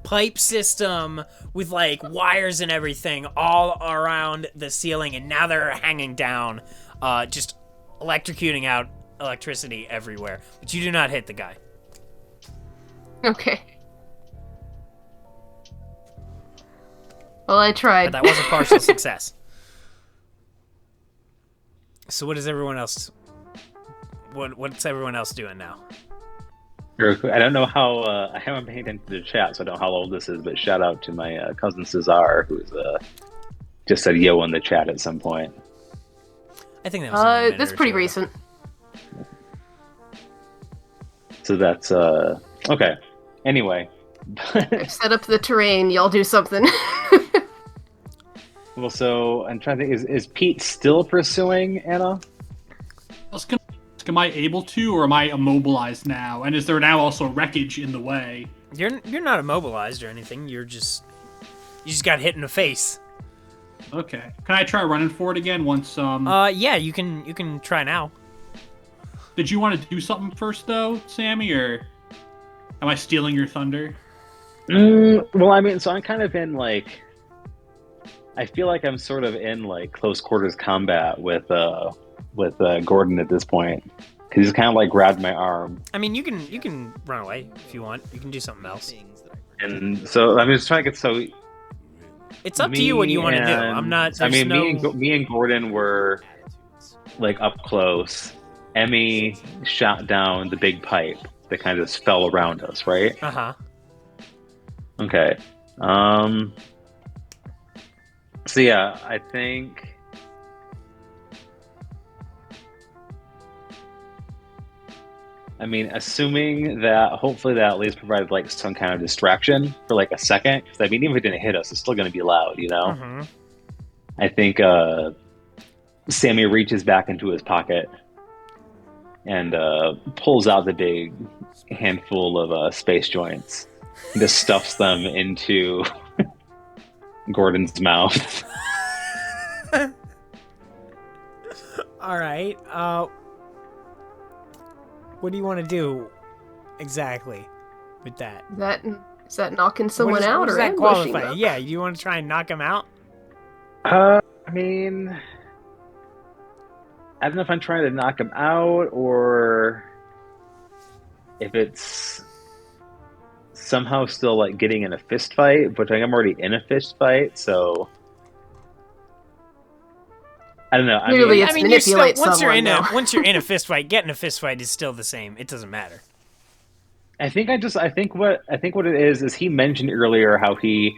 pipe system with, like, wires and everything all around the ceiling, and now they're hanging down, just electrocuting out electricity everywhere. But you do not hit the guy. Okay. Well, I tried. But that was a partial success. So what is everyone else... What's everyone else doing now? I don't know how, I haven't paid attention to the chat, so I don't know how old this is, but shout out to my cousin Cesar, who's just said yo in the chat at some point. I think that was that's pretty recent. So that's, okay. Anyway. I've set up the terrain, y'all do something. Well, so, I'm trying to think, is Pete still pursuing Anna? Am I able to, or am I immobilized now? And is there now also wreckage in the way? You're not immobilized or anything. You just got hit in the face. Okay. Can I try running for it again once? Yeah, you can try now. Did you want to do something first though, Sammy, or am I stealing your thunder? Well, I mean, so I'm kind of in like, I feel like I'm sort of in like close quarters combat with Gordon at this point, because he's kind of like grabbed my arm. I mean, you can run away if you want. You can do something else. And so I'm just trying to get It's up to you what you want to do. I'm not. I mean, me and Gordon were like up close. Emmy shot down the big pipe that kind of just fell around us, right? Uh-huh. Okay. So yeah, I think I mean, assuming that hopefully that at least provided like some kind of distraction for like a second. 'Cause, I mean, even if it didn't hit us, it's still going to be loud, you know? Mm-hmm. I think Sammy reaches back into his pocket and pulls out the big handful of space joints and just stuffs them into Gordon's mouth. All right. What do you want to do exactly with that? Is that knocking someone out what or that ambushing qualify? them? Yeah, you want to try and knock him out? I mean, I don't know if I'm trying to knock him out or if it's somehow still like getting in a fist fight, but I'm already in a fist fight, so I don't know. Clearly, it's you're still, manipulate once you're someone, in though. once you're in a fist fight, getting a fist fight is still the same. It doesn't matter. I think what it is he mentioned earlier how he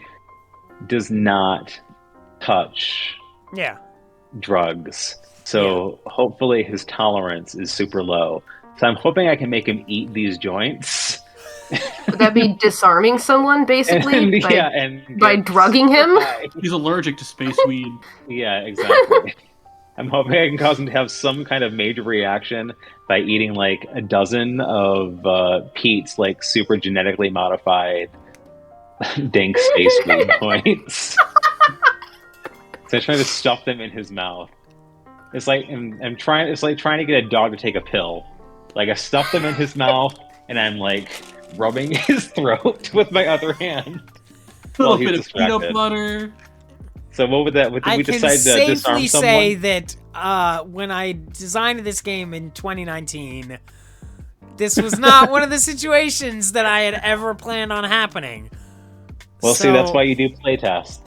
does not touch Yeah. drugs. So hopefully his tolerance is super low. So I'm hoping I can make him eat these joints. Would that be disarming someone, basically? by drugging him? He's allergic to space weed. Yeah, exactly. I'm hoping I can cause him to have some kind of major reaction by eating like a dozen of Pete's like super genetically modified dank space weed points. So I'm trying to stuff them in his mouth. It's like I'm trying. It's like trying to get a dog to take a pill. Like I stuff them in his mouth, and I'm like rubbing his throat with my other hand. A little bit of peanut butter. So what would that? I we can decide to disarm safely someone? say that when I designed this game in 2019, this was not one of the situations that I had ever planned on happening. Well, see, that's why you do playtest.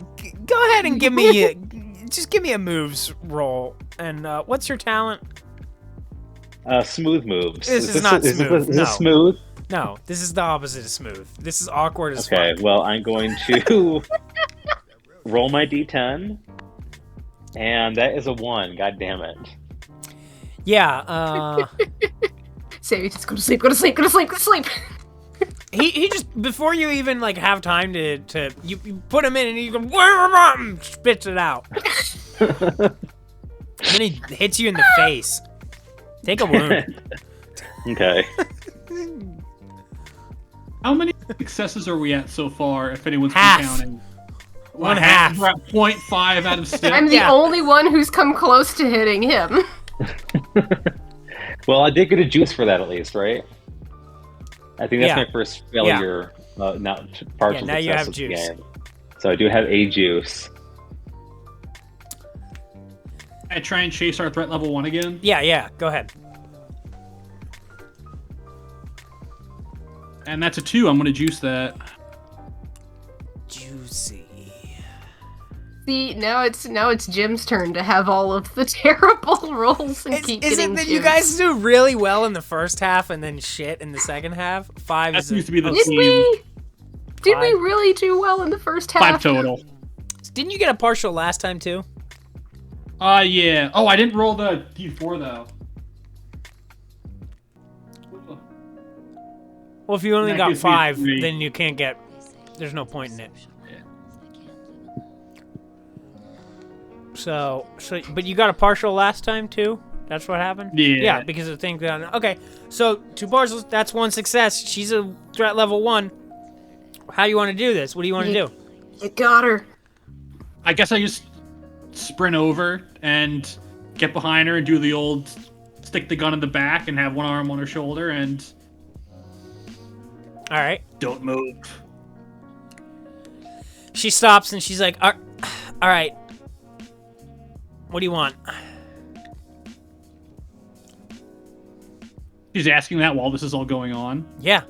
Go ahead and give me just give me a moves roll. And what's your talent? Smooth moves. This is not smooth. Is this smooth? No, this is the opposite of smooth. This is awkward as Okay, fuck. well, I'm going to roll my d10, and that is a 1. God damn it. Yeah, Say, just go to sleep, go to sleep, go to sleep, go to sleep. he just, before you even, like, have time to you put him in and you go, spits it out. And then he hits you in the face. Take a wound. Okay. How many successes are we at so far, if anyone's been Half. counting? One half. We're at 0.5 out of 6. I'm the only one who's come close to hitting him. Well, I did get a juice for that at least, right? I think that's Yeah. my first failure, not partial now success you have of the juice. game. So I do have a juice. I try and chase our threat level 1 again. Yeah, go ahead. And that's a 2. I'm going to juice that. Juicy. See, now it's Jim's turn to have all of the terrible rolls and keep Is getting it that you juiced. guys do really well in the first half and then shit in the second half? 5 That is seems to be the Did team. we? Did we Five. really do well in the first half? 5 total. Didn't you get a partial last time too? Yeah. Oh, I didn't roll the D4 though. Well, if you only That got gives me 5, 3. then you can't get. There's no point in it. So, but you got a partial last time too. That's what happened? Yeah. Because of the thing down. Okay, so 2 parcels, that's 1 success. She's a threat level 1. How do you want to do this? What do you want to do? You got her. I guess I just sprint over and get behind her and do the old stick the gun in the back and have one arm on her shoulder and... All right. Don't move. She stops and she's like, all right. What do you want? She's asking that while this is all going on. Yeah.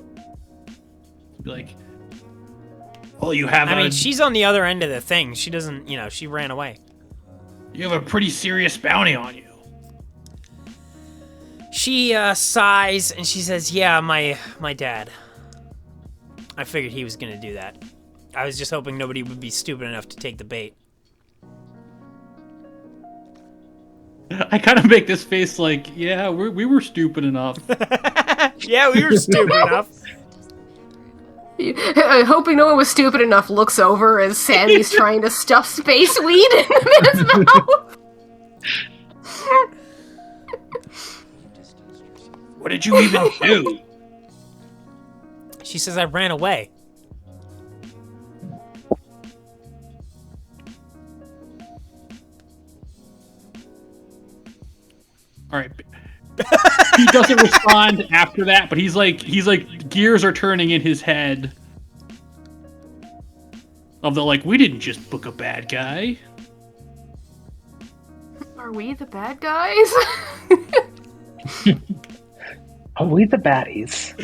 Be like, well, you have I mean, she's on the other end of the thing. She doesn't, she ran away. You have a pretty serious bounty on you. She sighs and she says, yeah, my dad. I figured he was going to do that. I was just hoping nobody would be stupid enough to take the bait. I kind of make this face like, yeah, we were stupid enough. Yeah, we were stupid enough. Hoping no one was stupid enough looks over as Sammy's trying to stuff space weed in his mouth. What did you even do? She says I ran away. All right. He doesn't respond after that, but he's like gears are turning in his head. Of the like, we didn't just book a bad guy. Are we the bad guys? Are we the baddies?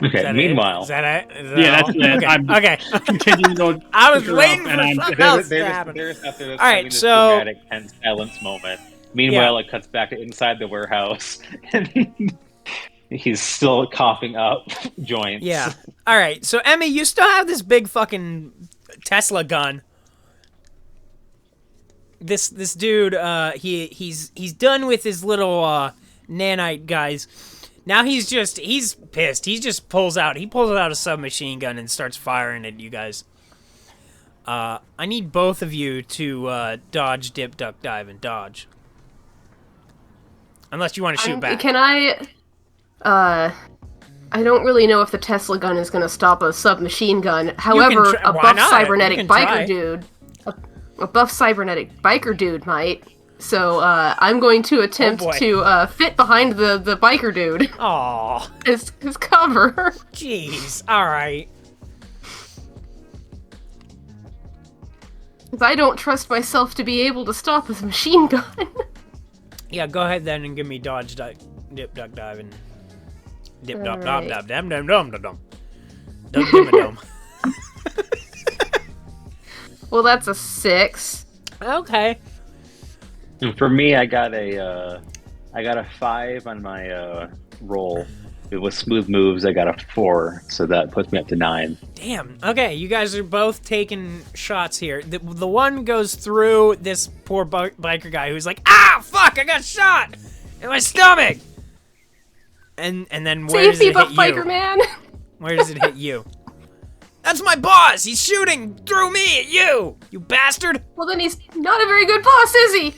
Okay. Meanwhile, Is that it? Is that Yeah, all? that's it. Okay. I'm okay. continuing to I was figure waiting out, for and something else to happen. there's after this, All right, having this so- dramatic tense silence moment. Meanwhile, it cuts back to inside the warehouse, and he's still coughing up joints. Yeah. All right. So Emmy, you still have this big fucking Tesla gun. This dude, he's done with his little nanite guys. Now he's pissed. He pulls out a submachine gun and starts firing at you guys. I need both of you to dodge, dip, duck, dive, and dodge. Unless you want to shoot back. Can I don't really know if the Tesla gun is going to stop a submachine gun. However, try- a why buff not? cybernetic You can biker try. dude, a buff cybernetic biker dude might. So I'm going to attempt boy. to fit behind the biker dude Aw, as his cover. jeez. All right. Because I don't trust myself to be able to stop his machine gun. Yeah, go ahead then and give me dodge, dip, duck, dive, and dip, dop, dop, Alright. dop, dam, dam, dum, dum, dum. Dum, dim, a dum. Well, that's a 6. Okay. And for me, I got a 5 on my roll. With smooth moves, I got a 4, so that puts me up to 9. Damn. Okay, you guys are both taking shots here. The one goes through this poor biker guy who's like, ah, fuck, I got shot in my stomach. And then where does Safety it buff hit biker you? man. Where does it hit you? That's my boss. He's shooting through me at you, you bastard. Well, then he's not a very good boss, is he?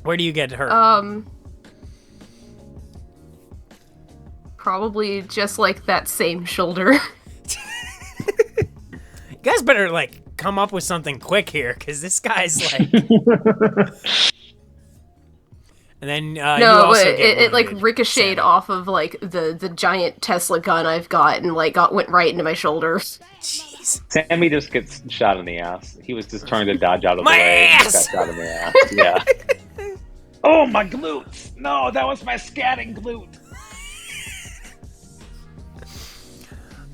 Where do you get hurt? Probably just like that same shoulder. You guys better like come up with something quick here, because this guy's like. And then you No, also but get it like wounded. ricocheted off of like the giant Tesla gun I've got and like went right into my shoulder. Jeez. Sammy just gets shot in the ass. He was just trying to dodge out of My the way. And ass! just got shot in the ass. Yeah. Oh, my glutes! No, that was my scatting glute.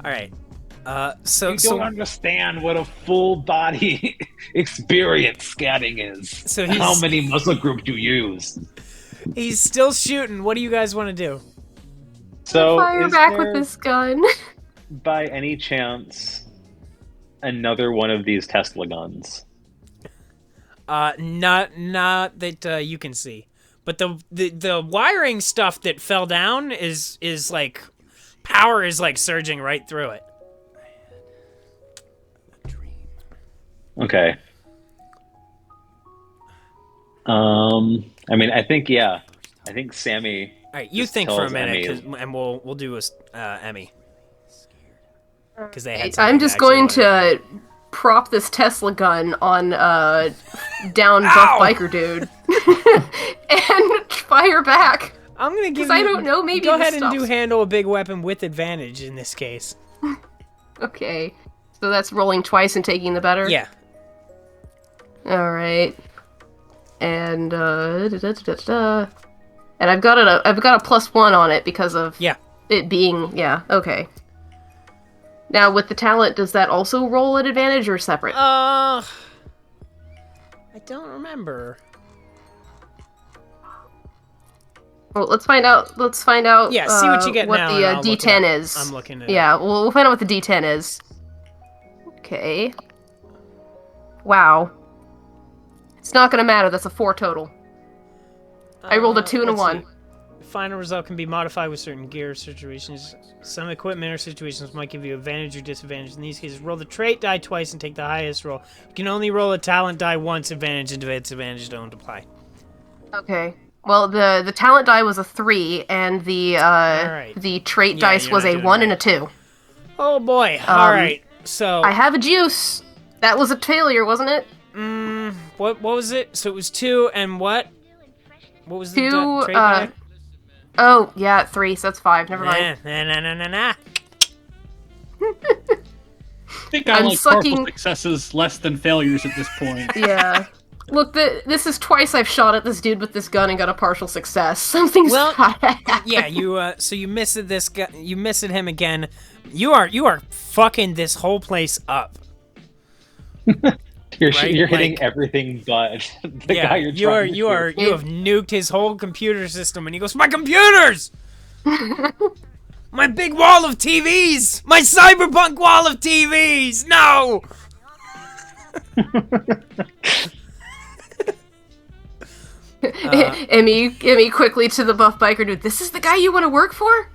All right. You So don't understand what a full body experience scatting is. So How he's- many muscle groups you use. he's still shooting. What do you guys want to do? So, Fire is back there, with this gun. by any chance, another one of these Tesla guns? Not that you can see, but the wiring stuff that fell down is like power is like surging right through it. Okay. I mean, I think Sammy. All right, you just think for a tells minute, Emmy- and we'll do a Emmy because they had. I'm something just they actually going wanted to prop this Tesla gun on down buff Ow! biker dude and fire back. I'm gonna give you. Because I don't know, maybe go this ahead and do stuff's- handle a big weapon with advantage in this case. Okay, so that's rolling twice and taking the better. Yeah. All right. And and I've got a +1 on it because of Yeah. it being okay. Now with the talent, does that also roll at advantage or separate? I don't remember. Well, let's find out. Yeah, see what you get what now, the and I'll look it D10 up. is. I'm looking at Yeah, we'll find out what the D10 is. Okay. Wow. It's not gonna matter. That's a 4 total. I rolled a 2 and a let's 1. see. The final result can be modified with certain gear situations. Some equipment or situations might give you advantage or disadvantage. In these cases, roll the trait die twice and take the highest roll. You can only roll a talent die once. Advantage and disadvantage don't apply. Okay. Well, the talent die was a 3, and the Alright. the trait Yeah, dice you're was not a doing 1 right. and a 2. Oh boy! All right. So I have a juice. That was a failure, wasn't it? what was it? So it was 2 and what? What was the 2. trait die? Oh yeah, 3. So that's 5. Never mind. Nah. I think I I'm like sucking- partial successes less than failures at this point. Yeah. Look, this is twice I've shot at this dude with this gun and got a partial success. Something's Well, gotta happen. Yeah, so you missed it this guy. You missed at him again. You are fucking this whole place up. You're Right, hitting like- everything but the guy you're you trying to you shoot. have nuked his whole computer system, and he goes, "My computers, my big wall of TVs, my cyberpunk wall of TVs, no!" Emmy quickly to the buff biker dude. This is the guy you want to work for?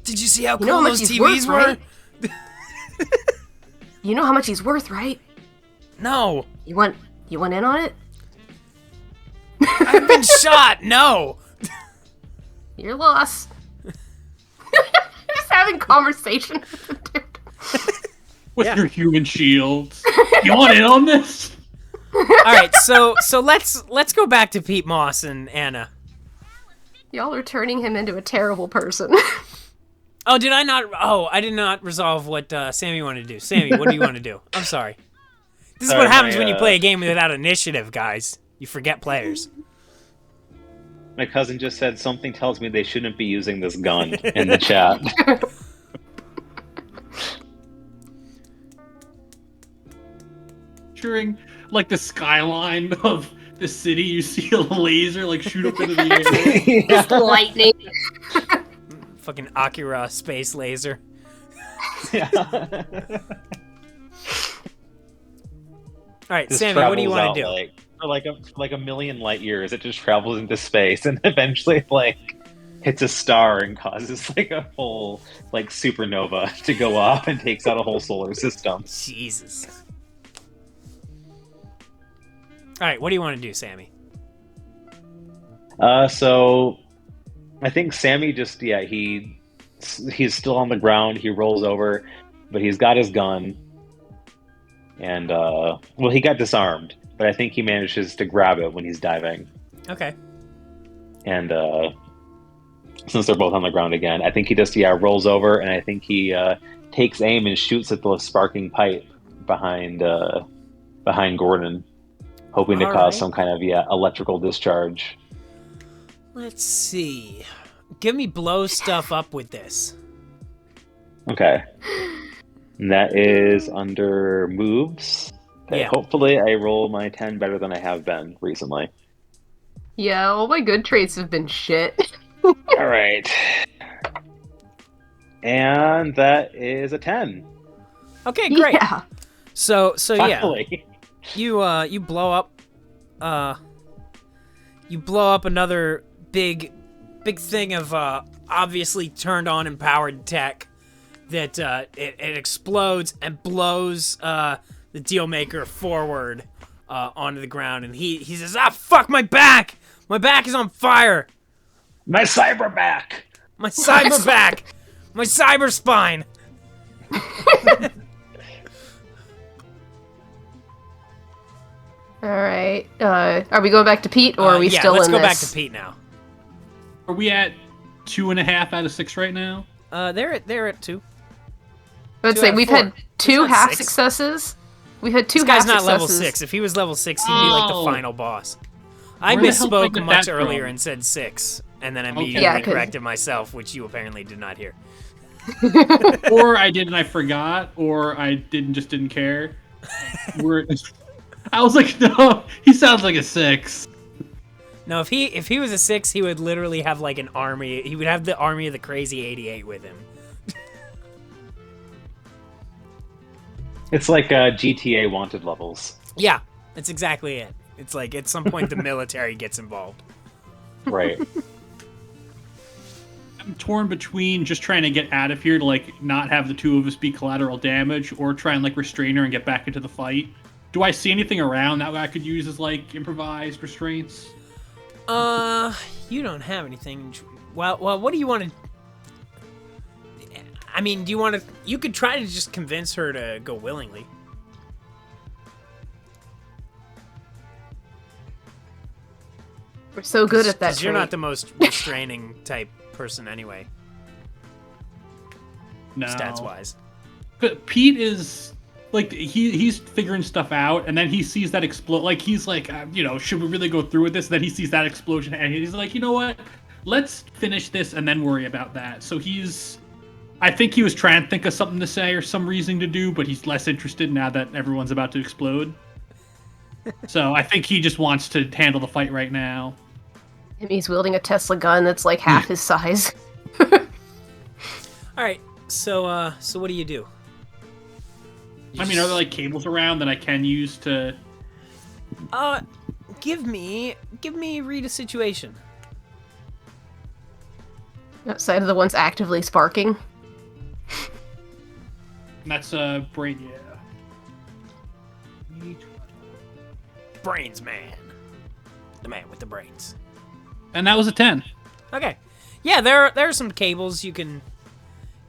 Did you see how You know cool how much those he's TVs worth, were? right? You know how much he's worth, right? No, You want in on it? I've been shot. No. Your loss. Just having conversation with the dude. With your human shields. You want in on this? All right, so let's go back to Pete Moss and Anna. Y'all are turning him into a terrible person. Oh, did I not? Oh, I did not resolve what Sammy wanted to do. Sammy, what do you want to do? I'm sorry. This is Sorry, what happens my, when you play a game without initiative, guys. You forget players. My cousin just said something tells me they shouldn't be using this gun in the chat. During like the skyline of the city, you see a laser like shoot up into the air. Just lightning. Fucking Akira space laser. Yeah. All right, This Sammy, what do you travels want to out, do? for like a million light years, it just travels into space and eventually like hits a star and causes like a whole like supernova to go off and takes out a whole solar system. Jesus. All right, what do you want to do, Sammy? So I think Sammy just he's still on the ground. He rolls over, but he's got his gun, and well, he got disarmed, but I think he manages to grab it when he's diving. Okay. And since they're both on the ground again, I think he just rolls over, and I think he takes aim and shoots at the sparking pipe behind Gordon, hoping to All cause right. some kind of electrical discharge. Let's see. Give me blow stuff up with this. Okay. And that is under moves. Okay, Yeah. hopefully I roll my 10 better than I have been recently. Yeah, all my good traits have been shit. All right. And that is a 10. Okay, great. Yeah. So yeah. Finally. You blow up another big thing of obviously turned on and powered tech that it explodes and blows the deal maker forward onto the ground, and he says, "Ah, fuck my back! My back is on fire! My cyber back! My cyber back! My cyber spine!" All right. Are we going back to Pete, or are we still in this? Let's go back to Pete now. Are we at 2.5 out of 6 right now? They're at 2. Let's say we've had 2 half successes. We've had 2 This half guy's not successes. level 6. If he was level 6, he'd be like the final boss. I Where the hell did I misspoke get much that earlier from? and said 6, and then Okay. immediately Yeah, 'cause- corrected myself, which you apparently did not hear. Or I did and I forgot, or I didn't care. I was like, no, he sounds like a 6. No, if he was a 6, he would literally have like an army. He would have the army of the Crazy 88 with him. It's like GTA wanted levels. Yeah, that's exactly it. It's like at some point the military gets involved. Right. I'm torn between just trying to get out of here to like not have the 2 of us be collateral damage, or try and like restrain her and get back into the fight. Do I see anything around that I could use as like improvised restraints? You don't have anything. Well, what do you want to? I mean, do you want to? You could try to just convince her to go willingly. We're so good at that. Because you're not the most restraining type person anyway, No. stats wise. But Pete is like he's figuring stuff out, and then he sees that explode. Like he's like, should we really go through with this? And then he sees that explosion, and he's like, you know what? Let's finish this and then worry about that. So I think he was trying to think of something to say or some reason to do, but he's less interested now that everyone's about to explode. So I think he just wants to handle the fight right now. He's wielding a Tesla gun that's like half his size. All right. So what do you do? I mean, are there like cables around that I can use to? Give me read a situation. Outside of the ones actively sparking. And that's brain. Yeah. Brains man, the man with the brains. And that was a 10. Okay. Yeah, there are some cables you can,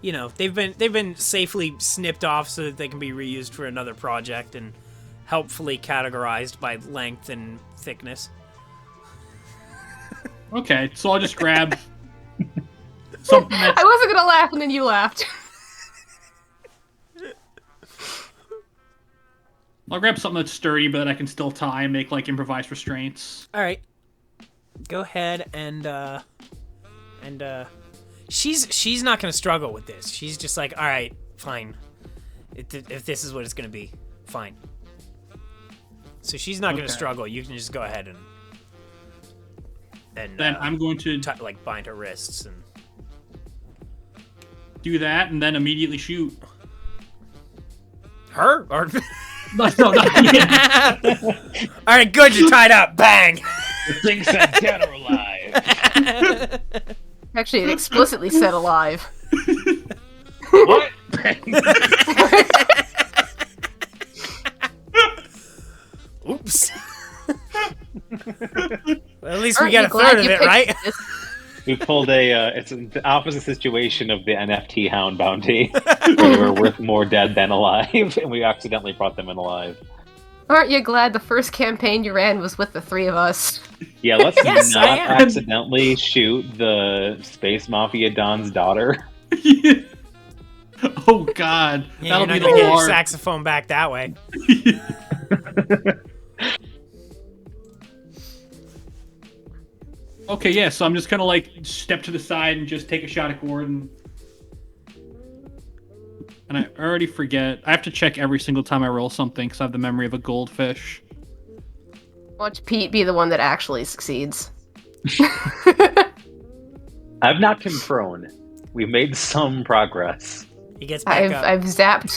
they've been safely snipped off so that they can be reused for another project and helpfully categorized by length and thickness. Okay, so I'll just grab something that. I wasn't gonna laugh, and then you laughed. I'll grab something that's sturdy, but that I can still tie and make like improvised restraints. All right. Go ahead and she's not gonna struggle with this. She's just like, all right, fine. If this is what it's gonna be, fine. So she's not gonna struggle. You can just go ahead and Then I'm going to like bind her wrists and do that, and then immediately shoot. her. Or No, not yet. all right, good. You're tied up. Bang. The thing said dead or alive. Actually, it explicitly said alive. What? Oops. Well, at least we Aren't got you a glad third of you it, picked right? this? We pulled it's the opposite situation of the NFT hound bounty, where they were worth more dead than alive, and we accidentally brought them in alive. Aren't you glad the first campaign you ran was with the 3 of us? Yeah, let's Yes, I not am. accidentally shoot the Space Mafia Don's daughter. Oh God, Yeah, you're that'll not be gonna the get your war. saxophone back that way. Okay, yeah. So I'm just gonna like step to the side and just take a shot at Gordon. And I already forget. I have to check every single time I roll something because I have the memory of a goldfish. Watch Pete be the one that actually succeeds. I've knocked him prone. We've made some progress. He gets back up. I've zapped.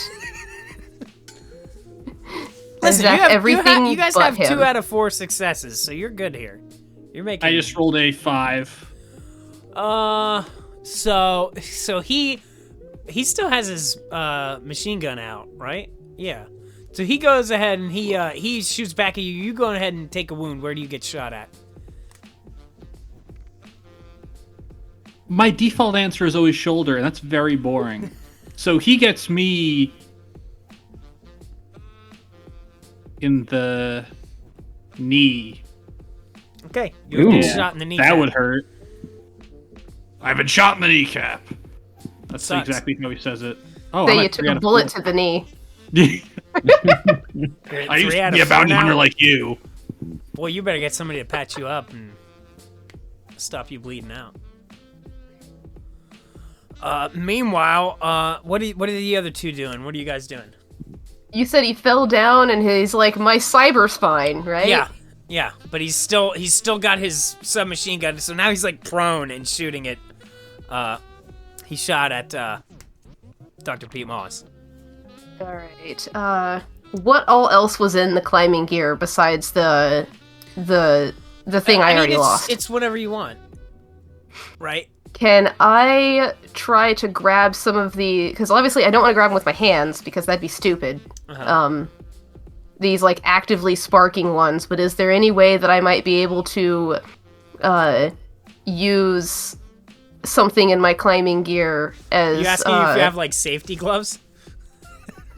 Listen, zapped everything you guys but have him. 2 out of 4 successes, so you're good here. You're making. I just rolled a 5. So he still has his machine gun out, right? Yeah. So he goes ahead and he shoots back at you. You go ahead and take a wound. Where do you get shot at? My default answer is always shoulder, and that's very boring. So he gets me in the knee. Okay, you're getting Ooh. shot in the knee. That would hurt. I've been shot in the kneecap. That's Sucks. exactly how he says it. Oh, Say I'm you at took 3 a out of bullet 4. to the knee. I used to be a bounty hunter like you. Boy, you better get somebody to patch you up and stop you bleeding out. Meanwhile, what are the other two doing? What are you guys doing? You said he fell down and he's like, my cyber spine, right? Yeah, but he's still got his submachine gun, so now he's like prone and shooting it. He shot at Dr. Pete Moss. Alright, what all else was in the climbing gear besides the thing I already lost? It's whatever you want, right? Can I try to grab some of the... Because obviously I don't want to grab them with my hands, because that'd be stupid. These, like, actively sparking ones, but is there any way that I might be able to use something in my climbing gear as... You asking if you have, like, safety gloves?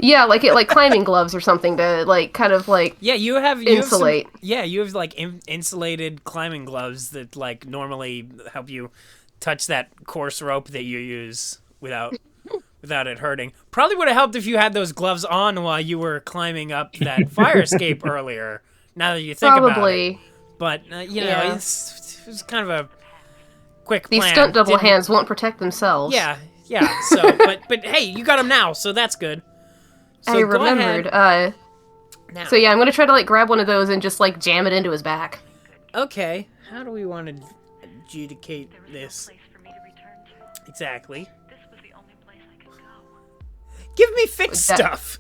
Yeah, like climbing gloves or something to, like, kind of, like, Yeah, you have insulate. You have like insulated climbing gloves that like normally help you touch that coarse rope that you use without it hurting. Probably would have helped if you had those gloves on while you were climbing up that fire escape earlier. Now that you think about it, but you know, Yeah. it was kind of a quick plan. These stunt double Didn't- hands won't protect themselves. Yeah. So, but hey, you got them now, so that's good. So I go remembered. ahead now. So yeah, I'm gonna try to, like, grab one of those and just, like, jam it into his back. Okay, how do we want to adjudicate this? Exactly. Give me fixed That- stuff.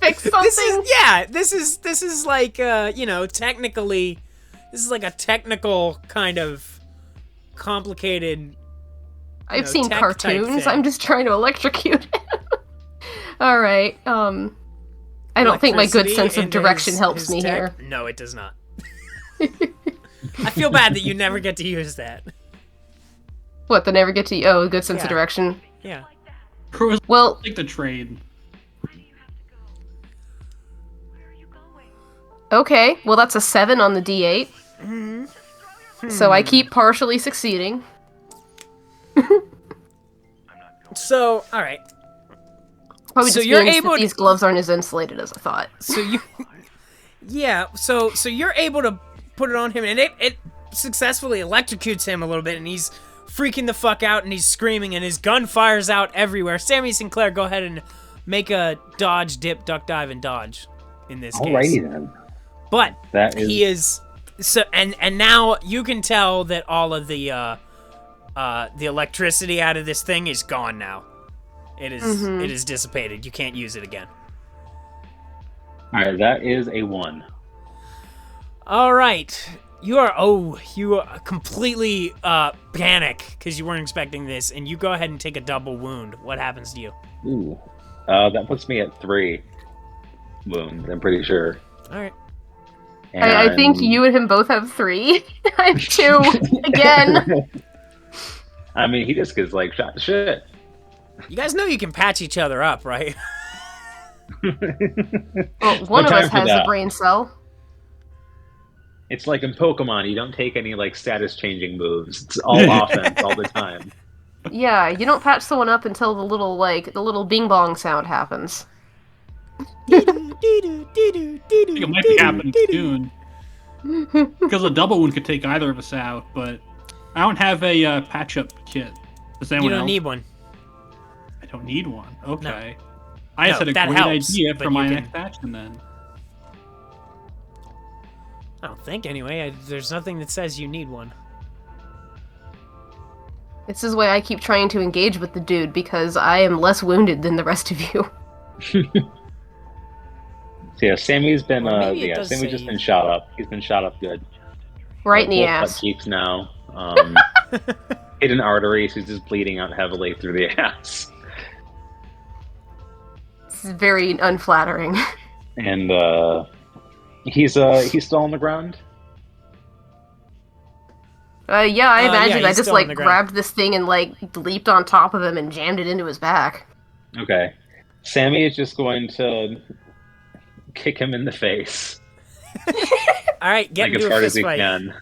Fix something? This is like you know, technically this is like a technical kind of complicated I've know, seen tech type cartoons. thing. I'm just trying to electrocute him. All right. I don't think my good electricity sense of into direction helps his me tech. here. No, it does not. I feel bad that you never get to use that. What? The never get to? Oh, good sense of Yeah. direction. Yeah. Cruz, Well, take the train. okay. Well, that's a 7 on the D8. So I keep partially succeeding. So, all right. Probably So just you're means able that to- these gloves aren't as insulated as I thought. So you, yeah. So you're able to put it on him, and it successfully electrocutes him a little bit, and he's freaking the fuck out, and he's screaming, and his gun fires out everywhere. Sammy Sinclair, go ahead and make a dodge, dip, duck, dive, and dodge in this case. Alrighty then. But That is- he is so, and now you can tell that all of the electricity out of this thing is gone now. It is dissipated. You can't use it again. All right, that is a 1. All right. You are completely panic because you weren't expecting this, and you go ahead and take a double wound. What happens to you? Ooh, that puts me at 3 wounds. I'm pretty sure. All right. I think you and him both have 3. I have 2 again. I mean, he just gets like shot to shit. You guys know you can patch each other up, right? Well, one of time us for has a that. brain cell. It's like in Pokemon, you don't take any like status changing moves. It's all offense all the time. Yeah, you don't patch someone up until the little bing bong sound happens. I think it might be happening soon. Because a double wound could take either of us out, but I don't have a patch-up kit. Does anyone You don't else? need one. I don't need one. Okay. I just No, had a that great helps, idea but for you my can- next action then. I don't think anyway. There's nothing that says you need one. This is why I keep trying to engage with the dude, because I am less wounded than the rest of you. So yeah, Sammy's been Well, maybe it does Sammy's say just you- been shot up. He's been shot up good. Right in the Both ass. butt cheeks now. Hit an artery, so he's just bleeding out heavily through the ass. very unflattering. And he's still on the ground. Yeah, I imagine I he's just still on like the ground. grabbed this thing and like leaped on top of him and jammed it into his back. Okay. Sammy is just going to kick him in the face. All right, get Like as into a hard as fist he fight. can.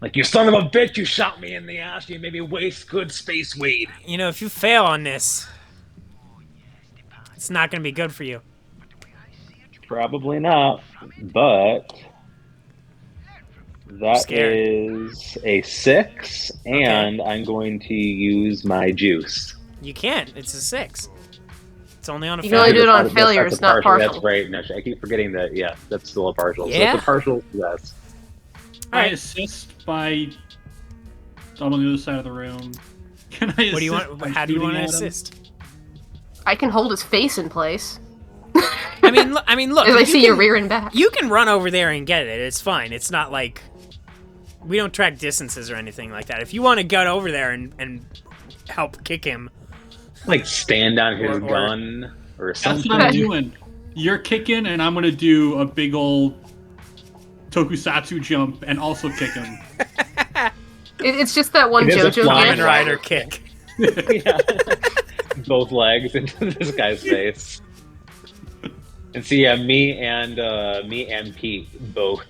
Like you son of a bitch, you shot me in the ass, you made me waste good space weed. You know, if you fail on this, it's not going to be good for you. Probably not, but that scared. is a 6, and I'm going to use my juice. You can't. It's a 6. It's only on a You can only do it on That's failures, a not partial. partial. That's right. No, I keep forgetting that. Yeah, that's still a partial. So Yeah? it's a partial. Yes. I Alright. assist by. I'm on the other side of the room. Can I assist? What do you want? by How do you shooting want to at him? assist? I can hold his face in place. I mean, look. As I you see your can- rear and back. You can run over there and get it. It's fine. It's not like we don't track distances or anything like that. If you want to get over there and help kick him, Like stand on his Or- gun or That's something. what I'm doing. You're kicking, and I'm gonna do a big old tokusatsu jump and also kick him. It's just that one It is a JoJo flying Kamen gif. Rider kick. Yeah. Both legs into this guy's face. And see, me and Pete both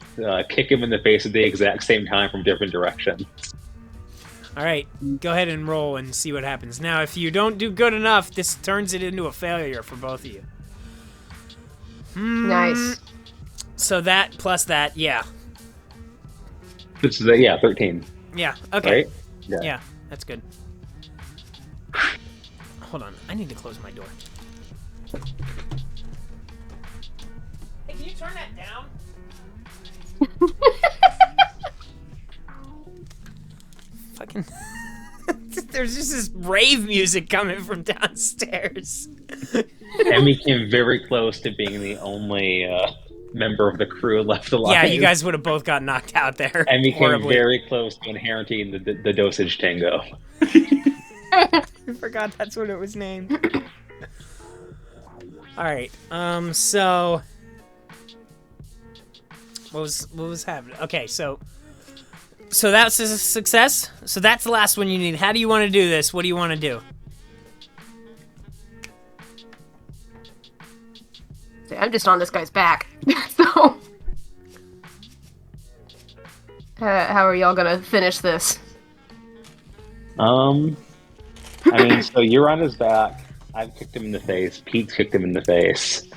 kick him in the face at the exact same time from different directions. All right, go ahead and roll and see what happens. Now, if you don't do good enough, this turns it into a failure for both of you. Nice. So that plus that, yeah. This is 13. Yeah, okay. Right? Yeah, that's good. Hold on, I need to close my door. Hey, can you turn that down? Fucking... There's just this rave music coming from downstairs. Emmy came very close to being the only member of the crew left alive. Yeah, you guys would have both got knocked out there. Emmy came horribly. very close to inheriting the dosage tango. I forgot that's what it was named. Alright, so... What was happening? Okay, so that's a success. So that's the last one you need. How do you want to do this? What do you want to do? I'm just on this guy's back. So, how are y'all gonna finish this? I mean, so you're on his back. I've kicked him in the face. Pete's kicked him in the face.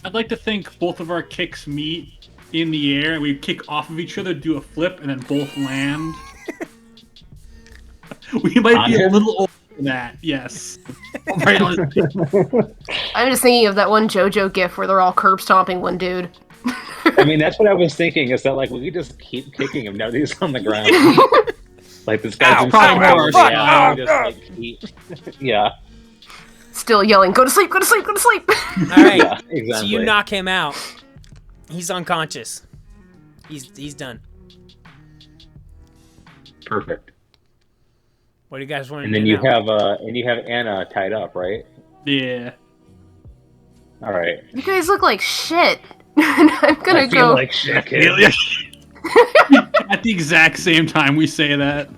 I'd like to think both of our kicks meet in the air, and we kick off of each other, do a flip, and then both land. We might be a little over that, yes. Right on his dick. I'm just thinking of that one JoJo gif where they're all curb stomping one dude. I mean, that's what I was thinking. Is that like we could just keep kicking him now that he's on the ground? Like this guy's Ow, been probably so more yeah, our we just like keep, yeah, Still yelling, go to sleep, go to sleep, go to sleep! Alright, yeah, exactly. so you knock him out. He's unconscious. He's done. Perfect. What do you guys want to And do then you now? have Anna tied up, right? Yeah. All right. You guys look like shit. I'm gonna I feel go. like shit, kid. At the exact same time we say that.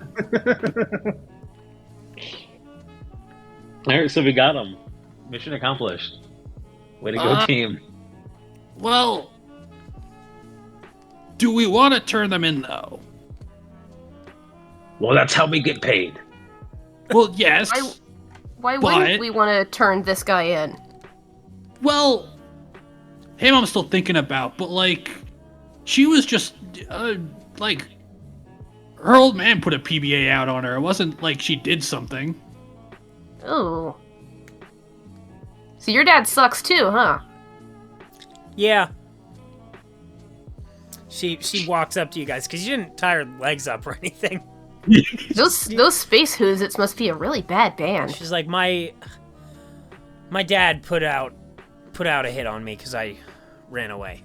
All right, so we got him. Mission accomplished. Way to go, team. Well, do we want to turn them in, though? Well, that's how we get paid. Well, yes. Why But- wouldn't we want to turn this guy in? Well, him I'm still thinking about, but, like, she was just, like, her old man put a PbtA out on her. It wasn't like she did something. Ooh. So your dad sucks too, huh? Yeah. She walks up to you guys because you didn't tie her legs up or anything. Those space Who's must be a really bad band. She's like, my dad put out a hit on me because I ran away.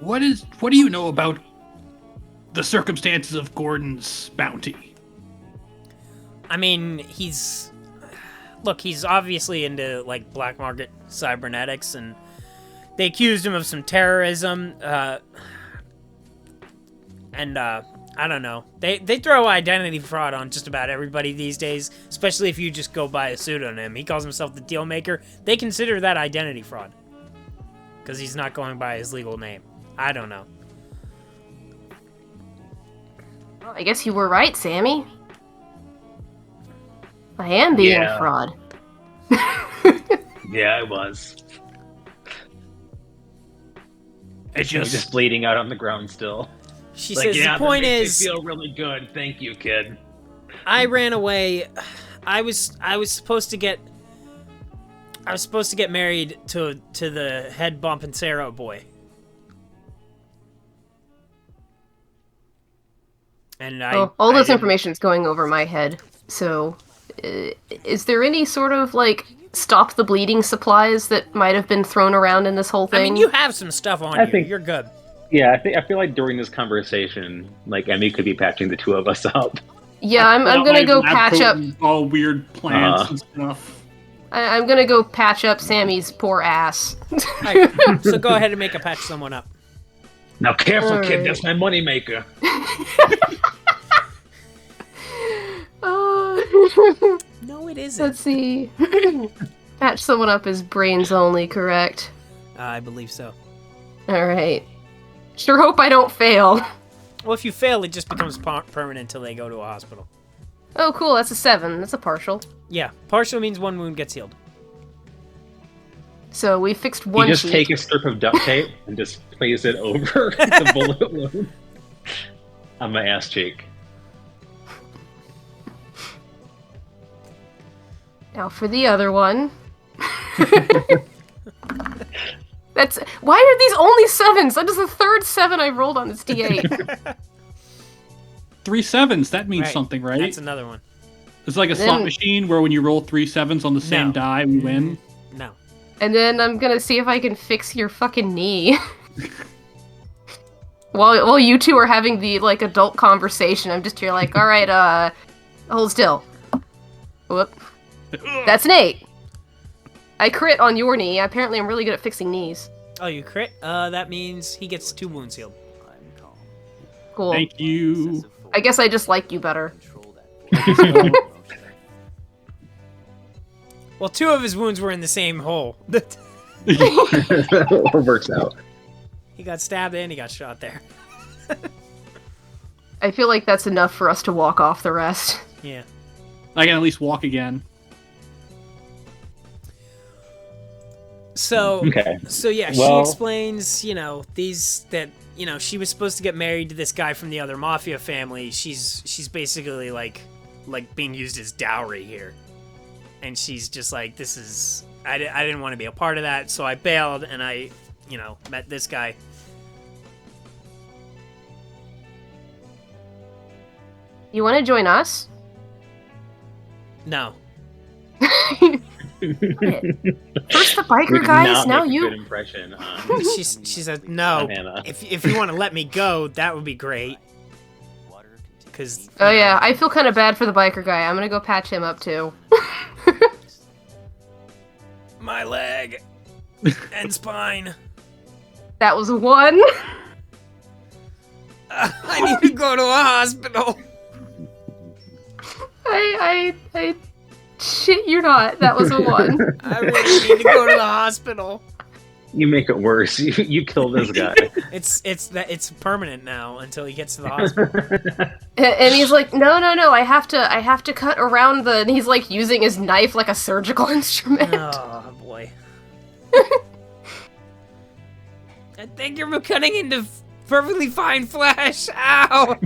What do you know about the circumstances of Gordon's bounty? I mean, he's obviously into, like, black market cybernetics, and they accused him of some terrorism, and I don't know. They throw identity fraud on just about everybody these days, especially if you just go by a pseudonym. He calls himself the Deal Maker. They consider that identity fraud, because he's not going by his legal name. I don't know. Well, I guess you were right, Sammy. I am being a fraud. Yeah, I was. It's Just bleeding out on the ground still. She says, the point is, I feel really good. Thank you, kid. I ran away. I was supposed to get married to the head bump and Acero boy. And all this information is going over my head. So, is there any sort of, like, stop the bleeding supplies that might have been thrown around in this whole thing? I mean, you have some stuff on you. You're good. Yeah, I feel like during this conversation, like, Emmy could be patching the two of us up. Yeah, I'm gonna go patch up all weird plants and stuff. I'm gonna go patch up Sammy's poor ass. Right, so go ahead and make a patch someone up. Now, careful, kid. That's my moneymaker. No, it isn't. Let's see. Patch someone up is brains only, correct? I believe so. Alright. Sure hope I don't fail. Well, if you fail, it just becomes permanent until they go to a hospital. Oh, cool. That's a 7. That's a partial. Yeah, partial means one wound gets healed. So we fixed one You just cheek. take a strip of duct tape and just place it over the bullet wound on my ass cheek. Now for the other one. Why are these only 7s? That is the third 7 I rolled on this D8. 3 7s. That means something, right? That's another one. It's like a slot machine where when you roll 3 7s on the same die, we win. No. And then I'm gonna see if I can fix your fucking knee. while you two are having the, like, adult conversation, I'm just here like, alright, hold still. Whoop. That's an 8. I crit on your knee. Apparently I'm really good at fixing knees. Oh, you crit? That means he gets 2 wounds healed. Cool. Thank you. I guess I just like you better. Well, 2 of his wounds were in the same hole. Works out. He got stabbed and he got shot there. I feel like that's enough for us to walk off the rest. Yeah. I can at least walk again. So, Okay. Yeah, she explains, she was supposed to get married to this guy from the other mafia family. She's basically like being used as dowry here. And she's just like, I didn't want to be a part of that, so I bailed and I, met this guy. You want to join us? No. First the biker guys, now you. Good impression. She said, no. If you want to let me go, that would be great. Oh yeah, I feel kind of bad for the biker guy. I'm gonna go patch him up too. My leg and spine. That was a 1. I need to go to a hospital. I shit you're not. That was a 1. I really need to go to the hospital. You make it worse. You kill this guy. It's permanent now until he gets to the hospital. And he's like, no, I have to cut around the. And he's like using his knife like a surgical instrument. Oh boy. I think you're cutting into perfectly fine flesh. Ow.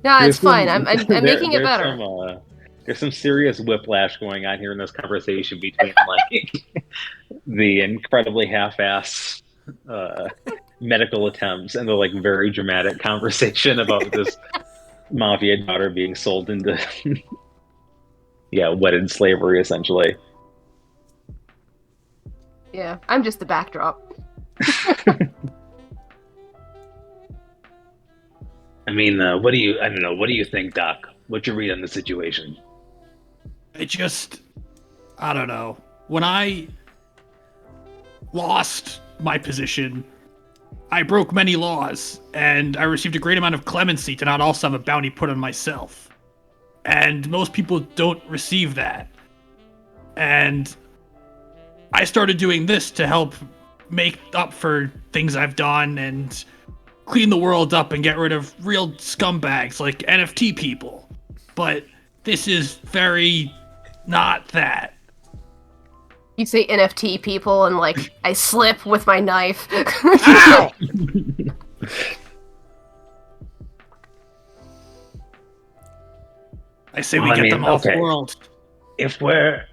No, it's fine. I'm making it better. There's some serious whiplash going on here in this conversation between like the incredibly half-ass medical attempts and the like very dramatic conversation about this mafia daughter being sold into wedded slavery essentially. Yeah, I'm just the backdrop. mean, I don't know. What do you think, Doc? What's your read on the situation? I don't know. When I lost my position, I broke many laws, and I received a great amount of clemency to not also have a bounty put on myself. And most people don't receive that. And I started doing this to help make up for things I've done and clean the world up and get rid of real scumbags like NFT people. But this is very not that. You say NFT people, and like I slip with my knife. Ow! I say we get them off the world. If we're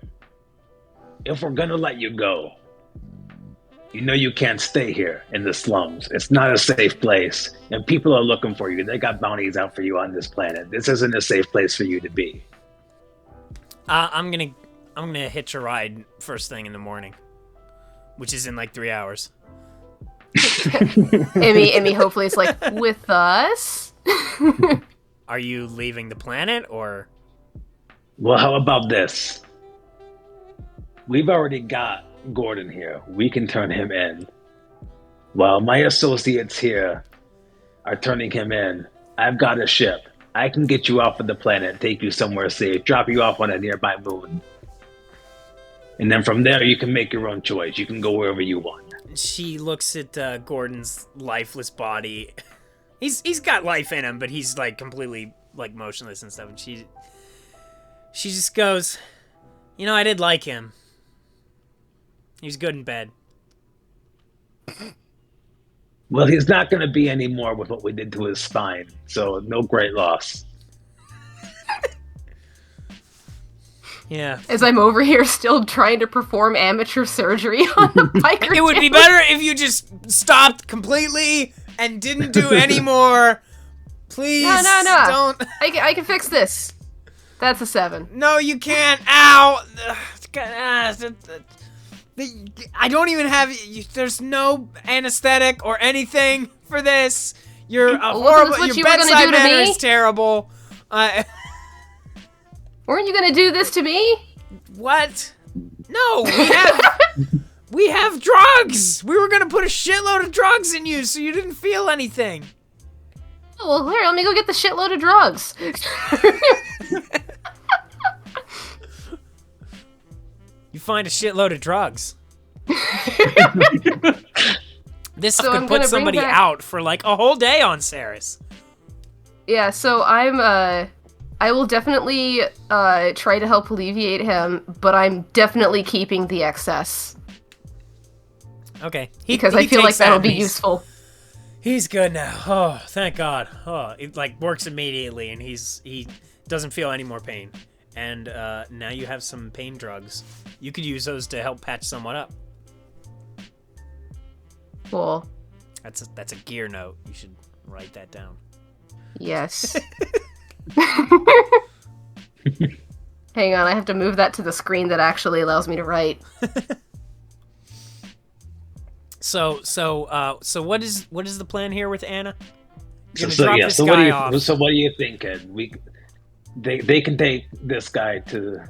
gonna let you go, you know you can't stay here in the slums. It's not a safe place, and people are looking for you. They got bounties out for you on this planet. This isn't a safe place for you to be. I'm gonna hitch a ride first thing in the morning, which is in like 3 hours. Emmy hopefully is like, with us? Are you leaving the planet, or? Well, how about this? We've already got Gordon here. We can turn him in. While my associates here are turning him in, I've got a ship. I can get you off of the planet, take you somewhere safe, drop you off on a nearby moon. And then from there, you can make your own choice. You can go wherever you want. She looks at Gordon's lifeless body. He's got life in him, but he's like completely like motionless and stuff. And she just goes, you know, I did like him. He was good in bed. Well, he's not going to be anymore with what we did to his spine. So no great loss. Yeah. As I'm over here still trying to perform amateur surgery on the biker. It would be better if you just stopped completely and didn't do any more. Please, No. don't. I can fix this. That's a 7. No, you can't. Ow. I don't even have. There's no anesthetic or anything for this. You're a horrible. Your bedside manner is terrible. Weren't you gonna do this to me? What? No, we have drugs. We were gonna put a shitload of drugs in you, so you didn't feel anything. Oh, well, here, let me go get the shitload of drugs. You find a shitload of drugs. This So could I'm put gonna somebody bring back- out for like a whole day on Saris. Yeah, so I will definitely try to help alleviate him, but I'm definitely keeping the excess. Okay. Because I feel like that'll be useful. He's good now. Oh, thank God. Oh, it like works immediately, and he doesn't feel any more pain. And now you have some pain drugs. You could use those to help patch someone up. Cool. That's a gear note. You should write that down. Yes. Hang on, I have to move that to the screen that actually allows me to write. So what is the plan here with Anna? You're So gonna drop this guy off. So what do you think, Ed? They can take this guy to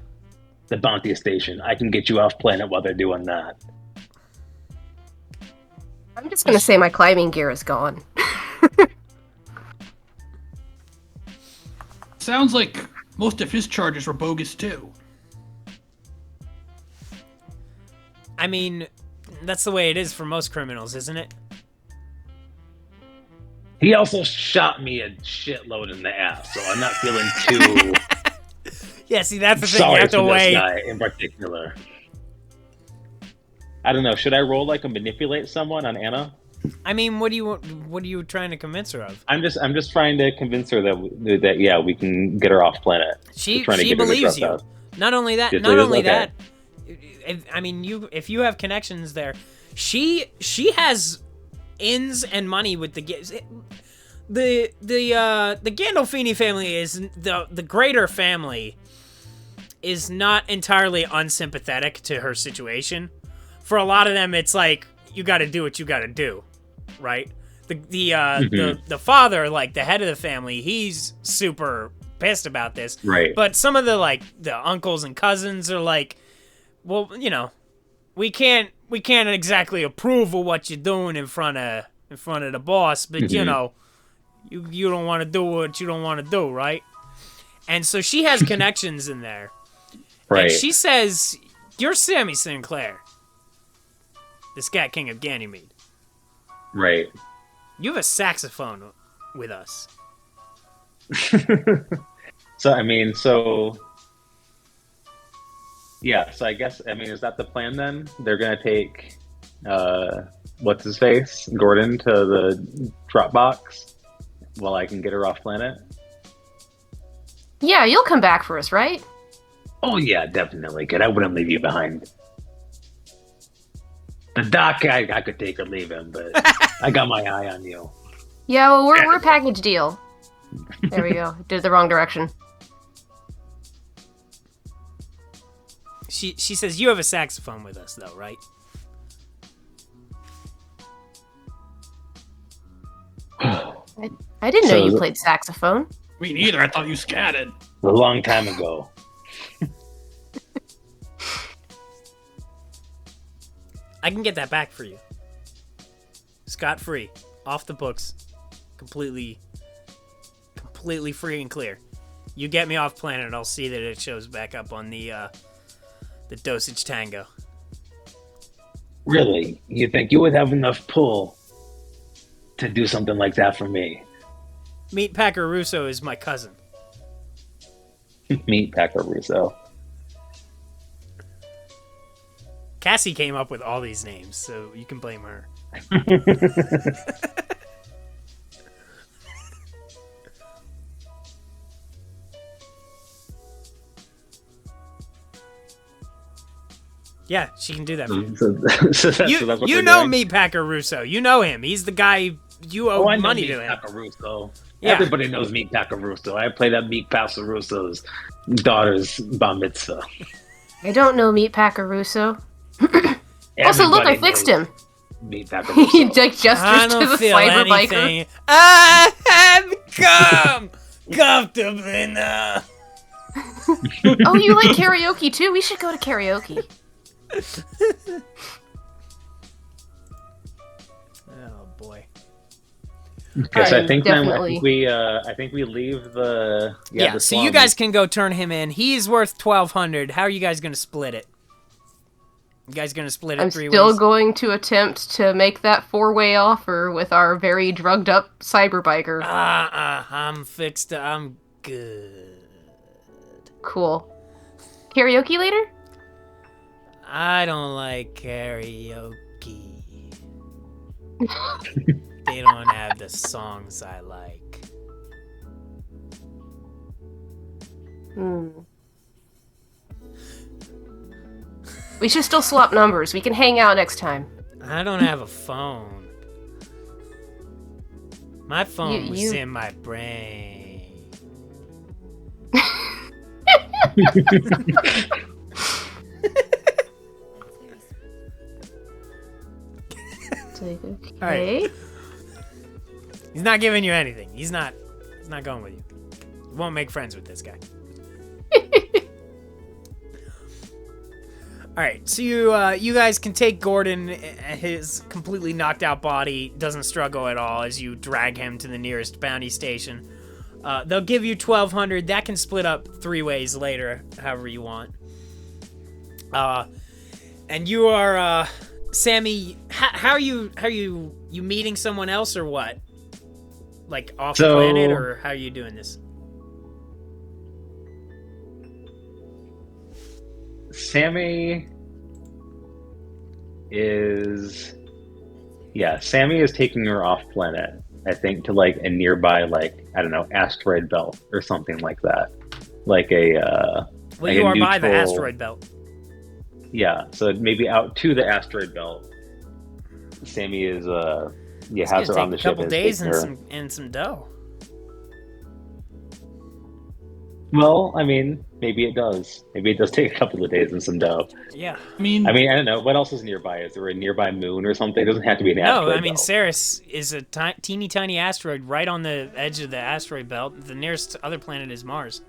the bounty station. I can get you off planet while they're doing that. I'm just gonna say my climbing gear is gone. Sounds like most of his charges were bogus too. I mean, that's the way it is for most criminals, isn't it? He also shot me a shitload in the ass, so I'm not feeling too Yeah, see, that's the thing. sorry You have to for this weigh. guy in particular. I don't know. Should I roll like a manipulate someone on Anna? I mean, what are you trying to convince her of? I'm just trying to convince her that yeah, we can get her off planet. She Trying to get her to believes trust you. us. Not only that, Just believes- okay. I mean, if you have connections there, she has ins and money with the Gandolfini family is the greater family is not entirely unsympathetic to her situation. For a lot of them, it's like you got to do what you got to do, right? the father, like the head of the family, he's super pissed about this. Right. But some of the uncles and cousins are like, well, we can't exactly approve of what you're doing in front of the boss, but you don't want to do what you don't want to do, right? And so she has connections in there. Right. And she says, "You're Sammy Sinclair, the Scat King of Ganymede. Right. You have a saxophone with us." So I guess is that the plan then? They're gonna take what's his face, Gordon, to the Dropbox while I can get her off planet. Yeah, you'll come back for us, right? Oh yeah, definitely, kid. I wouldn't leave you behind. The doc, I could take or leave him, but I got my eye on you. Yeah, well, we're a package deal. There we go. Did it the wrong direction. She says, "You have a saxophone with us, though, right?" I didn't know you played saxophone. Me neither. I thought you scatted. A long time ago. I can get that back for you. Scot-free. Off the books. Completely free and clear. You get me off planet, and I'll see that it shows back up on the dosage tango. Really? You think you would have enough pull to do something like that for me? Meet Packer Russo is my cousin. Meet Packer Russo. Cassie came up with all these names, so you can blame her. Yeah, she can do that for you. So that's what you they're know doing? Meet Packer Russo. You know him. He's the guy you owe I know money Meet to him. Pacaruso. Yeah. Everybody knows Meet Pacaruso. I played at Meet Pacaruso's daughter's bar mitzvah. I don't know Meat Packer Russo. Also, look, I fixed him. Meet He Pacaruso. gestures I to don't the feel cyber biker. anything. I have come comfortably now. Oh, you like karaoke too? We should go to karaoke. Oh boy. Okay, so I think definitely. we leave the Yeah, the so you slums. guys can go turn him in. He's worth 1,200. How are you guys going to split it? You guys going to split it I'm three still ways? going to attempt to make that 4-way offer with our very drugged up cyber biker. I'm fixed. I'm good. Cool. Karaoke later? I don't like karaoke. They don't have the songs I like. We should still swap numbers. We can hang out next time. I don't have a phone. My phone was you- in my brain. Okay. He's not giving you anything. He's not going with you. You won't make friends with this guy. All right, so you guys can take Gordon. His completely knocked out body doesn't struggle at all as you drag him to the nearest bounty station. They'll give you 1,200. That can split up 3 ways later, however you want. And you are Sammy. How are you meeting someone else or what? Like off planet, or how are you doing this? Sammy is taking her off planet, I think, to like a nearby, like, I don't know, asteroid belt or something like that. Like a Well, like you a are by the neutral- asteroid belt. Yeah, so maybe out to the asteroid belt. Sammy is It's has her gonna on the take a ship couple and days taking her. and some dough. Well, I mean, maybe it does. Maybe it does take a couple of days and some dough. Yeah. I mean, I don't know. What else is nearby? Is there a nearby moon or something? It doesn't have to be an No, asteroid I mean, belt. Ceres is a teeny tiny asteroid right on the edge of the asteroid belt. The nearest other planet is Mars.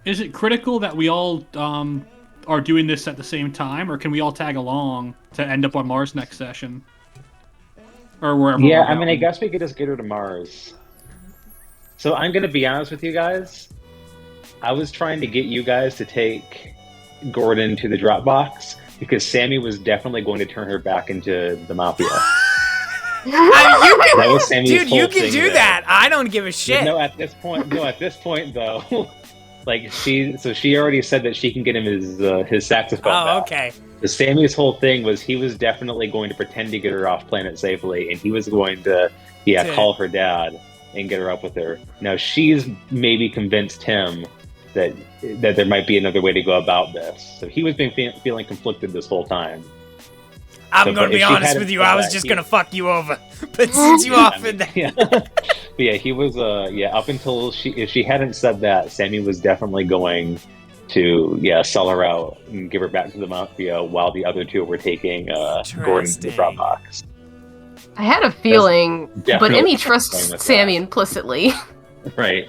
is it critical that we all are doing this at the same time, or can we all tag along to end up on Mars next session? Or wherever. Yeah, we're I mean, I going? guess we could just get her to Mars. So I'm going to be honest with you guys. I was trying to get you guys to take Gordon to the Dropbox because Sammy was definitely going to turn her back into the Mafia. That was Sammy's Dude, you whole can thing do there. that. I don't give a shit. No, at this point, though, like she already said that she can get him his saxophone Oh, back. okay. So Sammy's whole thing was he was definitely going to pretend to get her off planet safely, and he was going to call her dad and get her up with her. Now she's maybe convinced him that there might be another way to go about this. So he was been feeling conflicted this whole time. I'm going to be honest with you. I was just going to fuck you over. But since you offered that. Yeah. Yeah, he was, up until if she hadn't said that, Sammy was definitely going to, sell her out and give her back to the Mafia while the other two were taking Gordon to the Dropbox. I had a feeling, but definitely Emmy going trusts with Sammy that. implicitly. Right.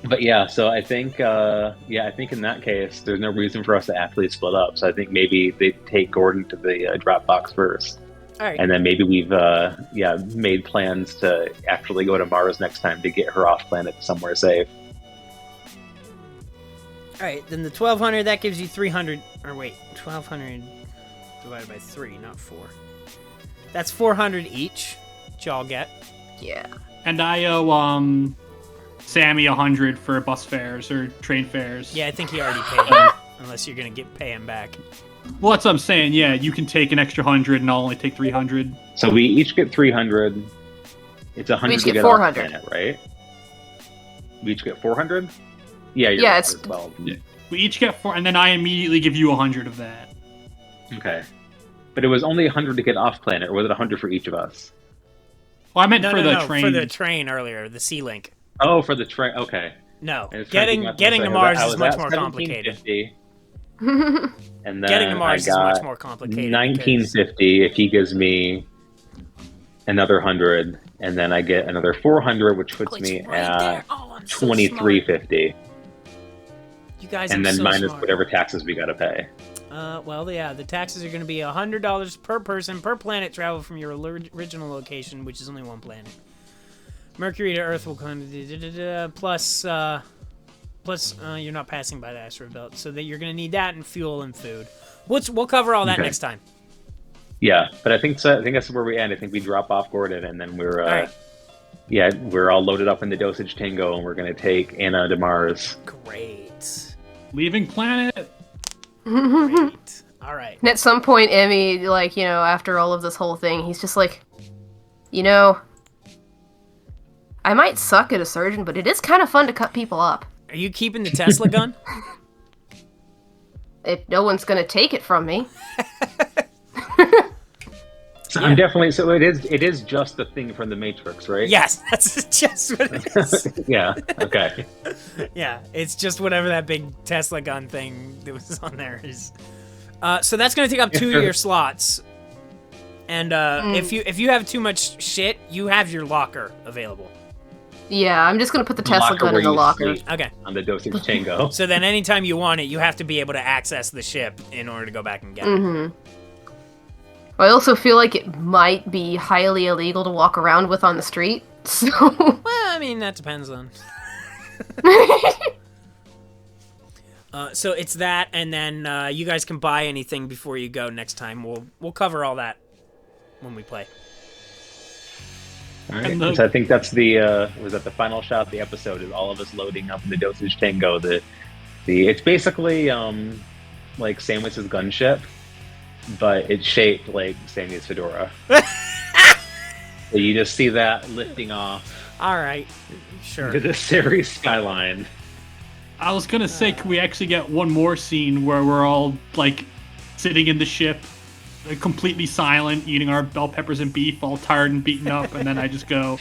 But yeah, so I think in that case, there's no reason for us to actually split up. So I think maybe they take Gordon to the Dropbox first. All right. And then maybe we've made plans to actually go to Mars next time to get her off planet somewhere safe. All right, then the 1,200, that gives you 300. Or wait, 1,200 divided by 3, not 4. That's 400 each, which y'all get. Yeah. And I owe Sammy 100 for bus fares or train fares. Yeah, I think he already paid him, unless you're going to pay him back. Well, that's what I'm saying. Yeah, you can take an extra 100 and I'll only take 300. So we each get 300. It's 100 We each to get get 400. off planet, right? We each get 400? Yeah, you're Yeah, right, it's- as well. We each get 4, and then I immediately give you 100 of that. Okay. But it was only 100 to get off planet, or was it 100 for each of us? Well, I meant No, for the train. for the train earlier, the Sea-Link. Oh, for the train. Okay. No, I was trying to getting think about getting this. to Mars I is was much at more complicated. 1750, and then Getting to Mars I is got much more complicated. 1950 if he gives me another 100, and then I get another 400, which puts me at 2350. You guys and are then so minus smart. whatever taxes we gotta pay. Well, yeah, the taxes are going to be $100 per person per planet travel from your original location, which is only one planet. Mercury to Earth will come plus you're not passing by the asteroid belt, so that you're going to need that and fuel and food. We'll cover all that next time. Yeah, but I think that's where we end. I think we drop off Gordon, and then we're all right. we're all loaded up in the Dosage Tango, and we're going to take Anna to Mars. Great. Leaving planet. Great. All right. And at some point, Emmy, after all of this whole thing, he's just like, I might suck at a surgeon, but it is kind of fun to cut people up. Are you keeping the Tesla gun? If no one's gonna take it from me. So I'm definitely it is just the thing from the Matrix, right? Yes, that's just what it is. Yeah. Okay. Yeah, it's just whatever that big Tesla gun thing that was on there is. So that's gonna take up 2 of your slots. And if you have too much shit, you have your locker available. Yeah, I'm just gonna put the Tesla gun where in the you locker. sleep Okay. on the Dosage Tango. So then anytime you want it, you have to be able to access the ship in order to go back and get it. Mm-hmm. I also feel like it might be highly illegal to walk around with on the street, so... Well, I mean, that depends on... So it's that, and then you guys can buy anything before you go next time. We'll cover all that when we play. All right. So I think that's the final shot of the episode is all of us loading up in the Dosage Tango. It's basically like Sandwich's gunship, but it's shaped like Sammy's fedora. So you just see that lifting off All right, sure. to the Ceres skyline. I was gonna say, can we actually get one more scene where we're all like sitting in the ship, like, completely silent, eating our bell peppers and beef, all tired and beaten up, and then I just go,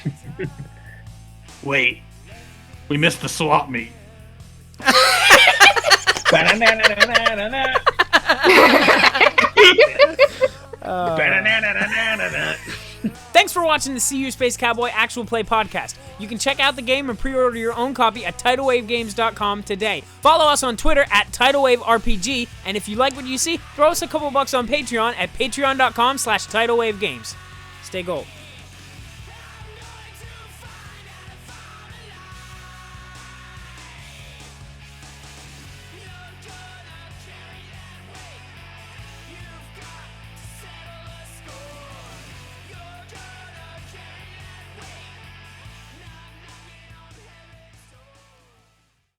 "Wait, We missed the swap meet. Thanks for watching the CU Space Cowboy Actual Play Podcast. You can check out the game and pre-order your own copy at TidalWaveGames.com today. Follow us on Twitter at TidalWaveRPG, and if you like what you see, throw us a couple bucks on Patreon at patreon.com/TidalWaveGames. Stay gold.